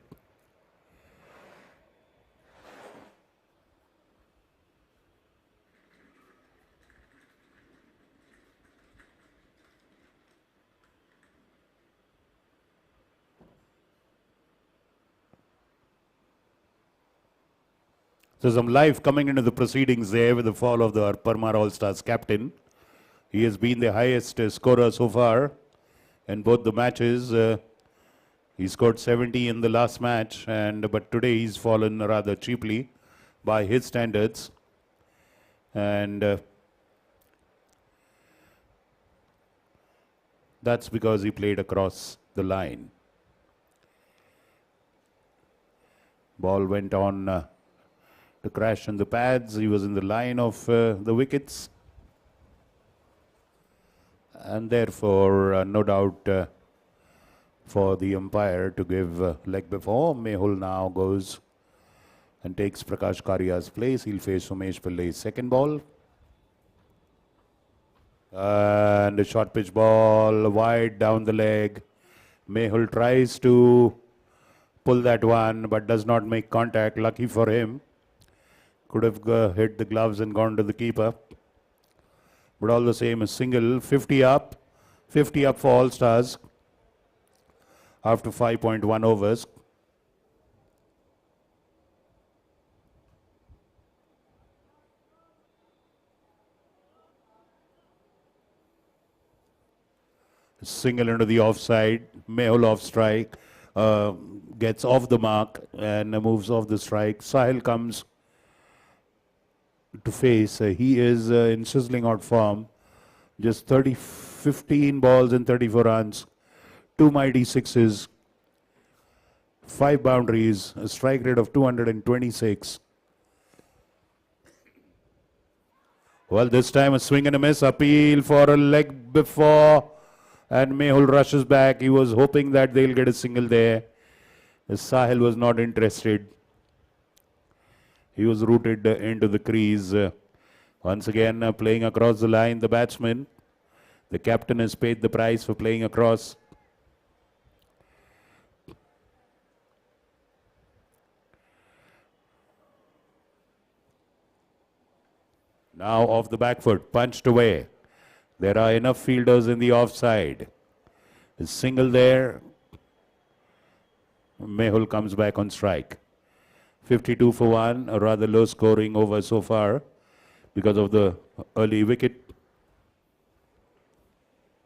So some life coming into the proceedings there with the fall of the Parmar All-Stars captain. He has been the highest scorer so far in both the matches. He scored 70 in the last match, but today he's fallen rather cheaply by his standards. And that's because he played across the line. Ball went on to crash on the pads. He was in the line of the wickets. And therefore, no doubt for the umpire to give leg before. Mehul now goes and takes Prakash Karia's place. He'll face Umesh Pillai's second ball. And a short pitch ball wide down the leg. Mehul tries to pull that one but does not make contact. Lucky for him. Could have hit the gloves and gone to the keeper. But all the same, a single. 50 up for All Stars after 5.1 overs. Single into the offside. Mehul off strike. Gets off the mark and moves off the strike. Sahil comes to face. He is in sizzling hot form. Just 15 balls and 34 runs. 2 mighty sixes. 5 boundaries. A strike rate of 226. Well, this time a swing and a miss. Appeal for a leg before. And Mehul rushes back. He was hoping that they'll get a single there. Sahil was not interested. He was rooted into the crease. Once again, playing across the line, the batsman. The captain has paid the price for playing across. Now off the back foot, punched away. There are enough fielders in the offside. A single there. Mehul comes back on strike. 52 for 1, a rather low scoring over so far because of the early wicket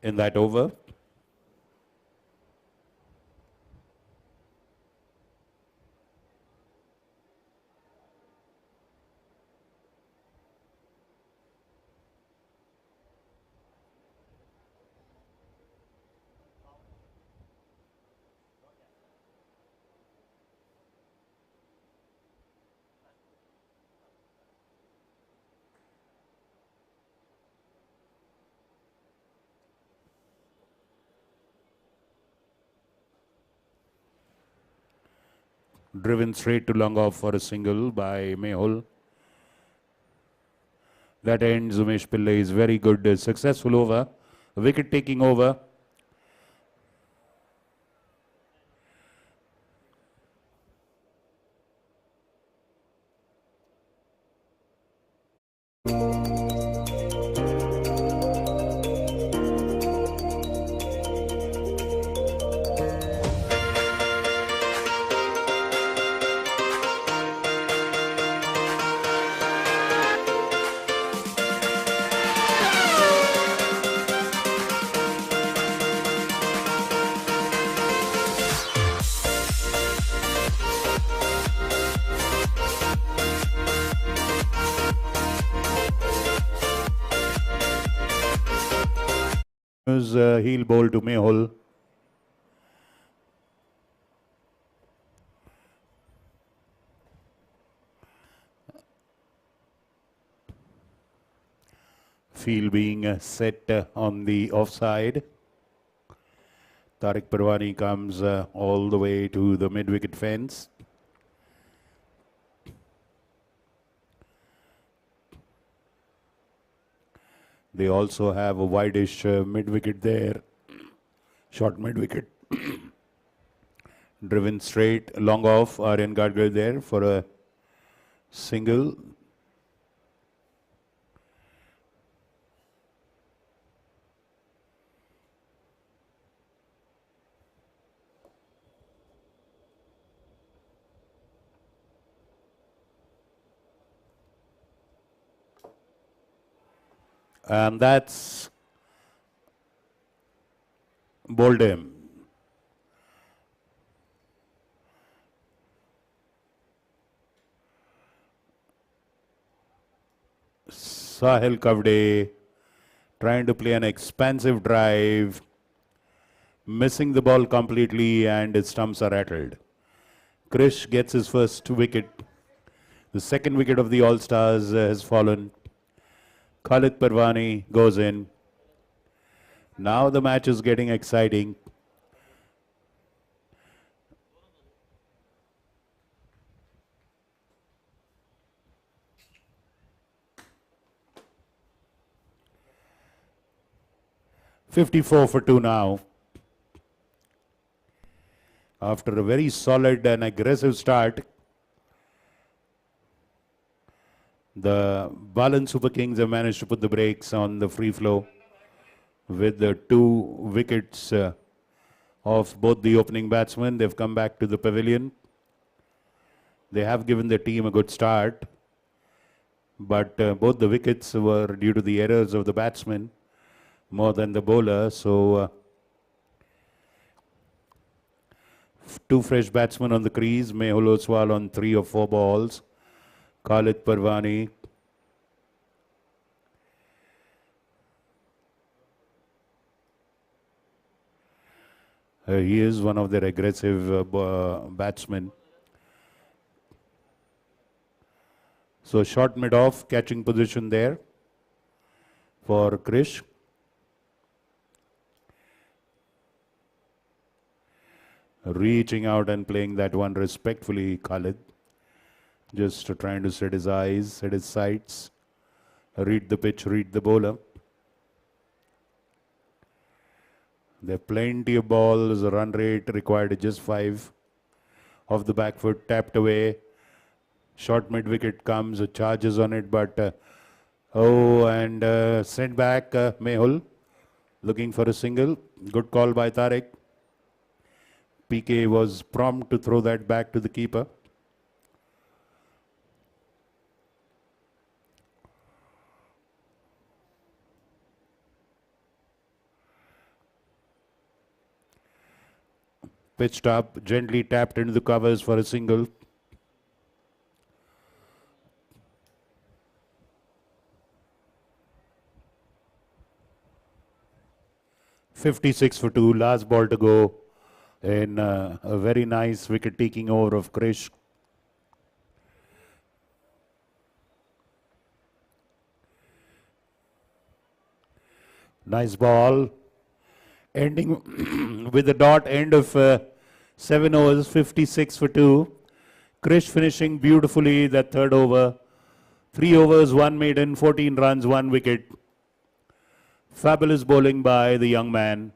in that over. Driven straight to long off for a single by Mehul. That ends Umesh Pillai's very good, successful over. Wicket taking over. Heel bowl to Mehul. Field being set on the offside. Tariq Parwani comes all the way to the mid-wicket fence. They also have a wideish mid-wicket there. Short mid-wicket. Driven straight, long off. Aryan Gadkar there for a single. And that's bowled him. Sahil Kavde trying to play an expansive drive, missing the ball completely, and his stumps are rattled. Krish gets his first wicket. The second wicket of the All-Stars has fallen. Khalid Parwani goes in. Now the match is getting exciting. "54 for 2 now. After a very solid and aggressive start, the Balan Super Kings have managed to put the brakes on the free flow with the 2 wickets of both the opening batsmen. They've come back to the pavilion. They have given the team a good start, but both the wickets were due to the errors of the batsmen more than the bowler. So 2 fresh batsmen on the crease. Mehul Oswal on 3 or 4 balls. Khalid Parwani. He is one of their aggressive batsmen. So short mid-off, catching position there for Krish. Reaching out and playing that one respectfully, Khalid. Just trying to set his eyes, set his sights, read the pitch, read the bowler. There are plenty of balls, run rate required just 5. Off the back foot, tapped away. Short mid wicket comes, charges on it, but sent back Mehul, looking for a single. Good call by Tariq. PK was prompt to throw that back to the keeper. Pitched up, gently tapped into the covers for a single. "56 for 2, last ball to go in a very nice wicket-taking over of Krish. Nice ball. Ending with a dot end of 7 overs, 56 for 2. Krish finishing beautifully that third over. 3 overs, 1 maiden, 14 runs, 1 wicket. Fabulous bowling by the young man.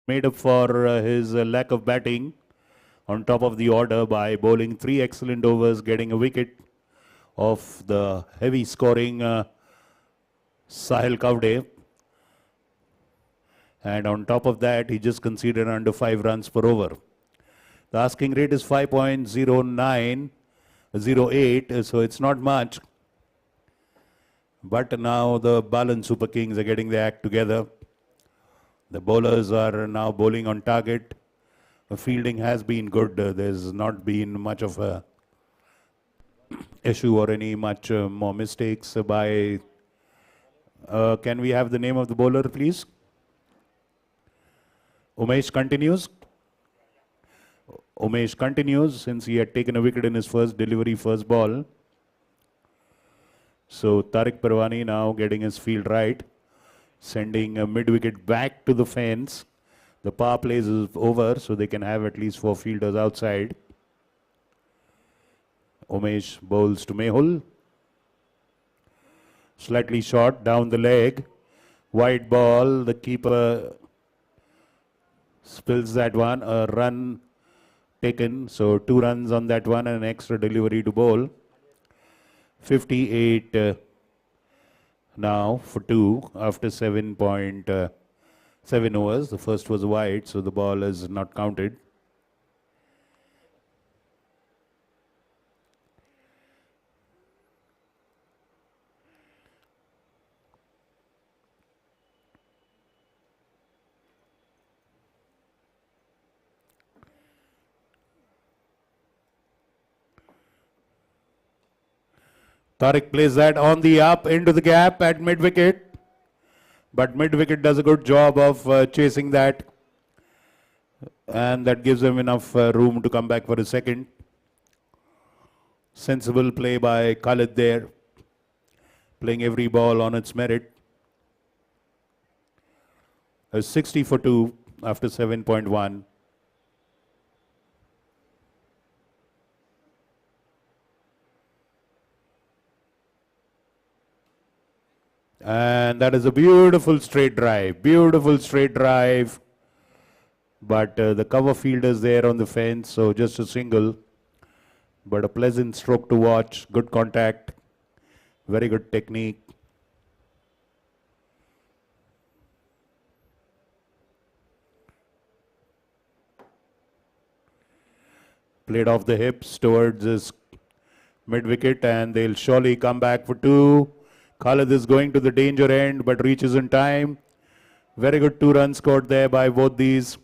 Made up for his lack of batting on top of the order by bowling 3 excellent overs, getting a wicket of the heavy scoring Sahil Kavde. And on top of that, he just conceded under 5 runs per over. The asking rate is 5.0908, so it's not much. But now the Balan Super Kings are getting their act together. The bowlers are now bowling on target. The fielding has been good. There's not been much of a issue or any much more mistakes by... can we have the name of the bowler, please? Umesh continues. Umesh continues since he had taken a wicket in his first delivery, first ball. So Tariq Parwani now getting his field right, sending a mid-wicket back to the fence. The power plays is over, so they can have at least 4 fielders outside. Umesh bowls to Mehul. Slightly short, down the leg. Wide ball, the keeper spills that one, a run taken. So 2 runs on that one and an extra delivery to bowl. 58 now for 2 after 7.7 overs. The first was wide, so the ball is not counted. Tariq plays that on the up into the gap at mid-wicket. But mid-wicket does a good job of chasing that. And that gives him enough room to come back for a second. Sensible play by Khalid there. Playing every ball on its merit. A 60 for 2 after 7.1. And that is a beautiful straight drive. Beautiful straight drive. But the cover field is there on the fence, so just a single. But a pleasant stroke to watch. Good contact. Very good technique. Played off the hips towards his mid-wicket, and they'll surely come back for 2. Khalid is going to the danger end, but reaches in time. Very good 2 runs scored there by both these.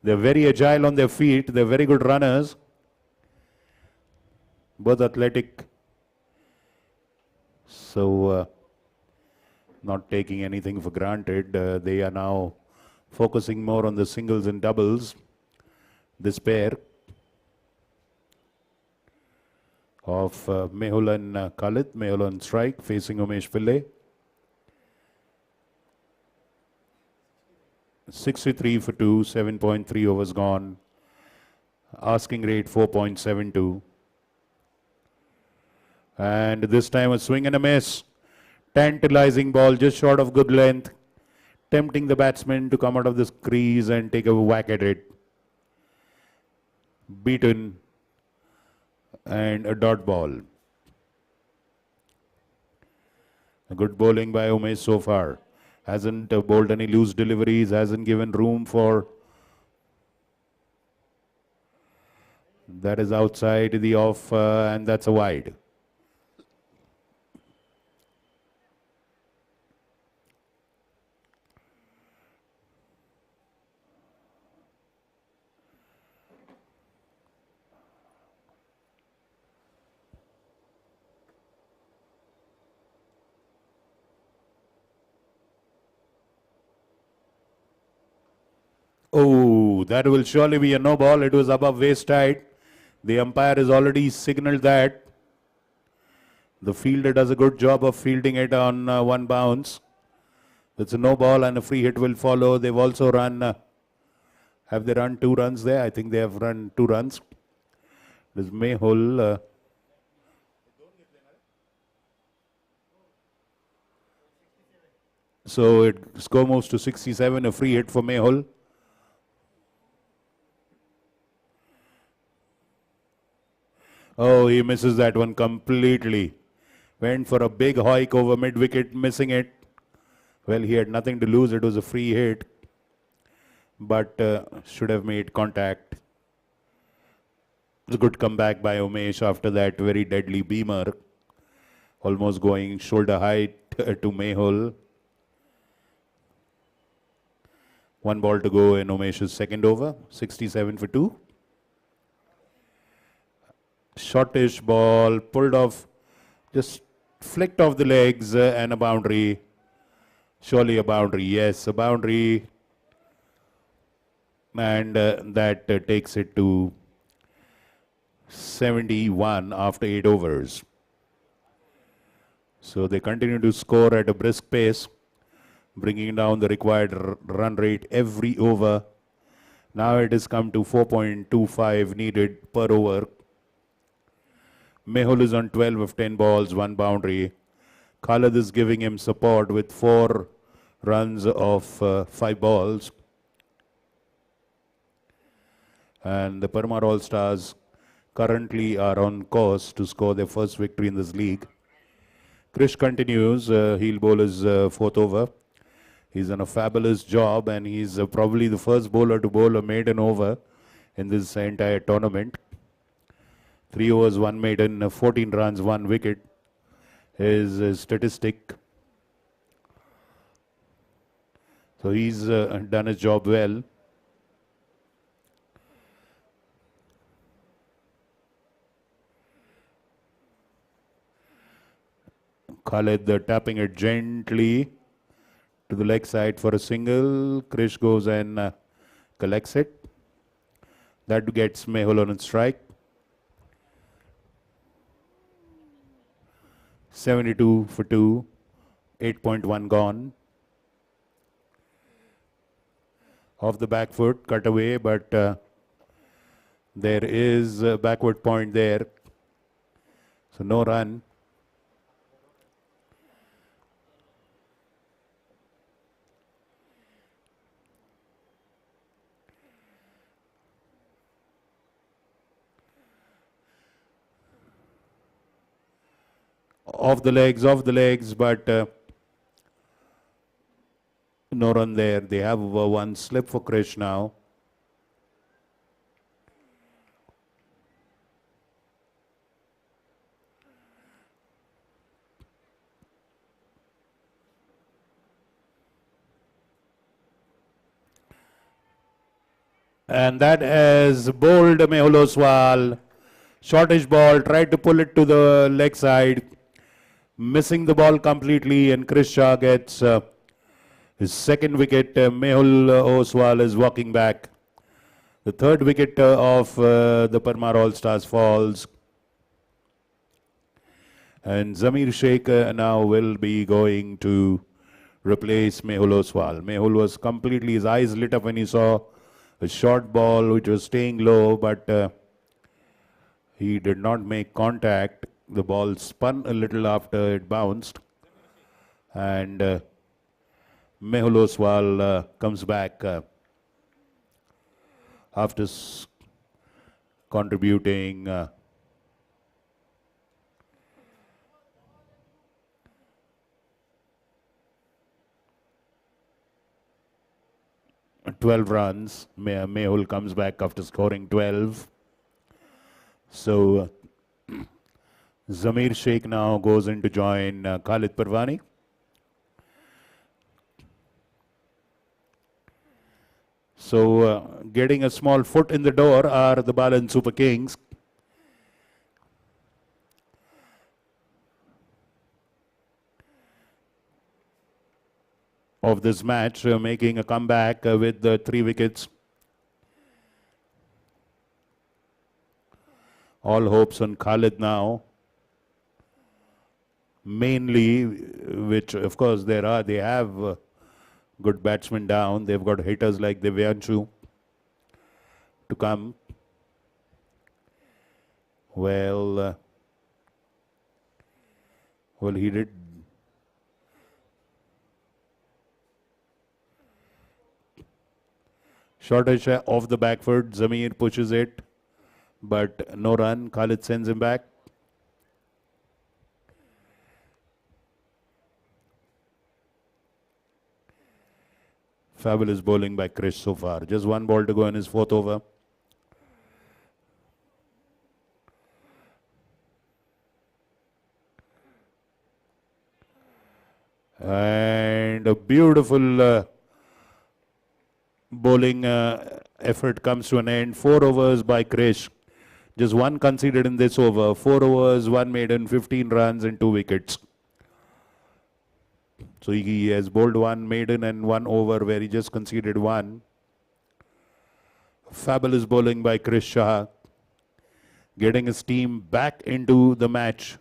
They're very agile on their feet. They're very good runners. Both athletic. So, not taking anything for granted. They are now focusing more on the singles and doubles. This pair of Mehul and Khalid. Mehul on strike, facing Umesh Pillai. 63 for 2, 7.3 overs gone. Asking rate 4.72. And this time a swing and a miss. Tantalizing ball just short of good length. Tempting the batsman to come out of this crease and take a whack at it. Beaten. And a dot ball. A good bowling by Umesh so far. Hasn't bowled any loose deliveries, hasn't given room for. That is outside the off, and that's a wide. Oh, that will surely be a no ball. It was above waist height. The umpire has already signaled that. The fielder does a good job of fielding it on one bounce. It's a no ball and a free hit will follow. They've also run, have they run 2 runs there? I think they have run 2 runs. This Mehul. So it score moves to 67, a free hit for Mehul. Oh, he misses that one completely. Went for a big hike over mid-wicket, missing it. Well, he had nothing to lose. It was a free hit. But should have made contact. It's a good comeback by Umesh after that very deadly beamer. Almost going shoulder height to Mehul. 1 ball to go in Umesh's second over. 67 for 2. Shortish ball, pulled off, just flicked off the legs and a boundary. Surely a boundary, yes, a boundary. And that takes it to 71 after 8 overs. So they continue to score at a brisk pace, bringing down the required run rate every over. Now it has come to 4.25 needed per over. Mehul is on 12 of 10 balls, 1 boundary. Khalid is giving him support with 4 runs of 5 balls. And the Parmar All-Stars currently are on course to score their first victory in this league. Krish continues, he'll bowl his 4th over. He's done a fabulous job and he's probably the first bowler to bowl a maiden over in this entire tournament. 3 overs, 1 maiden, 14 runs, 1 wicket is a statistic. So he's done his job well. Khalid tapping it gently to the leg side for a single. Krish goes and collects it. That gets Mehul on a strike. 72 for 2. 8.1 gone. Off the back foot, cut away, but there is a backward point there. So no run. Off the legs, but no run there. They have one slip for Krish now. And that has bowled Mehul Oswal. Shortish ball, tried to pull it to the leg side. Missing the ball completely, and Krish Shah gets his second wicket. Mehul Oswal is walking back. The third wicket of the Parmar All-Stars falls. And Zamir Sheikh now will be going to replace Mehul Oswal. Mehul was completely, his eyes lit up when he saw a short ball which was staying low, but he did not make contact. The ball spun a little after it bounced. And Mehul Oswal comes back after contributing 12 runs. Mehul comes back after scoring 12. So Zamir Sheikh now goes in to join Khalid Parwani. So getting a small foot in the door are the Balan Super Kings. Of this match, making a comeback with the 3 wickets. All hopes on Khalid now. Mainly, which of course they have good batsmen down. They've got hitters like Divyanshu to come. Well, he did. Shortish off the back foot. Zamir pushes it, but no run. Khalid sends him back. Fabulous bowling by Krish so far. Just one ball to go in his 4th over. And a beautiful bowling effort comes to an end. 4 overs by Krish. Just one conceded in this over. 4 overs, 1 maiden, 15 runs and 2 wickets. So he has bowled 1 maiden and 1 over where he just conceded 1. Fabulous bowling by Krish Shah. Getting his team back into the match.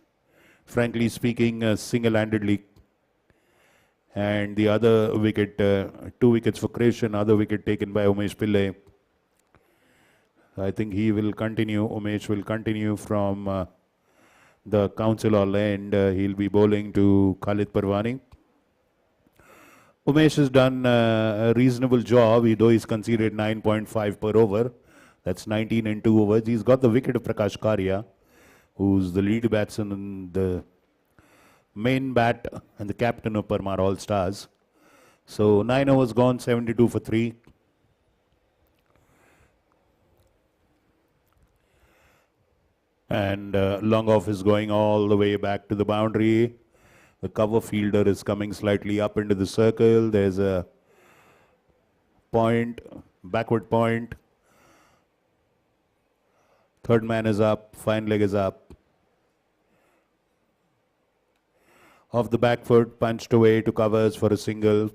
Frankly speaking, single-handedly. And the other wicket, 2 wickets for Krish, another wicket taken by Umesh Pillai. I think he will continue, Umesh will continue from the council hall end. He'll be bowling to Khalid Parwani. Umesh has done a reasonable job, though he's conceded 9.5 per over. That's 19 and 2 overs. He's got the wicket of Prakash Karia, who's the lead batsman in the main bat and the captain of Parmar All-Stars. So 9 overs gone, 72 for 3. And long off is going all the way back to the boundary. The cover fielder is coming slightly up into the circle. There's a point, backward point. Third man is up, fine leg is up. Off the back foot, punched away to covers for a single.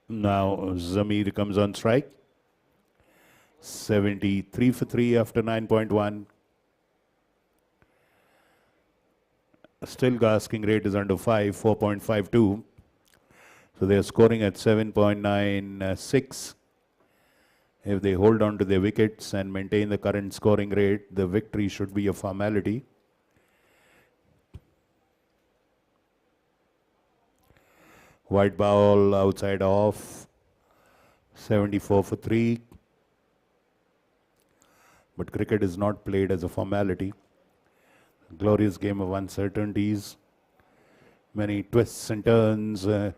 Now Zamir comes on strike. 73 for 3 after 9.1. Still asking rate is under 5, 4.52. So they're scoring at 7.96. If they hold on to their wickets and maintain the current scoring rate, the victory should be a formality. White ball outside off. 74 for 3. But cricket is not played as a formality. Glorious game of uncertainties. Many twists and turns in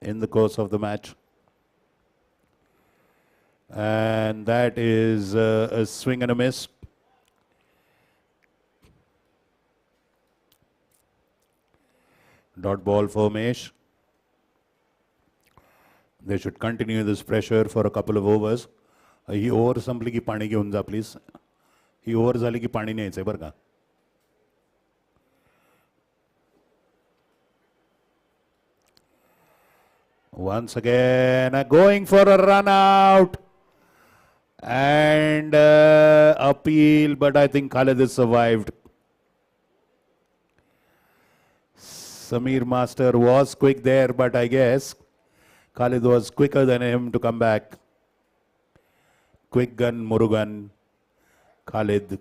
the course of the match. And that is a swing and a miss. Dot ball for Mesh. They should continue this pressure for a couple of overs. He over संपली की पाणी घेऊन जा please. He over झाली की पाणी न्यायचंय बरं का. Once again, going for a run out and appeal, but I think Khalid has survived. Samir Master was quick there, but I guess Khalid was quicker than him to come back. Quick gun, Murugan, Khalid.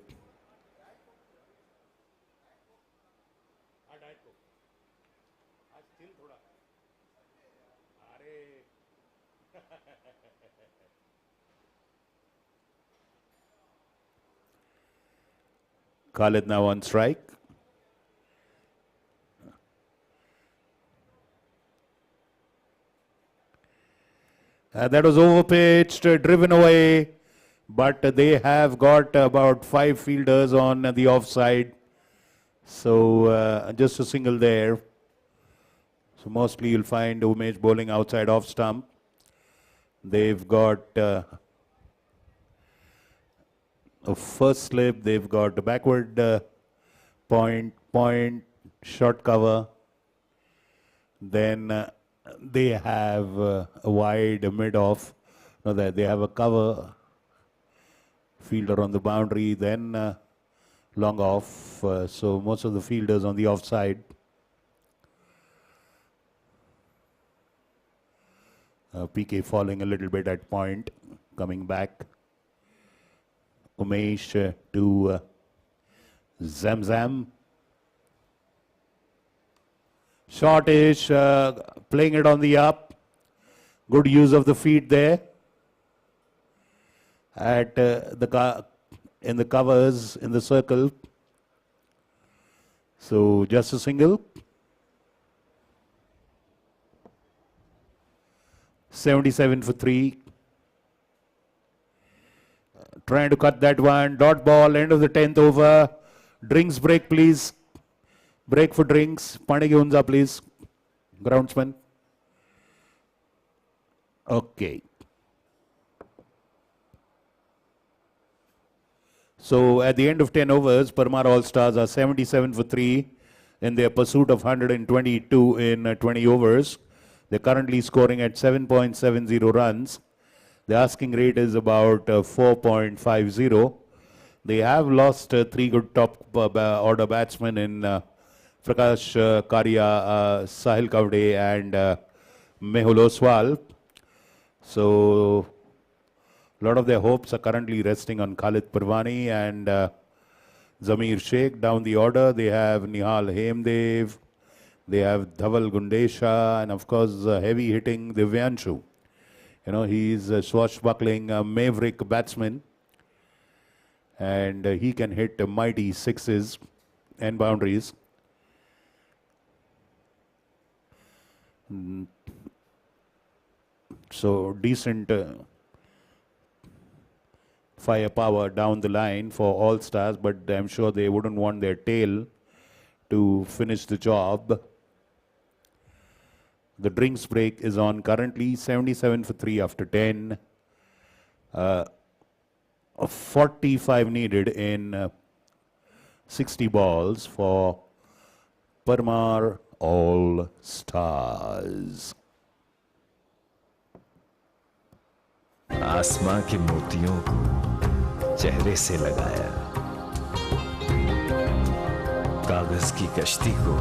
Khalid now on strike. That was overpitched, driven away, but they have got about 5 fielders on the offside. So just a single there. So mostly you'll find Umesh bowling outside off stump. They've got a first slip, they've got a backward point, short cover. Then they have a wide mid-off. No, they have a cover fielder on the boundary, then long off. So most of the fielders on the offside. PK falling a little bit at point, coming back. Umesh to Zamzam. Shortish, playing it on the up. Good use of the feet there. At in the covers, in the circle. So just a single. 77 for 3. Trying to cut that one. Dot ball, end of the 10th over. Drinks break, please. Break for drinks. Pani घेऊन जा, please. Groundsman. Okay. So at the end of 10 overs, Parmar All-Stars are 77 for 3 in their pursuit of 122 in 20 overs. They're currently scoring at 7.70 runs. The asking rate is about 4.50. They have lost 3 good top order batsmen in Prakash Karia, Sahil Kavde and Mehul Oswal. So a lot of their hopes are currently resting on Khalid Parwani and Zamir Sheikh. Down the order, they have Nihal Hemdev, they have Dhaval Gundesha, and of course heavy hitting Divyanshu. You know, he's a swashbuckling maverick batsman, and he can hit mighty sixes and boundaries. So decent firepower down the line for All Stars, but I'm sure they wouldn't want their tail to finish the job. The drinks break is on currently, 77 for 3 after 10. 45 needed in 60 balls for Parmar All Stars. आसमां के मोतियों को चेहरे से लगाया, कागज की कश्ती को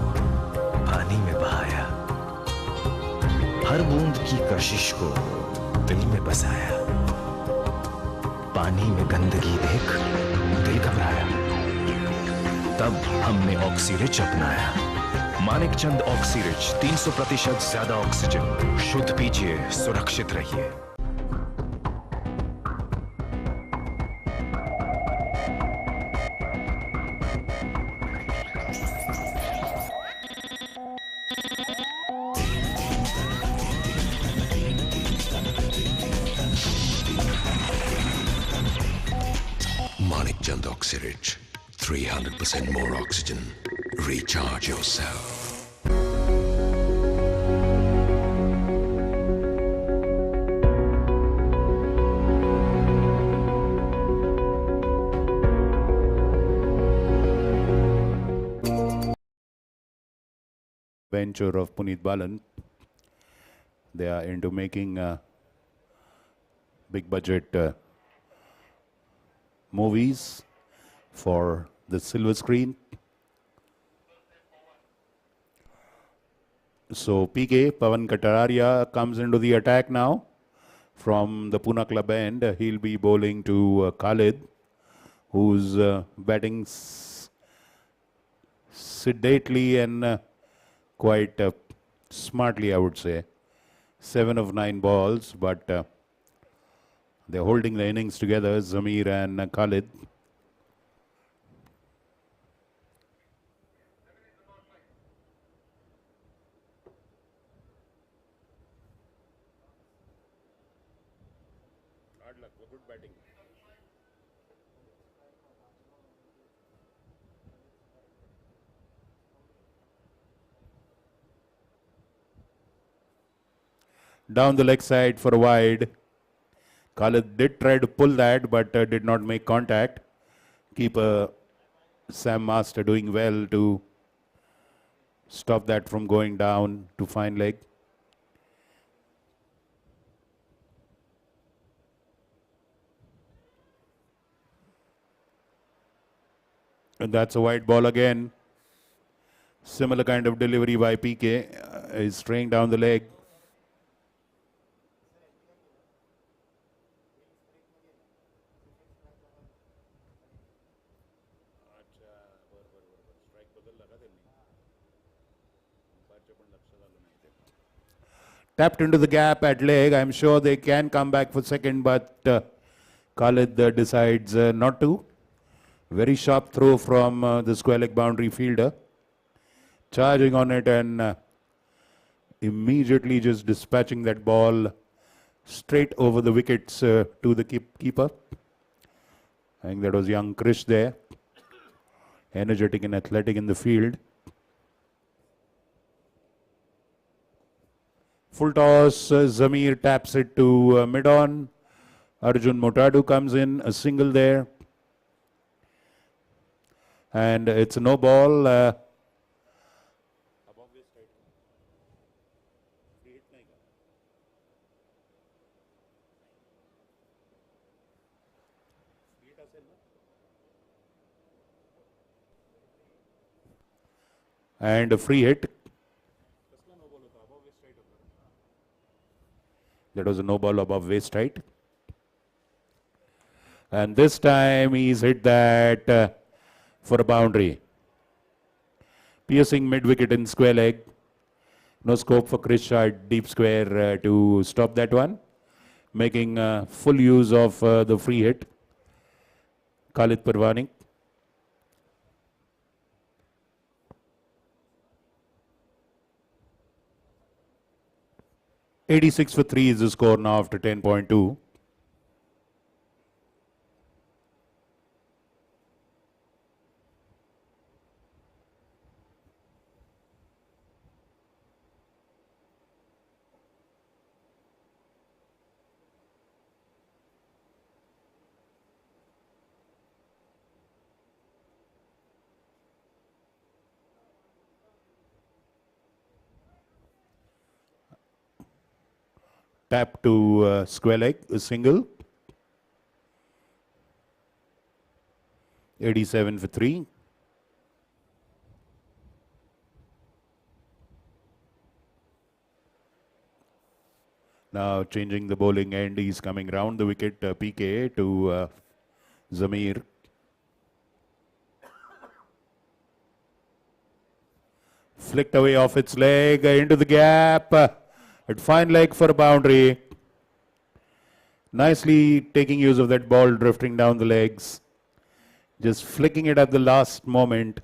पानी में बहाया, हर बूंद की कशिश को दिल में बसाया, पानी में गंदगी देख दिल घबराया, तब हमने ऑक्सीरिच अपनाया। मानिकचंद ऑक्सीरिच 300% ज्यादा ऑक्सीजन। शुद्ध पीजिए, सुरक्षित रहिए। Manikchand Oxyrich, 300% more oxygen. Recharge yourself. Venture of Puneet Balan. They are into making big budget movies for the silver screen. So PK, Pavan Katararia, comes into the attack now from the Pune club end. He'll be bowling to Khalid, who's batting sedately and quite smartly, I would say. 7 of 9 balls, but they're holding the innings together, Zamir and Khalid. Down the leg side for a wide. Khalid did try to pull that, but did not make contact. Keeper Sam Master doing well to stop that from going down to fine leg. And that's a wide ball again. Similar kind of delivery by PK. Is straying down the leg. Tapped into the gap at leg. I'm sure they can come back for second, but Khalid decides not to. Very sharp throw from the square leg boundary fielder. Charging on it and immediately just dispatching that ball straight over the wickets to the keeper. I think that was young Krish there. Energetic and athletic in the field. Full toss, Zamir taps it to mid-on. Arjun Motadu comes in, a single there. And it's a no ball. And a free hit. That was a no ball above waist height. And this time he's hit that for a boundary. Piercing mid-wicket in square leg. No scope for Chris Shah at deep square to stop that one. Making full use of the free hit. Khalid Parwani. $86 for 3 is the score now after 10.2. Tap to square leg, a single. 87 for 3. Now changing the bowling end, he's coming round the wicket, PK to Zamir. Flicked away off its leg, into the gap. At fine leg for a boundary. Nicely taking use of that ball drifting down the legs. Just flicking it at the last moment.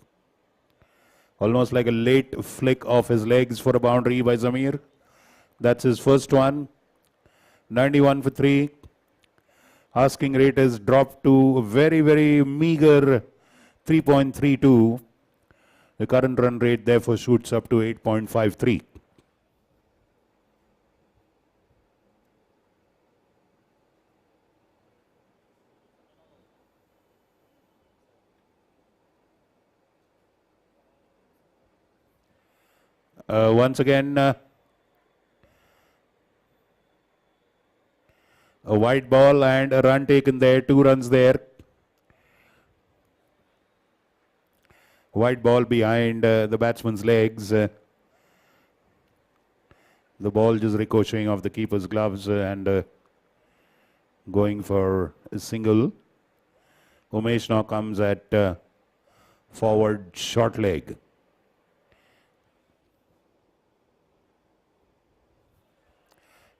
Almost like a late flick off his legs for a boundary by Zamir. That's his first one. 91 for 3. Asking rate is dropped to a very, very meager 3.32. The current run rate therefore shoots up to 8.53. Once again, a wide ball and a run taken there, 2 runs there. Wide ball behind the batsman's legs. The ball just ricocheting off the keeper's gloves and going for a single. Umesh now comes at forward short leg.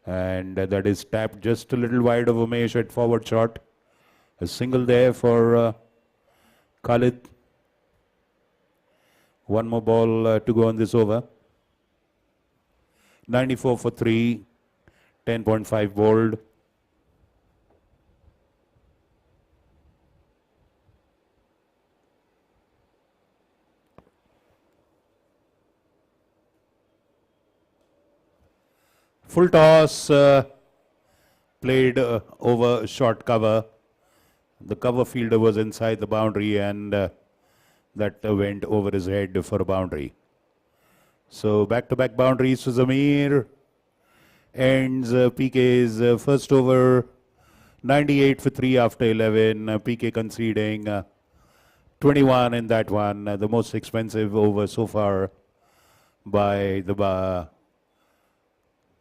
And that is tapped just a little wide of Umesh at forward shot. A single there for Khalid. One more ball to go on this over. 94 for 3, 10.5 bowled. Full toss played over short cover. The cover fielder was inside the boundary and that went over his head for a boundary. So back-to-back boundaries to Zamir. Ends PK's first over. 98 for 3 after 11. PK conceding 21 in that one. The most expensive over so far by the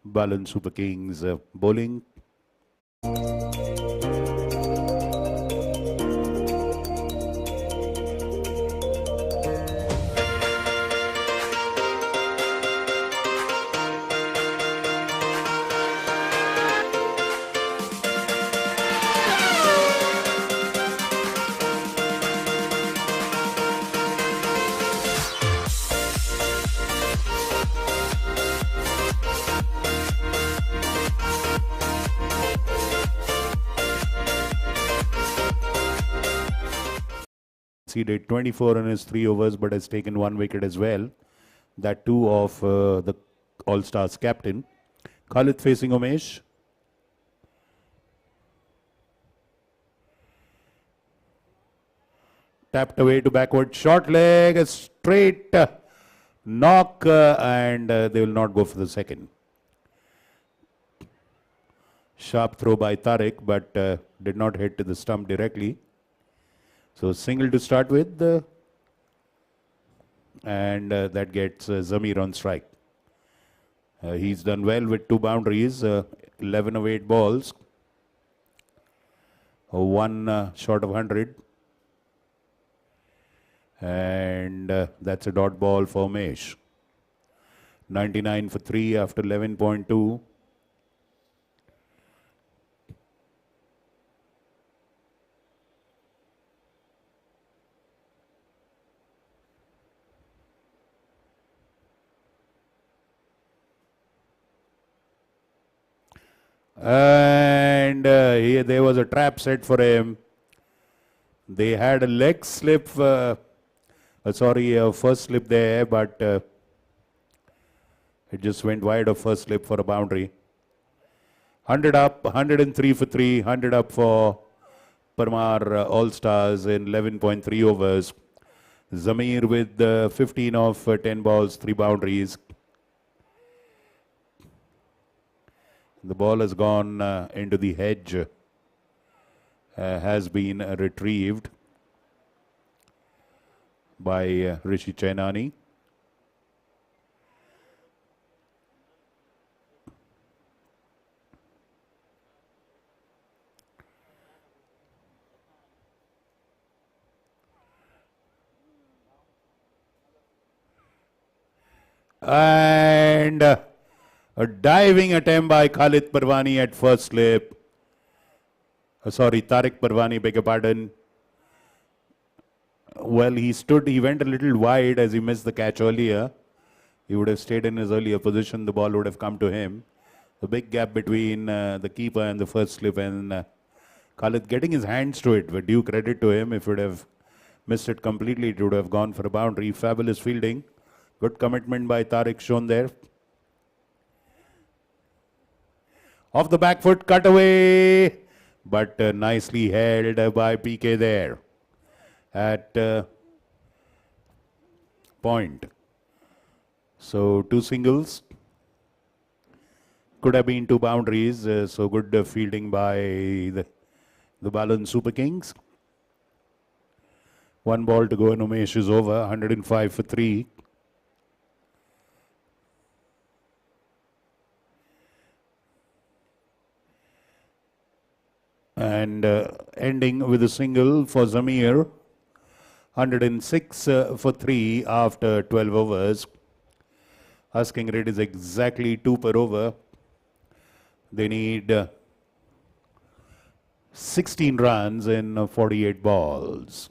Balan Super Kings bowling. Conceded 24 in his 3 overs, but has taken 1 wicket as well. That too of the All-Stars captain. Khalid facing Umesh. Tapped away to backward short leg, a straight knock, and they will not go for the second. Sharp throw by Tariq, but did not hit to the stump directly. So single to start with, and that gets Zamir on strike. He's done well with 2 boundaries, 11 of 8 balls, 1 short of 100, and that's a dot ball for Umesh. 99 for 3 after 11.2. And here there was a trap set for him. They had a leg slip, sorry, a first slip there, but it just went wide of first slip for a boundary. 100 up, 103 for 3, 100 up for Parmar All-Stars in 11.3 overs. Zamir with 15 of 10 balls, 3 boundaries. The ball has gone into the hedge, has been retrieved by Rishi Chainani. And a diving attempt by Khalid Parwani at first slip. Sorry, Tariq Parwani, beg your pardon. Well, he went a little wide as he missed the catch earlier. He would have stayed in his earlier position, the ball would have come to him. The big gap between the keeper and the first slip, and Khalid getting his hands to it, with due credit to him. If he would have missed it completely, it would have gone for a boundary. Fabulous fielding. Good commitment by Tariq shown there. Off the back foot, cut away. But nicely held by PK there at point. So 2 singles. Could have been 2 boundaries. So good fielding by the Balan Super Kings. 1 ball to go and Umesh is over. 105 for 3. And ending with a single for Zamir. 106 for 3 after 12 overs. Asking rate is exactly 2 per over. They need 16 runs in 48 balls.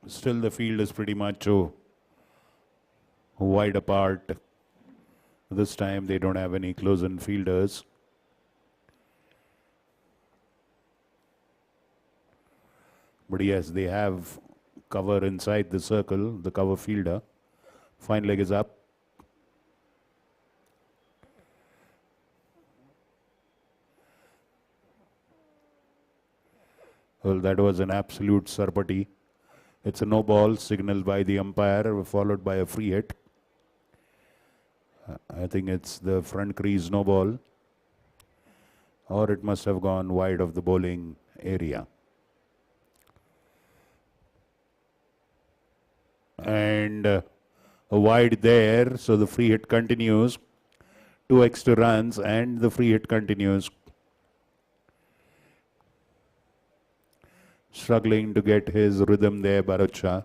Still the field is pretty much wide apart. This time they don't have any close-in fielders. But yes, they have cover inside the circle, the cover fielder. Fine leg is up. Well, that was an absolute sarpati. It's a no ball signaled by the umpire, followed by a free hit. I think it's the front crease no ball, or it must have gone wide of the bowling area. And a wide there, so the free hit continues. 2 extra runs and the free hit continues. Struggling to get his rhythm there, Bharat Shah.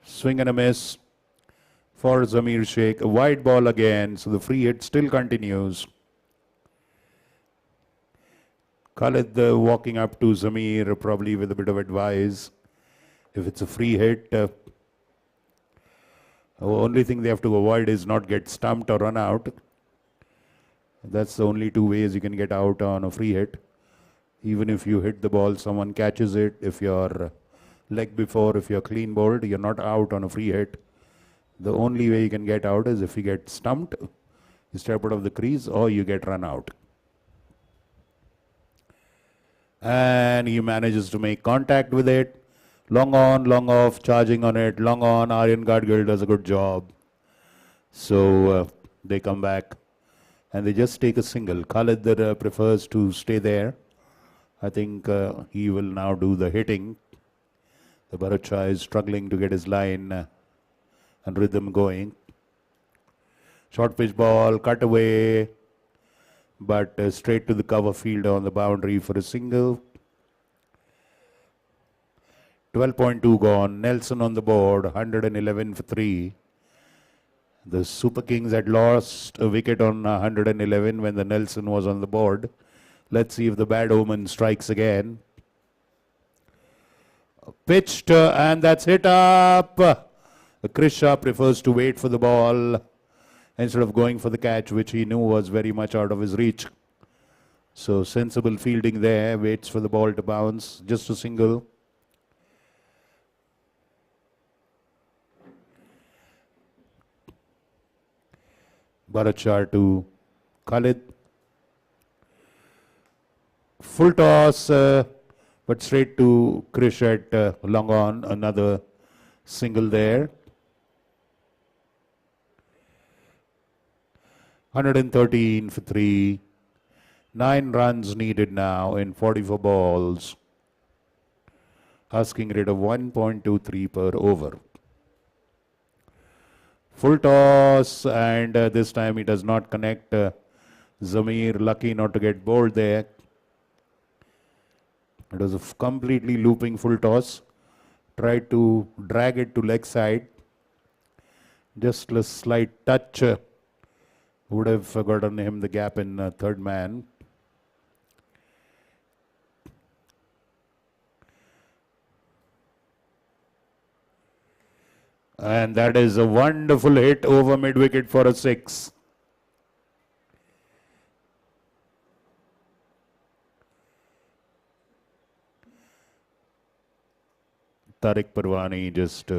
Swing and a miss for Zamir Sheikh. A wide ball again, so the free hit still continues. Khalid walking up to Zamir, probably with a bit of advice. If it's a free hit, the only thing they have to avoid is not get stumped or run out. That's the only 2 ways you can get out on a free hit. Even if you hit the ball, someone catches it. If you're leg before, if you're clean bowled, you're not out on a free hit. The only way you can get out is if you get stumped, you step out of the crease, or you get run out. And he manages to make contact with it. Long on, long off, charging on it, long on. Aryan Gadgil does a good job. So they come back. And they just take a single. Khalid prefers to stay there. I think he will now do the hitting. The Bharat Shah is struggling to get his line and rhythm going. Short pitch ball, cut away. But straight to the cover fielder on the boundary for a single. 12.2 gone. Nelson on the board. 111 for 3. The Super Kings had lost a wicket on 111 when the Nelson was on the board. Let's see if the bad omen strikes again. Pitched and that's hit up. Krisha prefers to wait for the ball instead of going for the catch, which he knew was very much out of his reach. So sensible fielding there, waits for the ball to bounce, just a single. Bharachar to Khalid. Full toss, but straight to Krish at long on, another single there. 113 for 3. 9 runs needed now in 44 balls. Asking rate of 1.23 per over. Full toss, and this time he does not connect. Zamir lucky not to get bowled there. It was a completely looping full toss. Tried to drag it to leg side. Just a slight touch would have gotten him the gap in third man. And that is a wonderful hit over mid-wicket for a 6. Tariq Parwani just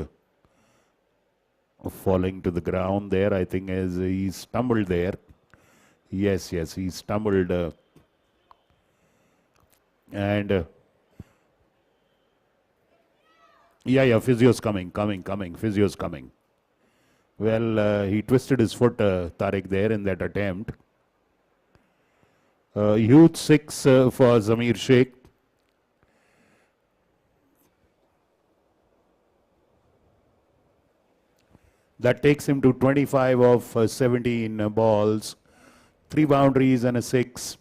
falling to the ground there. I think as he stumbled there. Yes, he stumbled. Yeah, physio's coming. Physio's coming. Well, he twisted his foot, Tariq, there in that attempt. Huge 6 for Zamir Sheikh. That takes him to 25 of 17 balls, 3 boundaries and a 6.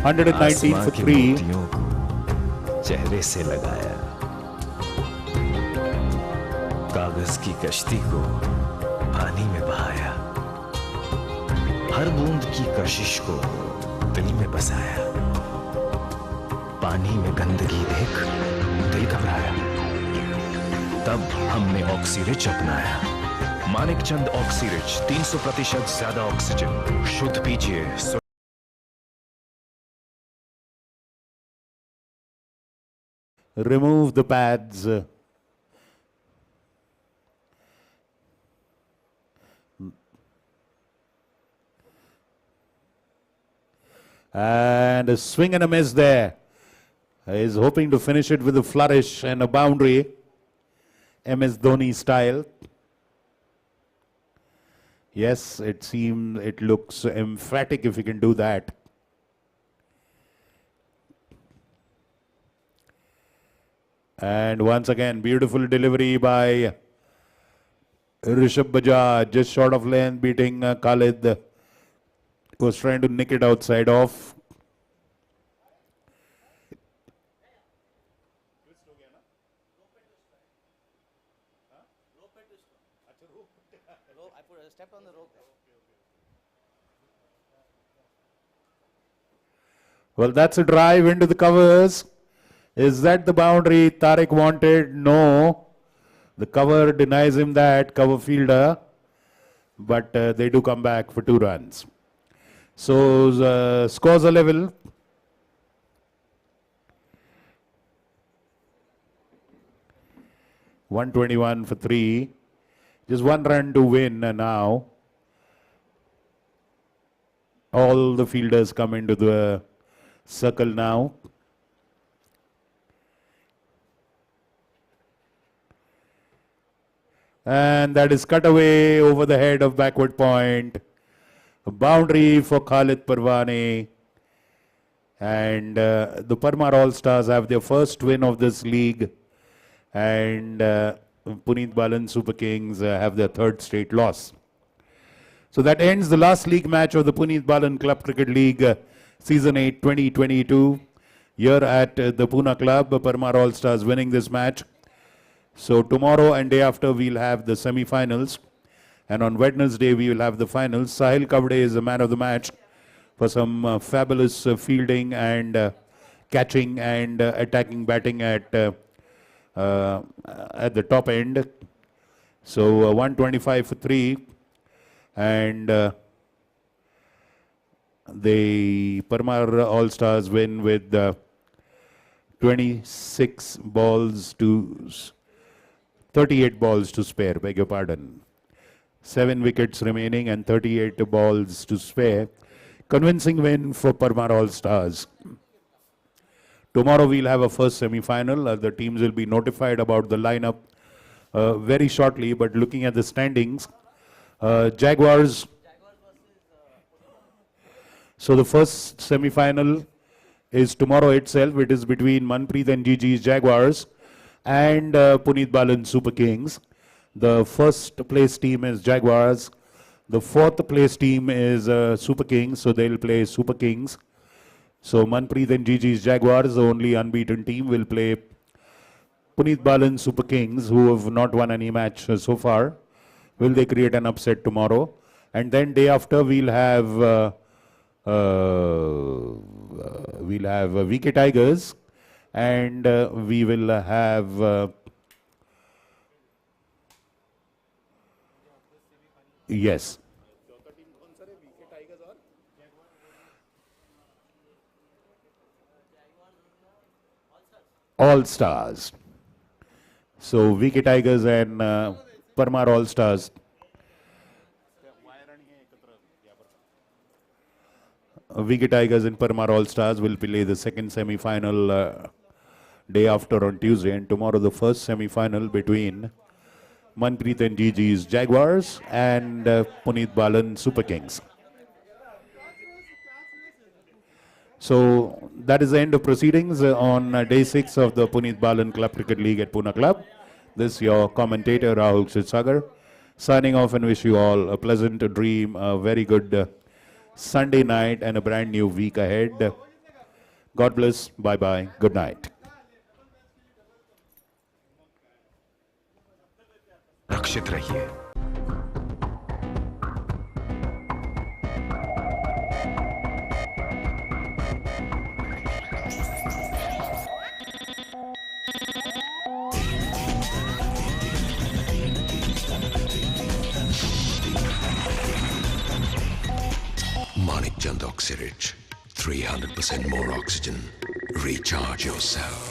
आसमां 119 for के 3. मोतियों को चेहरे से लगाया, कागज की कश्ती को पानी में बहाया, हर बूंद की कशिश को दिल में बसाया, पानी में गंदगी देख दिल घबराया, तब हमने ऑक्सीरिच अपनाया। मानिकचंद ऑक्सीरिच, 300% ज्यादा ऑक्सीजन, शुद्ध पीजिए। Remove the pads. And a swing and a miss there. He's hoping to finish it with a flourish and a boundary. MS Dhoni style. Yes, it looks emphatic if he can do that. And once again, beautiful delivery by Rishabh Bajaj, just short of length, beating Khalid. Was trying to nick it outside off. Well, that's a drive into the covers. Is that the boundary Tariq wanted? No. The cover denies him that, cover fielder. But they do come back for 2 runs. So scores are level. (121 for 3). Just 1 run to win now. All the fielders come into the circle now. And that is cut away over the head of backward point. A boundary for Khalid Parwani. And the Parmar All-Stars have their first win of this league. And Puneet Balan Super Kings have their 3rd straight loss. So that ends the last league match of the Puneet Balan Club Cricket League Season 8 2022. Here at the Pune Club, Parmar All Stars winning this match. So tomorrow and day after we'll have the semi-finals. And on Wednesday we will have the finals. Sahil Kavde is the man of the match for some fabulous fielding and catching and attacking batting at the top end. So 125 for 3. And the Parmar All Stars win with 26 balls to 38 balls to spare, beg your pardon. 7 wickets remaining and 38 balls to spare. Convincing win for Parmar All Stars. Tomorrow we'll have a first semi-final. The teams will be notified about the lineup very shortly, but looking at the standings, Jaguars. So the first semi-final is tomorrow itself. It is between Manpreet and Gigi's Jaguars and Puneet Balan Super Kings. The first place team is Jaguars. The fourth place team is Super Kings, so they'll play Super Kings. So Manpreet and Gigi's Jaguars, the only unbeaten team, will play Puneet Balan Super Kings, who have not won any match so far. Will they create an upset tomorrow? And then day after we'll have VK Tigers, and we will have yes. All Stars. So VK Tigers and Parmar All Stars. VK Tigers and Parmar All Stars will play the second semi-final day after on Tuesday, and tomorrow the first semi-final between Manpreet and Gigi's Jaguars and Puneet Balan Super Kings. So that is the end of proceedings on day 6 of the Puneet Balan Club Cricket League at Pune Club. This is your commentator Rahul Sagar, signing off and wish you all a pleasant dream, a very good Sunday night and a brand new week ahead. God bless. Bye-bye. Good night. रक्षित रहिए। Manik Chand Oxyrich, 300% more oxygen. Recharge yourself.